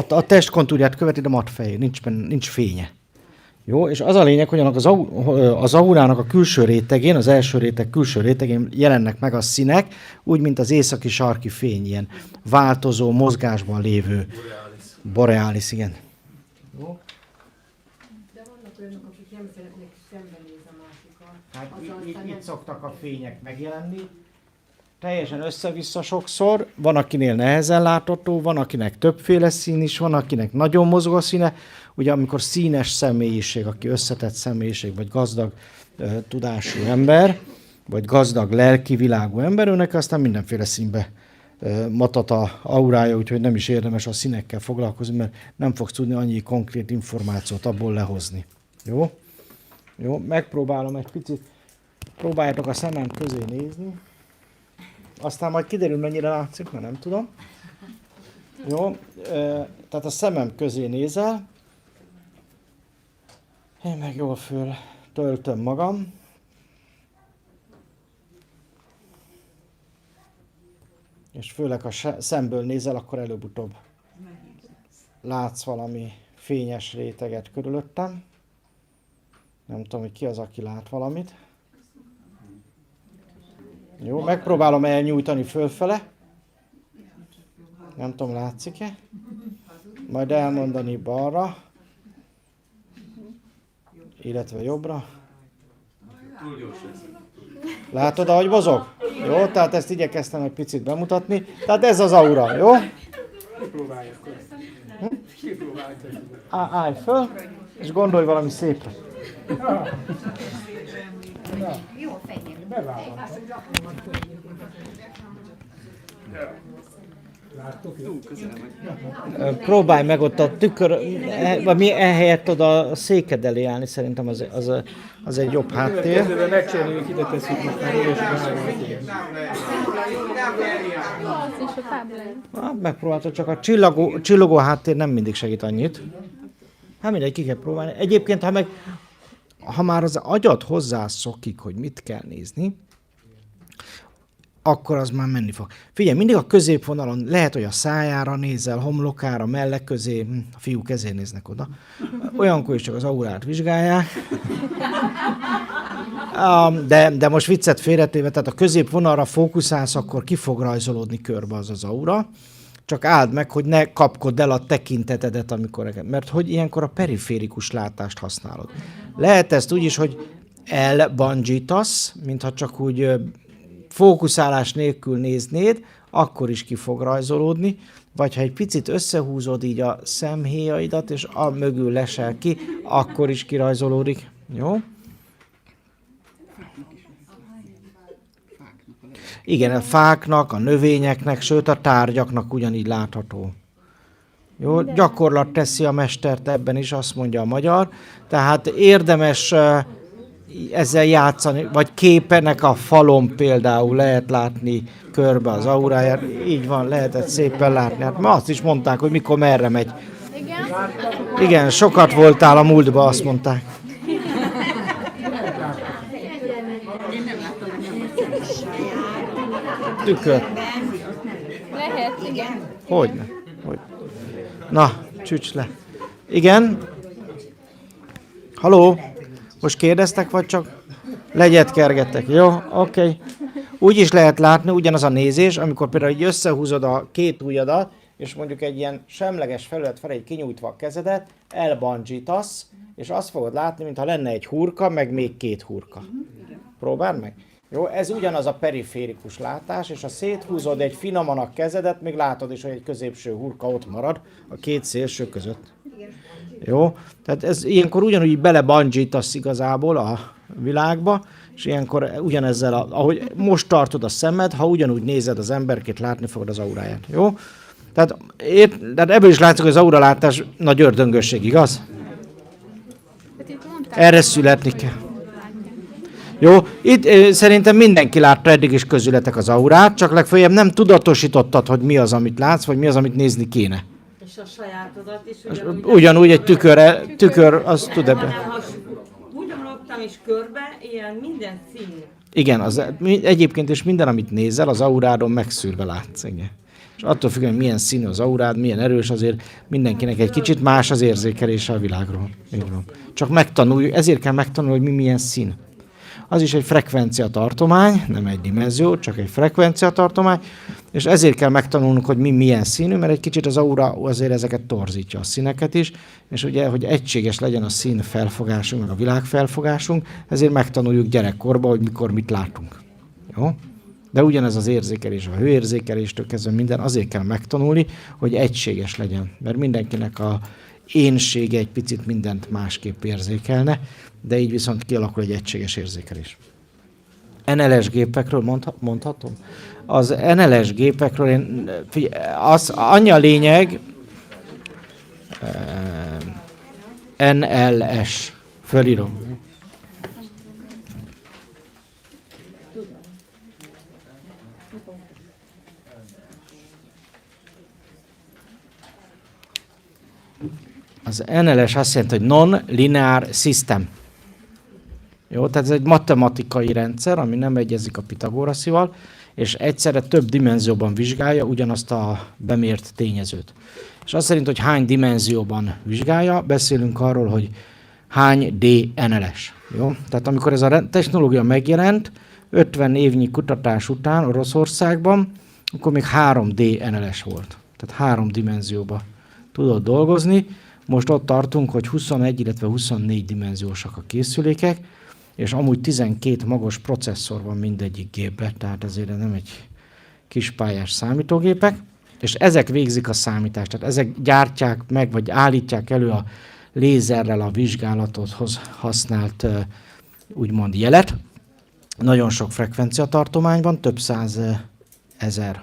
A test kontúrját követi, de matt fehér, nincs fénye. Jó, és az a lényeg, hogy annak az aurának a külső rétegén, az első réteg külső rétegén jelennek meg a színek, úgy, mint az északi sarki fény, ilyen változó, mozgásban lévő. Borealis, igen. Jó. De vannak olyanok, akik nem szeretnek szembenézni a másikat. Hát itt szoktak a fények megjelenni. Teljesen össze-vissza sokszor, van akinél nehezen látható, van akinek többféle szín is, van akinek nagyon mozgó a színe. Ugye amikor színes személyiség, aki összetett személyiség, vagy gazdag tudású ember, vagy gazdag lelki világú ember, őnek aztán mindenféle színbe matat a aurája, úgyhogy nem is érdemes a színekkel foglalkozni, mert nem fogsz tudni annyi konkrét információt abból lehozni. Jó? Jó, megpróbálom egy picit, próbáljátok a szemem közé nézni. Aztán majd kiderül, mennyire látszik, mert nem tudom. Jó, tehát a szemem közé nézel. Én meg jól föl töltöm magam. És főleg, ha szemből nézel, akkor előbb-utóbb látsz valami fényes réteget körülöttem. Nem tudom, hogy ki az, aki lát valamit. Jó, megpróbálom elnyújtani fölfele. Nem tudom, látszik-e? Majd elmondani balra. Illetve jobbra. Látod, ahogy mozog? Jó, tehát ezt igyekeztem egy picit bemutatni. Tehát ez az aura, jó? Állj föl, és gondolj valami szépre. Jó fenyeg. Próbálj meg ott a tükör, vagy mi ehelyett oda a széked elé állni, szerintem az egy jobb háttér. Megcsináljuk, ide tesszük most már Megpróbáltad, csak a csillogó háttér nem mindig segít annyit. Hát mindegy, ki kell próbálni. Egyébként, ha már az agyad hozzászokik, hogy mit kell nézni, akkor az már menni fog. Figyelj, mindig a középvonalon lehet, hogy a szájára nézel, homlokára, mellek közé, a fiúk ezért néznek oda. Olyankor is csak az aurát vizsgálják. De most viccet félretéve, tehát a középvonalra fókuszálsz, akkor ki fog rajzolódni körbe az aura. Csak áld meg, hogy ne kapkodd el a tekintetedet, mert hogy ilyenkor a periférikus látást használod. Lehet ezt úgy is, hogy elbandzsítasz, mintha csak úgy fókuszálás nélkül néznéd, akkor is ki fog rajzolódni, vagy ha egy picit összehúzod így a szemhéjaidat, és a mögül lesel ki, akkor is kirajzolódik. Jó? Igen, a fáknak, a növényeknek, sőt a tárgyaknak ugyanígy látható. Jó? Gyakorlat teszi a mestert, ebben is azt mondja a magyar. Tehát érdemes ezzel játszani, vagy képenek a falon például lehet látni körbe az auráját. Így van, lehetett szépen látni. Hát ma azt is mondták, hogy mikor merre megy. Igen, sokat voltál a múltban, azt mondták. Tükör. Lehet, igen. Hogyne? Na, csücs le. Igen? Haló? Most kérdeztek, vagy csak legyet kergettek? Jó, oké. Úgy is lehet látni, ugyanaz a nézés, amikor például így összehúzod a két ujjadat, és mondjuk egy ilyen semleges felület felé kinyújtva a kezedet, elbandzsítasz, és azt fogod látni, mintha lenne egy hurka, meg még két hurka. Próbáld meg. Jó, ez ugyanaz a periférikus látás, és ha széthúzod egy finoman a kezedet, még látod is, hogy egy középső hurka ott marad a két szélső között. Jó? Tehát ez ilyenkor ugyanúgy belebandzsítasz igazából a világba, és ilyenkor ugyanezzel, ahogy most tartod a szemed, ha ugyanúgy nézed az emberkét, látni fogod az auráját. Jó? Tehát ebből is látszik, hogy az auralátás nagy ördöngösség, igaz? Erre születni kell. Jó, itt szerintem mindenki látta eddig is közületek az aurát, csak legfeljebb nem tudatosítottad, hogy mi az, amit látsz, vagy mi az, amit nézni kéne. És a sajátodat is ugyanúgy egy tükör azt tud ebben. Úgy omlottam is körbe, ilyen minden szín. Igen, egyébként is minden, amit nézel, az aurádon megszűrve látsz. Igen. És attól függően, hogy milyen színű az aurád, milyen erős, azért mindenkinek egy kicsit más az érzékelése a világról. Így van. Csak megtanulj, ezért kell megtanulni, hogy mi milyen szín. az is egy frekvenciatartomány, nem egy dimenzió, csak egy frekvenciatartomány, és ezért kell megtanulnunk, hogy mi milyen színű, mert egy kicsit az aura azért ezeket torzítja, a színeket is, és ugye, hogy egységes legyen a szín felfogásunk, meg a világ felfogásunk, ezért megtanuljuk gyerekkorban, hogy mikor mit látunk. Jó? De ugyanez az érzékelés, a hőérzékeléstől kezdve minden azért kell megtanulni, hogy egységes legyen, mert mindenkinek a énsége egy picit mindent másképp érzékelne, de így viszont kialakul egy egységes érzékelés. NLS gépekről mondhatom? Az NLS gépekről annyi a lényeg, NLS, fölírom. Az NLS azt jelenti, hogy Non-Linear System. Jó, tehát ez egy matematikai rendszer, ami nem egyezik a Pitagoraszival, és egyszerre több dimenzióban vizsgálja ugyanazt a bemért tényezőt. És azt szerint, hogy hány dimenzióban vizsgálja, beszélünk arról, hogy hány DNLS. Jó? Tehát amikor ez a technológia megjelent, 50 évnyi kutatás után Oroszországban, akkor még 3D NLS volt. Tehát 3 dimenzióban tudott dolgozni. Most ott tartunk, hogy 21, illetve 24 dimenziósak a készülékek, és amúgy 12 magas processzor van mindegyik gépben, tehát ezért nem egy kispályás számítógépek, és ezek végzik a számítást, tehát ezek gyártják meg, vagy állítják elő a lézerrel a vizsgálatodhoz használt úgymond jelet. Nagyon sok frekvenciatartományban, több 100 000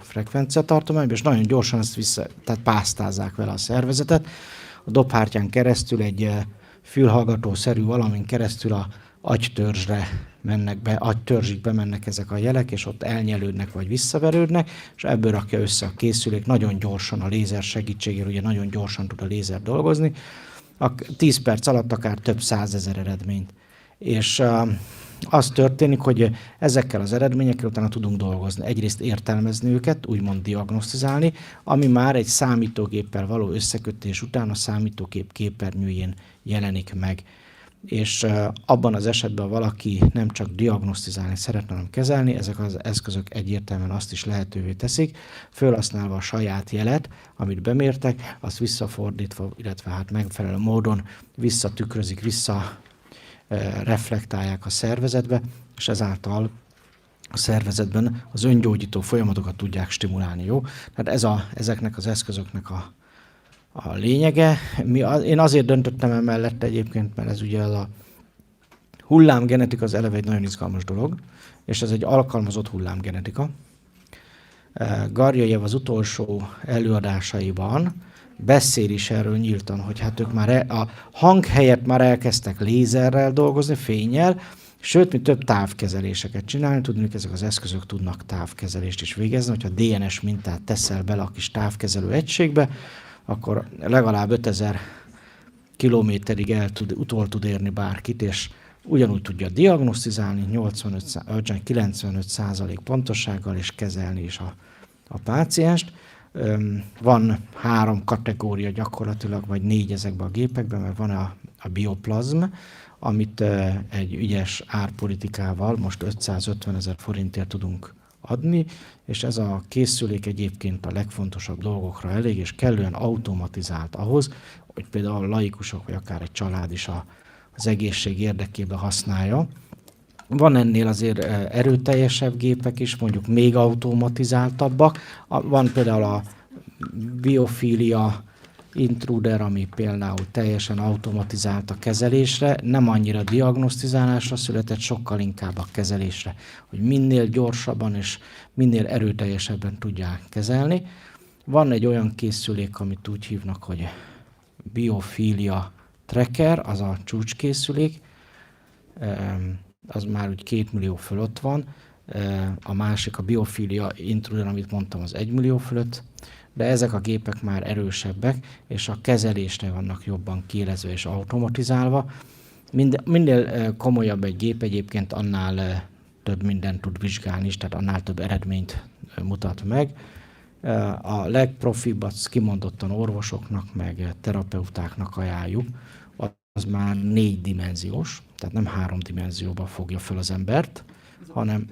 frekvenciatartományban, és nagyon gyorsan ezt tehát pásztázzák vele a szervezetet. A dobhártyán keresztül egy fülhallgató-szerű valamin keresztül a agytörzsre mennek be, agytörzsig bemennek ezek a jelek, és ott elnyelődnek vagy visszaverődnek, és ebből rakja össze a készülék nagyon gyorsan a lézer segítségével, ugye nagyon gyorsan tud a lézer dolgozni, 10 perc alatt akár több 100 000 eredményt. És az történik, hogy ezekkel az eredményekkel utána tudunk dolgozni. Egyrészt értelmezni őket, úgymond diagnosztizálni, ami már egy számítógéppel való összekötés után a számítógép képernyőjén jelenik meg. És abban az esetben valaki nem csak diagnosztizálni szeretne, hanem kezelni, ezek az eszközök egyértelműen azt is lehetővé teszik, felhasználva a saját jelet, amit bemértek, azt visszafordítva, illetve hát megfelelő módon visszatükrözik, reflektálják a szervezetbe, és ezáltal a szervezetben az öngyógyító folyamatokat tudják stimulálni. Jó? Tehát ezeknek az eszközöknek a lényege. Én azért döntöttem el mellette egyébként, mert ez ugye a hullámgenetika az eleve egy nagyon izgalmas dolog, és ez egy alkalmazott hullámgenetika. Garjajev az utolsó előadásaiban beszél is erről nyíltan, hogy hát ők már a hang helyett már elkezdtek lézerrel dolgozni, fénnyel, sőt, mi több távkezeléseket csinálni, tudni, hogy ezek az eszközök tudnak távkezelést is végezni, hogyha DNS mintát teszel bele a kis távkezelő egységbe, akkor legalább 5000 kilométerig utol tud érni bárkit, és ugyanúgy tudja diagnosztizálni 95% pontossággal, és kezelni is a pácienst. Van 3 kategória gyakorlatilag, vagy 4 ezekben a gépekben, mert van a bioplazm, amit egy ügyes árpolitikával most 550 000 forintért tudunk adni, és ez a készülék egyébként a legfontosabb dolgokra elég, és kellően automatizált ahhoz, hogy például a laikusok, vagy akár egy család is az egészség érdekében használja. Van ennél azért erőteljesebb gépek is, mondjuk még automatizáltabbak. Van például a Biophilia Intruder, ami például teljesen automatizált a kezelésre, nem annyira diagnosztizálásra született, sokkal inkább a kezelésre, hogy minél gyorsabban és minél erőteljesebben tudják kezelni. Van egy olyan készülék, amit úgy hívnak, hogy Biophilia Tracker, az a csúcskészülék, az már úgy 2 millió fölött van, a másik a Biophilia Intruder, amit mondtam, az 1 millió fölött, de ezek a gépek már erősebbek, és a kezelésre vannak jobban kiélezve és automatizálva. Minél komolyabb egy gép egyébként, annál több mindent tud vizsgálni is, tehát annál több eredményt mutat meg. A legprofibb, azt kimondottan orvosoknak, meg terapeutáknak ajánljuk, az már 4 dimenziós, tehát nem 3 dimenzióban fogja fel az embert, hanem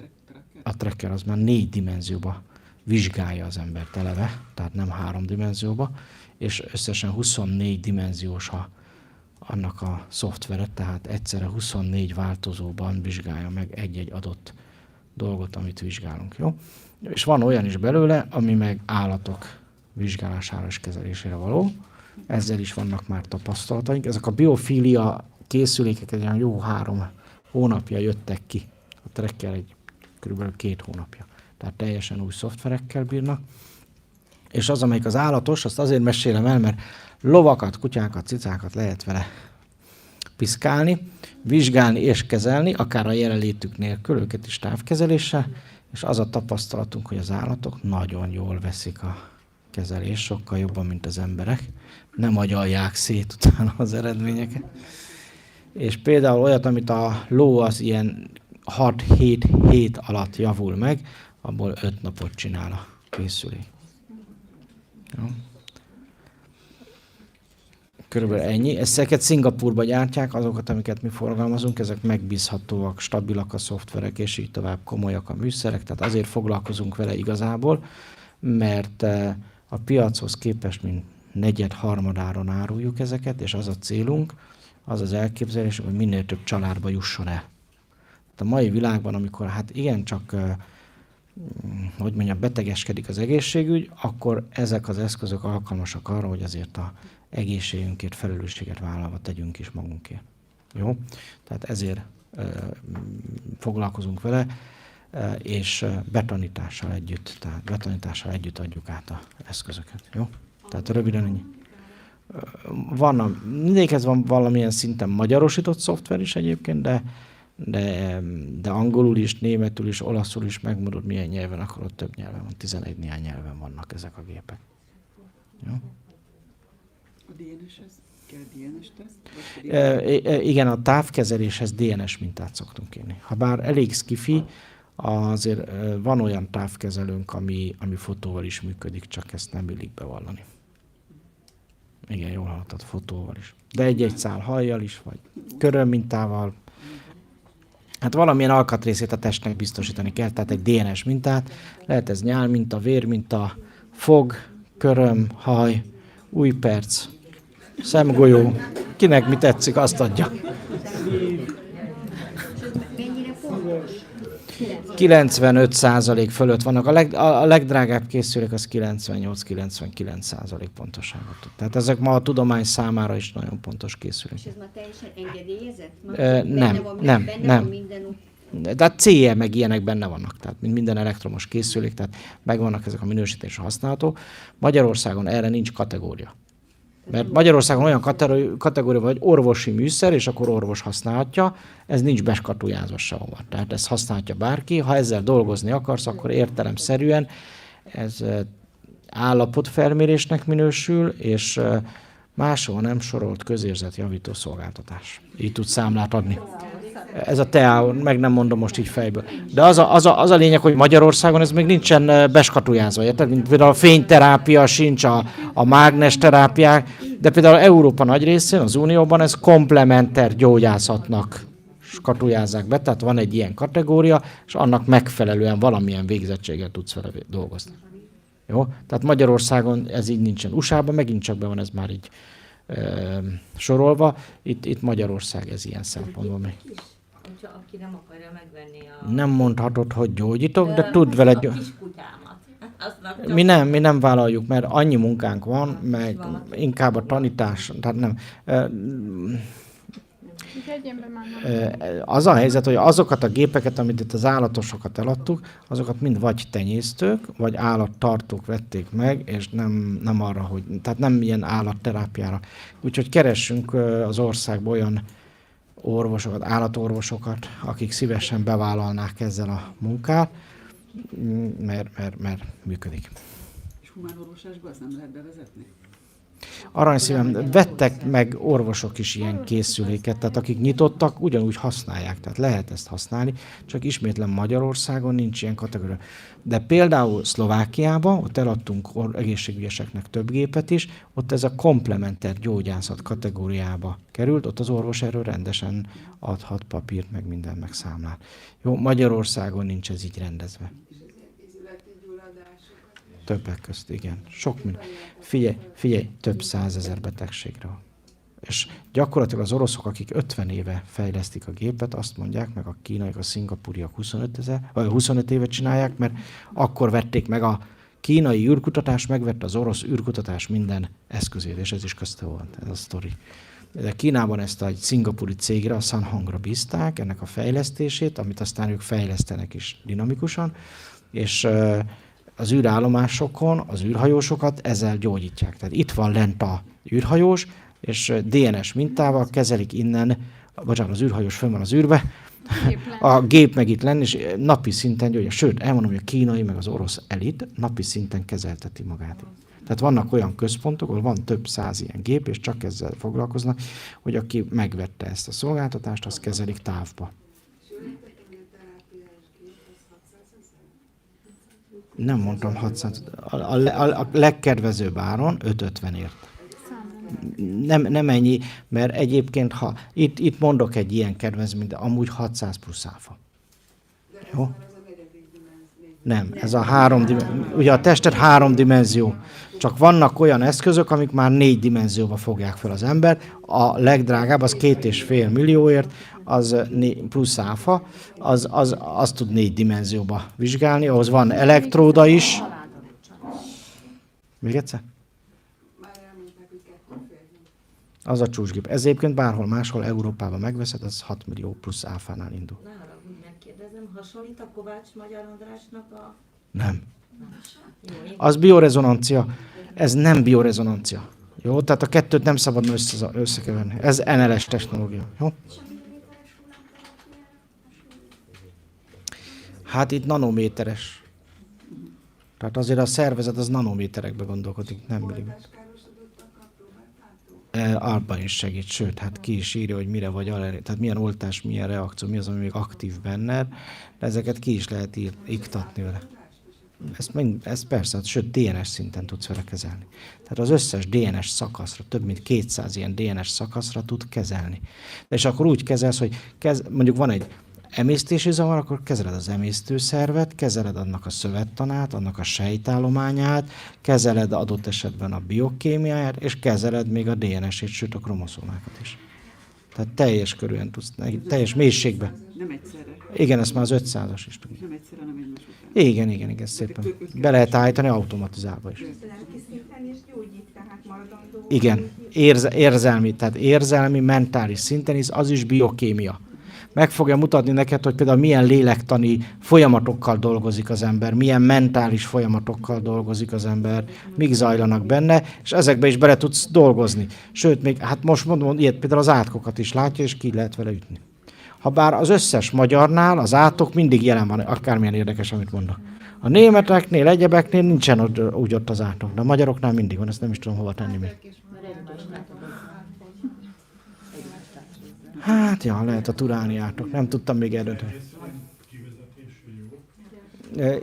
a tracker az már 4 dimenzióban vizsgálja az embert eleve, tehát nem 3 dimenzióban, és összesen 24 dimenziós annak a szoftvere, tehát egyszerre 24 változóban vizsgálja meg egy-egy adott dolgot, amit vizsgálunk, jó? És van olyan is belőle, ami meg állatok vizsgálására és kezelésére való. Ezzel is vannak már tapasztalataink. Ezek a biofília készülékek egy olyan jó 3 hónapja jöttek ki. A tracker egy kb. 2 hónapja. Tehát teljesen új szoftverekkel bírnak. És az, amelyik az állatos, azt azért mesélem el, mert lovakat, kutyákat, cicákat lehet vele piszkálni, vizsgálni és kezelni, akár a jelenlétük nélkül, őket is távkezeléssel, és az a tapasztalatunk, hogy az állatok nagyon jól veszik a kezelést, sokkal jobban, mint az emberek. Nem agyalják szét utána az eredményeket. És például olyat, amit a ló az ilyen 6-7 hét alatt javul meg, abból 5 napot csinál a készülék. Jó. Körülbelül ennyi. Ezeket Szingapúrba gyártják, azokat, amiket mi forgalmazunk, ezek megbízhatóak, stabilak a szoftverek, és így tovább komolyak a műszerek, tehát azért foglalkozunk vele igazából, mert a piachoz képest mint negyed-harmadáron áruljuk ezeket, és az a célunk, az az elképzelés, hogy minél több családba jusson el. A mai világban, amikor hát igencsak hogy mondjam, betegeskedik az egészségügy, akkor ezek az eszközök alkalmasak arra, hogy azért az egészségünkért felelősséget vállalva tegyünk is magunkért. Jó? Tehát ezért foglalkozunk vele, és betanítással együtt adjuk át az eszközöket. Jó? Tehát röviden ennyi. Mindegyikhez van valamilyen szinten magyarosított szoftver is egyébként, de angolul is, németül is, olaszul is, megmondod milyen nyelven akarod, több nyelven van, 11 néhány nyelven vannak ezek a gépek. Jó? A DNS-hez kell DNS-teszt? Igen, a távkezeléshez DNS mintát szoktunk írni. Habár elég skifi, azért van olyan távkezelőnk, ami fotóval is működik, csak ezt nem illik bevallani. Igen, jól hallottad, fotóval is. De egy-egy szál hajjal is, vagy körömmintával. Hát valamilyen alkatrészét a testnek biztosítani kell, tehát egy DNS mintát. Lehet ez nyál minta, vér minta, fog, köröm, haj, újperc, szemgolyó. Kinek mi tetszik, azt adja. 95% fölött vannak. A legdrágább készülék az 98-99% pontosságot tud. Tehát ezek ma a tudomány számára is nagyon pontos készülék. És ez már teljesen engedélyezett? Nem. De a CE meg ilyenek benne vannak, tehát mint minden elektromos készülék, tehát megvannak ezek a minősítésre használható. Magyarországon erre nincs kategória. Mert Magyarországon olyan kategória vagy orvosi műszer, és akkor orvos használhatja, ez nincs beskatujázva sehova. Tehát ezt használhatja bárki, ha ezzel dolgozni akarsz, akkor értelemszerűen ez állapotfelmérésnek minősül, és máshol nem sorolt közérzetjavító szolgáltatás. Így tudsz számlát adni. Ez a TEA, meg nem mondom most így fejből. De az a lényeg, hogy Magyarországon ez még nincsen beskatujázva, érted? Mint például a fényterápia sincs, a mágnesterápiák, de például Európa nagy részén, az Unióban ez komplementer gyógyászatnak skatujázzák be, tehát van egy ilyen kategória, és annak megfelelően valamilyen végzettséggel tudsz vele dolgozni. Jó? Tehát Magyarországon ez így nincsen. USA-ban megint csak be van ez már így sorolva. Itt Magyarország ez ilyen szempontból még. Aki nem akarja megvenni Nem mondhatod, hogy gyógyítok, de tud vele a kiskutyámat. Mi nem vállaljuk, mert annyi munkánk van, meg inkább a tanítás, tehát nem. Az a helyzet, hogy azokat a gépeket, amit itt az állatosokat eladtuk, azokat mind vagy tenyésztők, vagy állattartók vették meg, és nem arra, hogy, tehát nem ilyen állatterápiára. Úgyhogy keressünk az országban olyan orvosokat, állatorvosokat, akik szívesen bevállalnák ezzel a munkát, mert működik. És humánorvoslásban azt nem lehet bevezetni? Aranyszívem, vettek meg orvosok is ilyen készüléket, tehát akik nyitottak, ugyanúgy használják, tehát lehet ezt használni, csak ismétlen Magyarországon nincs ilyen kategória. De például Szlovákiában, ott eladtunk egészségügyeseknek több gépet is, ott ez a komplementer gyógyászat kategóriába került, ott az orvos erről rendesen adhat papírt, meg minden, meg számlát. Jó, Magyarországon nincs ez így rendezve. Többek közt, igen. Sok minden. Figyelj, több 100 000 betegségre van. És gyakorlatilag az oroszok, akik 50 éve fejlesztik a gépet, azt mondják, meg a kínaiak, a szingapúriak 25 éve csinálják, mert akkor vették meg a kínai űrkutatás, megvette az orosz űrkutatás minden eszközét, és ez is közte volt, ez a sztori. De Kínában ezt egy szingapúri cégre, a Sunhongra bízták, ennek a fejlesztését, amit aztán ők fejlesztenek is dinamikusan, és az űrállomásokon az űrhajósokat ezzel gyógyítják. Tehát itt van lent a űrhajós, és DNS mintával kezelik innen, bocsánat, az űrhajós fönn van az űrbe, a gép meg itt lenni, és napi szinten gyógyítja. Sőt, elmondom, hogy a kínai meg az orosz elit napi szinten kezelteti magát. Tehát vannak olyan központok, ahol van több 100 ilyen gép, és csak ezzel foglalkoznak, hogy aki megvette ezt a szolgáltatást, azt kezelik távba. Nem mondtam 600, a legkedvezőbb áron 550-ért. Nem ennyi, mert egyébként, ha itt mondok egy ilyen kedvezményt, de amúgy 600 plusz áfa. Jó? Nem, ez a ugye a testet 3 dimenzió. Csak vannak olyan eszközök, amik már 4 dimenzióba fogják fel az ember. A legdrágább, az 2,5 millióért, az plusz áfa, az tud 4 dimenzióba vizsgálni, ahhoz van elektróda is. Még egyszer? Az a csúcsgép. Ez egyébként bárhol máshol Európában megveszed, az 6 millió plusz áfánál indul. Ne haragudj, megkérdezem, hasonlít a Kovács Magyar Andrásnak a... Nem. Az biorezonancia. Ez nem biorezonancia. Jó? Tehát a kettőt nem szabadna összekeverni. Ez NLS technológia. Jó? Hát itt nanométeres. Tehát azért a szervezet az nanométerekbe gondolkodik, nem milliméter. Abban is segít, sőt, hát ki is írja, hogy mire vagy allergikus, tehát milyen oltás, milyen reakció, mi az, ami még aktív benned, de ezeket ki is lehet iktatni vele. Ezt persze, sőt, DNS szinten tudsz vele kezelni. Tehát az összes DNS szakaszra, több mint 200 ilyen DNS szakaszra tud kezelni. És akkor úgy kezelsz, hogy mondjuk van egy emésztési zavar, akkor kezeled az emésztőszervet, kezeled annak a szövettanát, annak a sejtállományát, kezeled adott esetben a biokémiáját, és kezeled még a DNS-ét, sőt a kromoszómákat is. Tehát teljes körűen tudsz, teljes mélységbe. Nem egyszerre. Igen, ezt már az 500-as is tudjuk. Nem egyszerre, hanem egymás után. Igen, szépen. Be lehet állítani automatizálva is. Lelki szinten is gyógyít, tehát maradandó. Igen, érzelmi, mentális szinten is, az is biokémia. Meg fogja mutatni neked, hogy például milyen lélektani folyamatokkal dolgozik az ember, milyen mentális folyamatokkal dolgozik az ember, mik zajlanak benne, és ezekbe is bele tudsz dolgozni. Sőt, még, hát most mondom, ilyet például az átkokat is látja, és ki lehet vele ütni. Habár az összes magyarnál az átok mindig jelen van, akármilyen érdekes, amit mondok. A németeknél, egyebeknél nincsen úgy ott az átok, de a magyaroknál mindig van, ezt nem is tudom hova tenni még. Hát, ja, lehet a turáni átok, nem tudtam még eldönteni.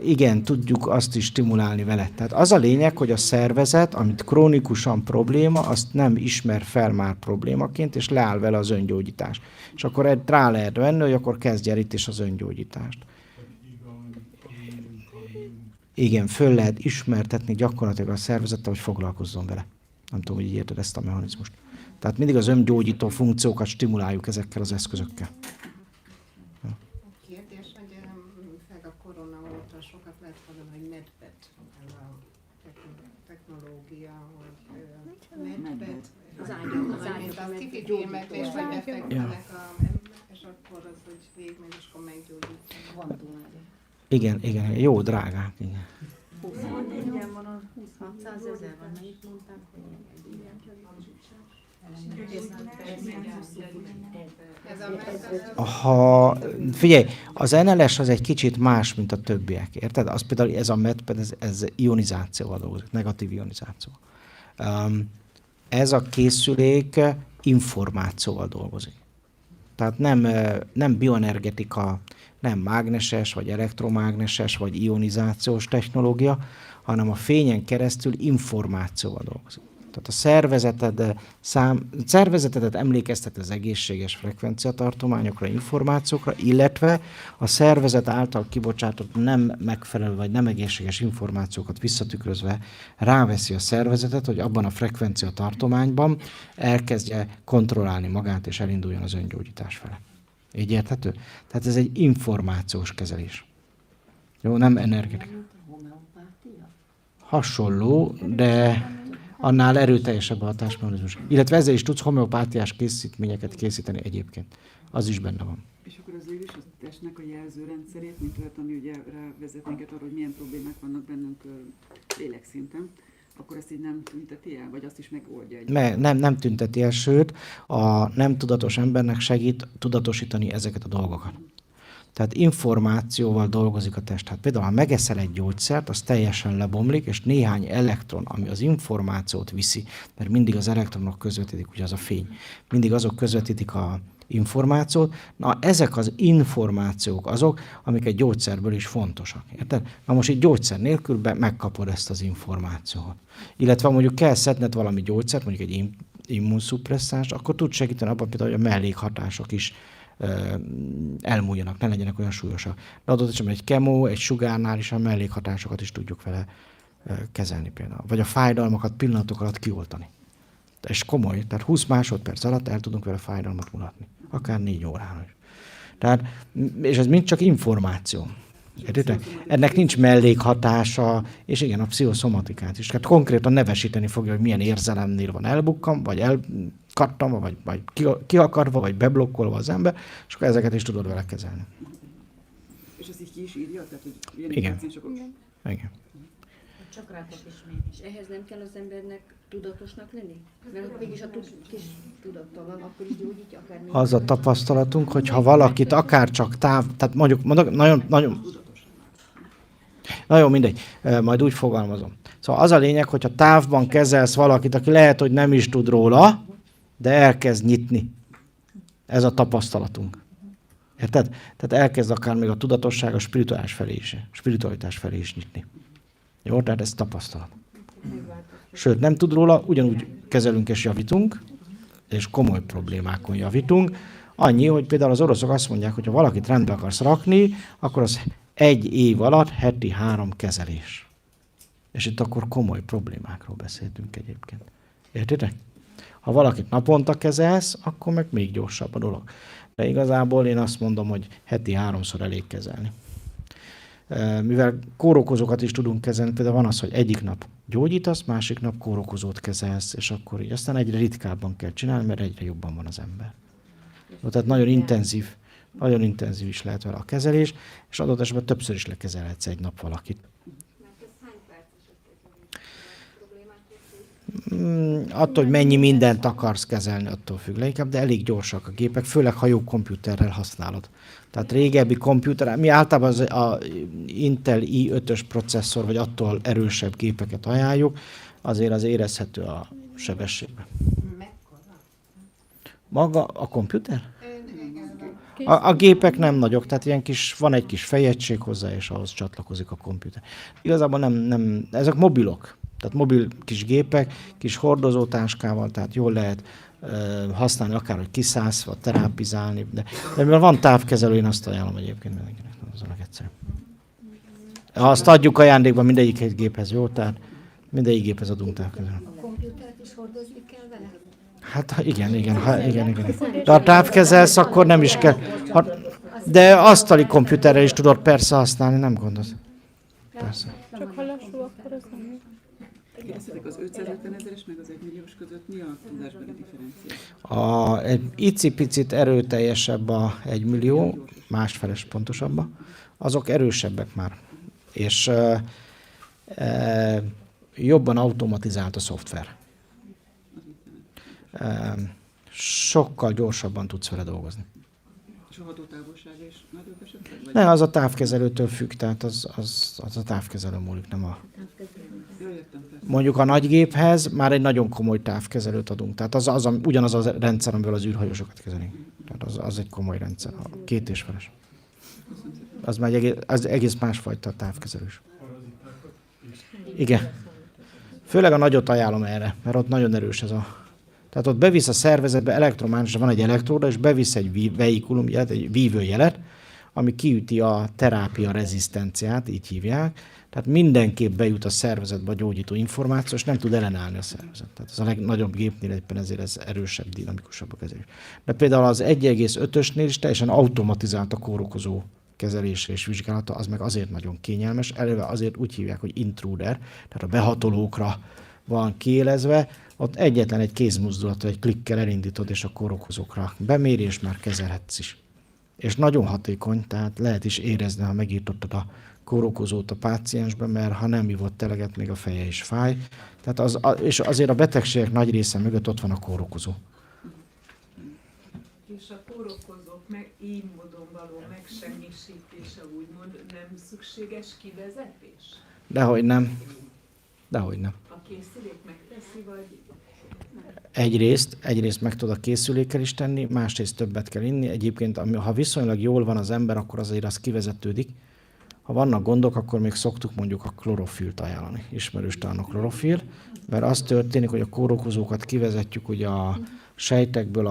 Igen, tudjuk azt is stimulálni vele. Tehát az a lényeg, hogy a szervezet, amit krónikusan probléma, azt nem ismer fel már problémaként, és leáll vele az öngyógyítás. És akkor rá lehet venni, hogy akkor kezdj el itt is az öngyógyítást. Igen, föl lehet ismertetni gyakorlatilag a szervezettel, hogy foglalkozzon vele. Nem tudom, hogy így érted ezt a mechanizmust. Tehát mindig az öngyógyító funkciókat stimuláljuk ezekkel az eszközökkel. Kérdés, hogy főleg a korona óta sokat lehet hallani, hogy medpet, ez a technológia, hogy medpet, az ágyat, kifilmek és vagy befektenek és akkor az, hogy végigmegy, és akkor meggyógyít. Igen, jó, drágák, igen. 600 000 van, mennyit mondták, Figyelj, az NLS az egy kicsit más, mint a többiek, érted? Az például ez a medped, ez ionizációval dolgozik, negatív ionizáció. ez a készülék információval dolgozik. Tehát nem bioenergetika, nem mágneses, vagy elektromágneses, vagy ionizációs technológia, hanem a fényen keresztül információval dolgozik. Tehát a szervezetedet emlékeztet az egészséges frekvenciatartományokra, információkra, illetve a szervezet által kibocsátott nem megfelelő vagy nem egészséges információkat visszatükrözve ráveszi a szervezetet, hogy abban a frekvenciatartományban elkezdje kontrollálni magát és elinduljon az öngyógyítás fele. Így érthető? Tehát ez egy információs kezelés. Jó, nem energetika. Hasonló, de annál erőteljesebb a hatásmechanizmus. Illetve ezzel is tudsz homeopátiás készítményeket készíteni egyébként. Az is benne van. És akkor az is a testnek a jelzőrendszerét, mint olyat, ami ugye rávezet minket arra, hogy milyen problémák vannak bennünk lélekszinten, akkor ezt így nem tünteti el, vagy azt is megoldja? Nem tünteti el, sőt, a nem tudatos embernek segít tudatosítani ezeket a dolgokat. Tehát információval dolgozik a test. Hát például, ha megeszel egy gyógyszert, az teljesen lebomlik, és néhány elektron, ami az információt viszi, mert mindig az elektronok közvetítik, ugye az a fény, mindig azok közvetítik a információt. Na, ezek az információk azok, amik egy gyógyszerből is fontosak. Érted? Na most egy gyógyszer nélkül megkapod ezt az információt. Illetve mondjuk kell szedned valami gyógyszert, mondjuk egy immunszupresszánst, akkor tud segíteni abban például, hogy a mellékhatások is elmúljanak, ne legyenek olyan súlyosak. De adott esetben egy kemó, egy sugárnál is a mellékhatásokat is tudjuk vele kezelni például. Vagy a fájdalmakat pillanatok alatt kioltani. És komoly, tehát 20 másodperc alatt el tudunk vele fájdalmat mutatni. Akár 4 órára is. Tehát, és ez mind csak információ. Értitek? Ennek nincs mellékhatása, és igen, a pszichoszomatikát is. Tehát konkrétan nevesíteni fogja, hogy milyen érzelemnél van elbukkan, vagy elkattam, vagy kiakarva, vagy beblokkolva az ember, és akkor ezeket is tudod vele kezelni. És ezt így ki is írja? Tehát, hogy ilyen igen. Igen. Csakrákat is. Ehhez nem kell az embernek tudatosnak lenni? Mert mégis a kis tudattal van, akkor is gyógyítja akár minden. Az a tapasztalatunk, hogy ha valakit akár csak tehát mondjuk nagyon mindegy, majd úgy fogalmazom. Szóval az a lényeg, hogyha távban kezelsz valakit, aki lehet, hogy nem is tud róla, de elkezd nyitni. Ez a tapasztalatunk. Érted? Tehát elkezd akár még a tudatosság a spiritualitás felé is nyitni. Jó, tehát ez tapasztalat. Sőt, nem tud róla, ugyanúgy kezelünk és javítunk, és komoly problémákon javítunk. Annyi, hogy például az oroszok azt mondják, hogy ha valakit rendbe akarsz rakni, akkor az 1 év alatt heti 3 kezelés. És itt akkor komoly problémákról beszéltünk egyébként. Értitek? Ha valakit naponta kezelsz, akkor meg még gyorsabb a dolog. De igazából én azt mondom, hogy heti 3-szor elég kezelni. Mivel kórokozókat is tudunk kezelni, például van az, hogy egyik nap gyógyítasz, másik nap kórokozót kezelsz, és akkor így aztán egyre ritkábban kell csinálni, mert egyre jobban van az ember. Tehát nagyon intenzív is lehet vele a kezelés, és adott esetben többször is lekezelhetsz egy nap valakit. Attól, hogy mennyi mindent akarsz kezelni, attól függ leginkább, de elég gyorsak a gépek, főleg ha jó komputerrel használod. Tehát régebbi komputer, mi általában az a Intel i5-ös processzor, vagy attól erősebb gépeket ajánljuk, azért az érezhető a sebességben. Maga a komputer? A gépek nem nagyok, tehát van egy kis fejegység hozzá, és ahhoz csatlakozik a komputer. Igazából nem, ezek mobilok. Tehát mobil kis gépek, kis hordozótáskával, tehát jól lehet használni, akár hogy kiszállsz, vagy terápizálni. De mivel van távkezelő, én azt ajánlom egyébként mindenkinek. Az a legegyszerűbb. Azt adjuk ajándékban mindegyik egy géphez, jó? Tehát mindegyik géphez adunk távkezelőt. A komputert is hordozni kell vele? Hát igen. De ha távkezelsz, akkor nem is kell. De asztali komputerrel is tudod persze használni, nem gondolsz. Persze. Csak ha lassú, akkor az nem. Kérdeztetek, az 550 000-es meg az 1 milliós között mi a tudásbeli differencia? Egy icipicit erőteljesebb a 1 millió, másfeles pontosabban, azok erősebbek már. És jobban automatizált a szoftver. Sokkal gyorsabban tudsz vele dolgozni. És kapcsolható távolsága is nagyobb esetleg? Vagy? Ne, az a távkezelőtől függ, tehát az a távkezelő múlik, nem a... Jó, értem, persze. Mondjuk a nagygéphez már egy nagyon komoly távkezelőt adunk. Tehát ugyanaz a rendszer, amivel az űrhajósokat kezelik. Tehát az egy komoly rendszer, a 2,5-es. Az már az egész másfajta távkezelős. Igen. Főleg a nagyot ajánlom erre, mert ott nagyon erős ez a... Tehát ott bevisz a szervezetbe elektromágneses, van egy elektróda, és bevisz egy veikulumjelet, egy vívőjelet, ami kiüti a terápia rezisztenciát, így hívják. Tehát mindenképp bejut a szervezetbe a gyógyító információ, és nem tud ellenállni a szervezet. Tehát ez a legnagyobb gépnél éppen ezért ez erősebb, dinamikusabb a kezelés. De például az 1,5-ösnél is teljesen automatizált a kórokozó kezelése és vizsgálata, az meg azért nagyon kényelmes. Eleve azért úgy hívják, hogy intruder, tehát a behatolókra van kiélezve, ott egyetlen egy kézmozdulat, egy klikkel elindítod, és a kórokozókra beméri, és már kezelhetsz is. És nagyon hatékony, tehát lehet is érezni, ha megírtottad a kórokozót a páciensbe, mert ha nem ivott eleget, még a feje is fáj. Tehát és azért a betegségek nagy része mögött ott van a kórokozó. És a kórokozók így módon való megsemmisítése úgymond nem szükséges kivezetés? Dehogy nem. Dehogy nem. A készülék megteszi, vagy... Egyrészt meg tud a készülékkel is tenni, másrészt többet kell inni. Egyébként, ha viszonylag jól van az ember, akkor azért az kivezetődik. Ha vannak gondok, akkor még szoktuk mondjuk a klorofilt ajánlani. Ismerős talán a klorofil, mert az történik, hogy a kórokozókat kivezetjük ugye a sejtekből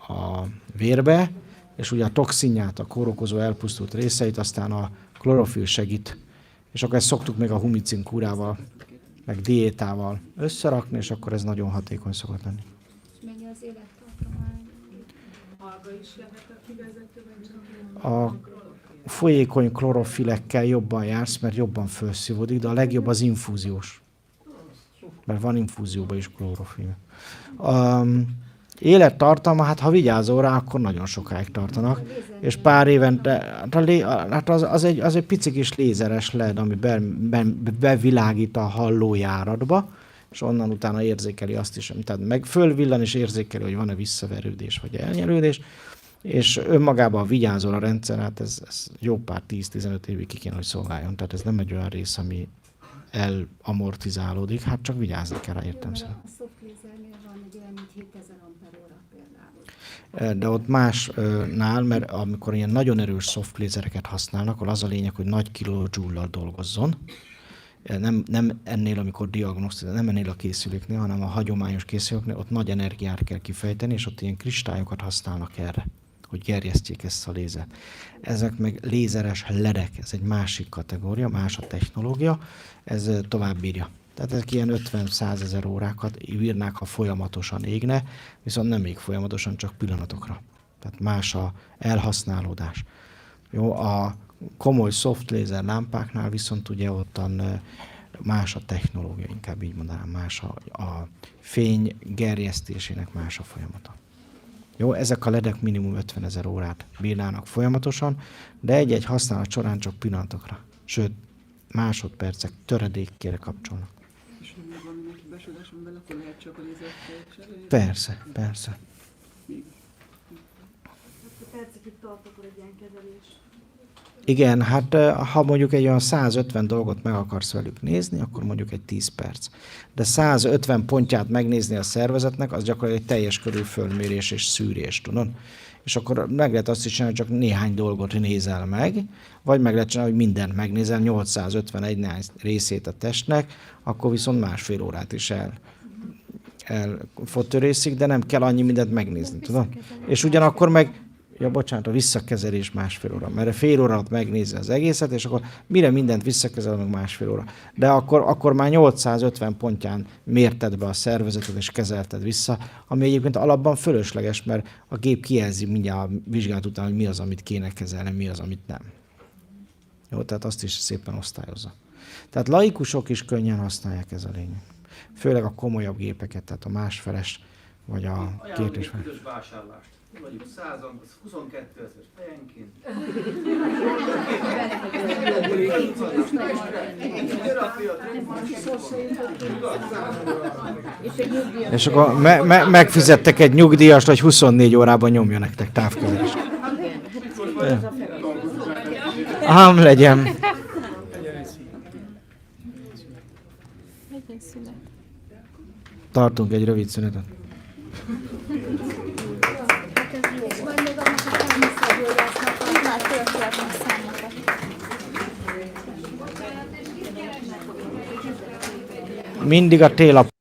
a vérbe, és ugye a toxinját, a kórokozó elpusztult részeit, aztán a klorofil segít. És akkor ezt szoktuk még a humicin kúrával, meg diétával összerakni, és akkor ez nagyon hatékony szokott lenni. Mennyi az élettartamány? Alga is lehet a kivezetőben, csak A folyékony klorofilekkel jobban jársz, mert jobban felszívódik, de a legjobb az infúziós. Mert van infúzióban is klorofil. Élettartalma, hát ha vigyázol rá, akkor nagyon sokáig tartanak. És pár évente, hát az egy pici kis lézeres LED, ami bevilágít a hallójáratba, és onnan utána érzékeli azt is, tehát meg fölvillan és érzékeli, hogy van-e visszaverődés vagy elnyelődés, és önmagában vigyázol a rendszer, hát ez jó pár 10-15 évig ki kéne, hogy szolgáljon. Tehát ez nem egy olyan rész, ami elamortizálódik, hát csak vigyázni kell rá értelemszerűen. A softlézernél van egy olyan, mint 7000 amperóra például. De ott másnál, mert amikor ilyen nagyon erős softlézereket használnak, akkor az a lényeg, hogy nagy kilojoule-lal dolgozzon. Nem ennél, amikor diagnosztizál, nem ennél a készüléknél, hanem a hagyományos készüléknél, ott nagy energiát kell kifejteni, és ott ilyen kristályokat használnak erre, hogy gerjesztjék ezt a lézert. Ezek meg lézeres ledek, ez egy másik kategória, más a technológia, ez tovább bírja. Tehát ezek ilyen 50-100 ezer órákat bírnák, ha folyamatosan égne, viszont nem ég folyamatosan, csak pillanatokra. Tehát más a elhasználódás. Jó, a komoly soft lézer lámpáknál viszont ugye ottan más a technológia, inkább így mondanám, más a fény gerjesztésének más a folyamata. Jó, ezek a ledek minimum 50 000 órát bírnának folyamatosan, de egy-egy használat során csak pillanatokra, sőt másodpercek töredékkére kapcsolnak. És ha még van neki besodás, amivel akkor lehet csak a lézert? Persze. Hát percekig tart akkor egy ilyen kezelés. Igen, hát ha mondjuk egy olyan 150 dolgot meg akarsz velük nézni, akkor mondjuk egy 10 perc. De 150 pontját megnézni a szervezetnek, az gyakorlatilag egy teljes körű fölmérés és szűrés, tudod? És akkor meg lehet azt is csinálni, hogy csak néhány dolgot nézel meg, vagy meg lehet csinálni, hogy mindent megnézel, 851 részét a testnek, akkor viszont 1,5 órát is elfotörészik, de nem kell annyi mindent megnézni, tudod? És ugyanakkor meg a visszakezelés 1,5 óra. Mert fél óra alatt megnézi az egészet, és akkor mire mindent visszakezel, meg 1,5 óra. De akkor már 850 pontján mérted be a szervezetet, és kezelted vissza, ami egyébként alapban fölösleges, mert a gép kijelzi mindjárt a vizsgálat után, hogy mi az, amit kéne kezelni, mi az, amit nem. Jó, tehát azt is szépen osztályozza. Tehát laikusok is könnyen használják, ez a lényeg. Főleg a komolyabb gépeket, tehát a másfeles, vagy a két és büdös vásárlást. Vagyunk 100-an, 22 ezer fejenként. És akkor megfizettek egy nyugdíjast, hogy 24 órában nyomja nektek távkezelést. Ám legyen. Legyen szünet. Tartunk egy rövid szünetet. Vagy még annak a természetgyógyásznak a már történetlen számokat. Mindig a télap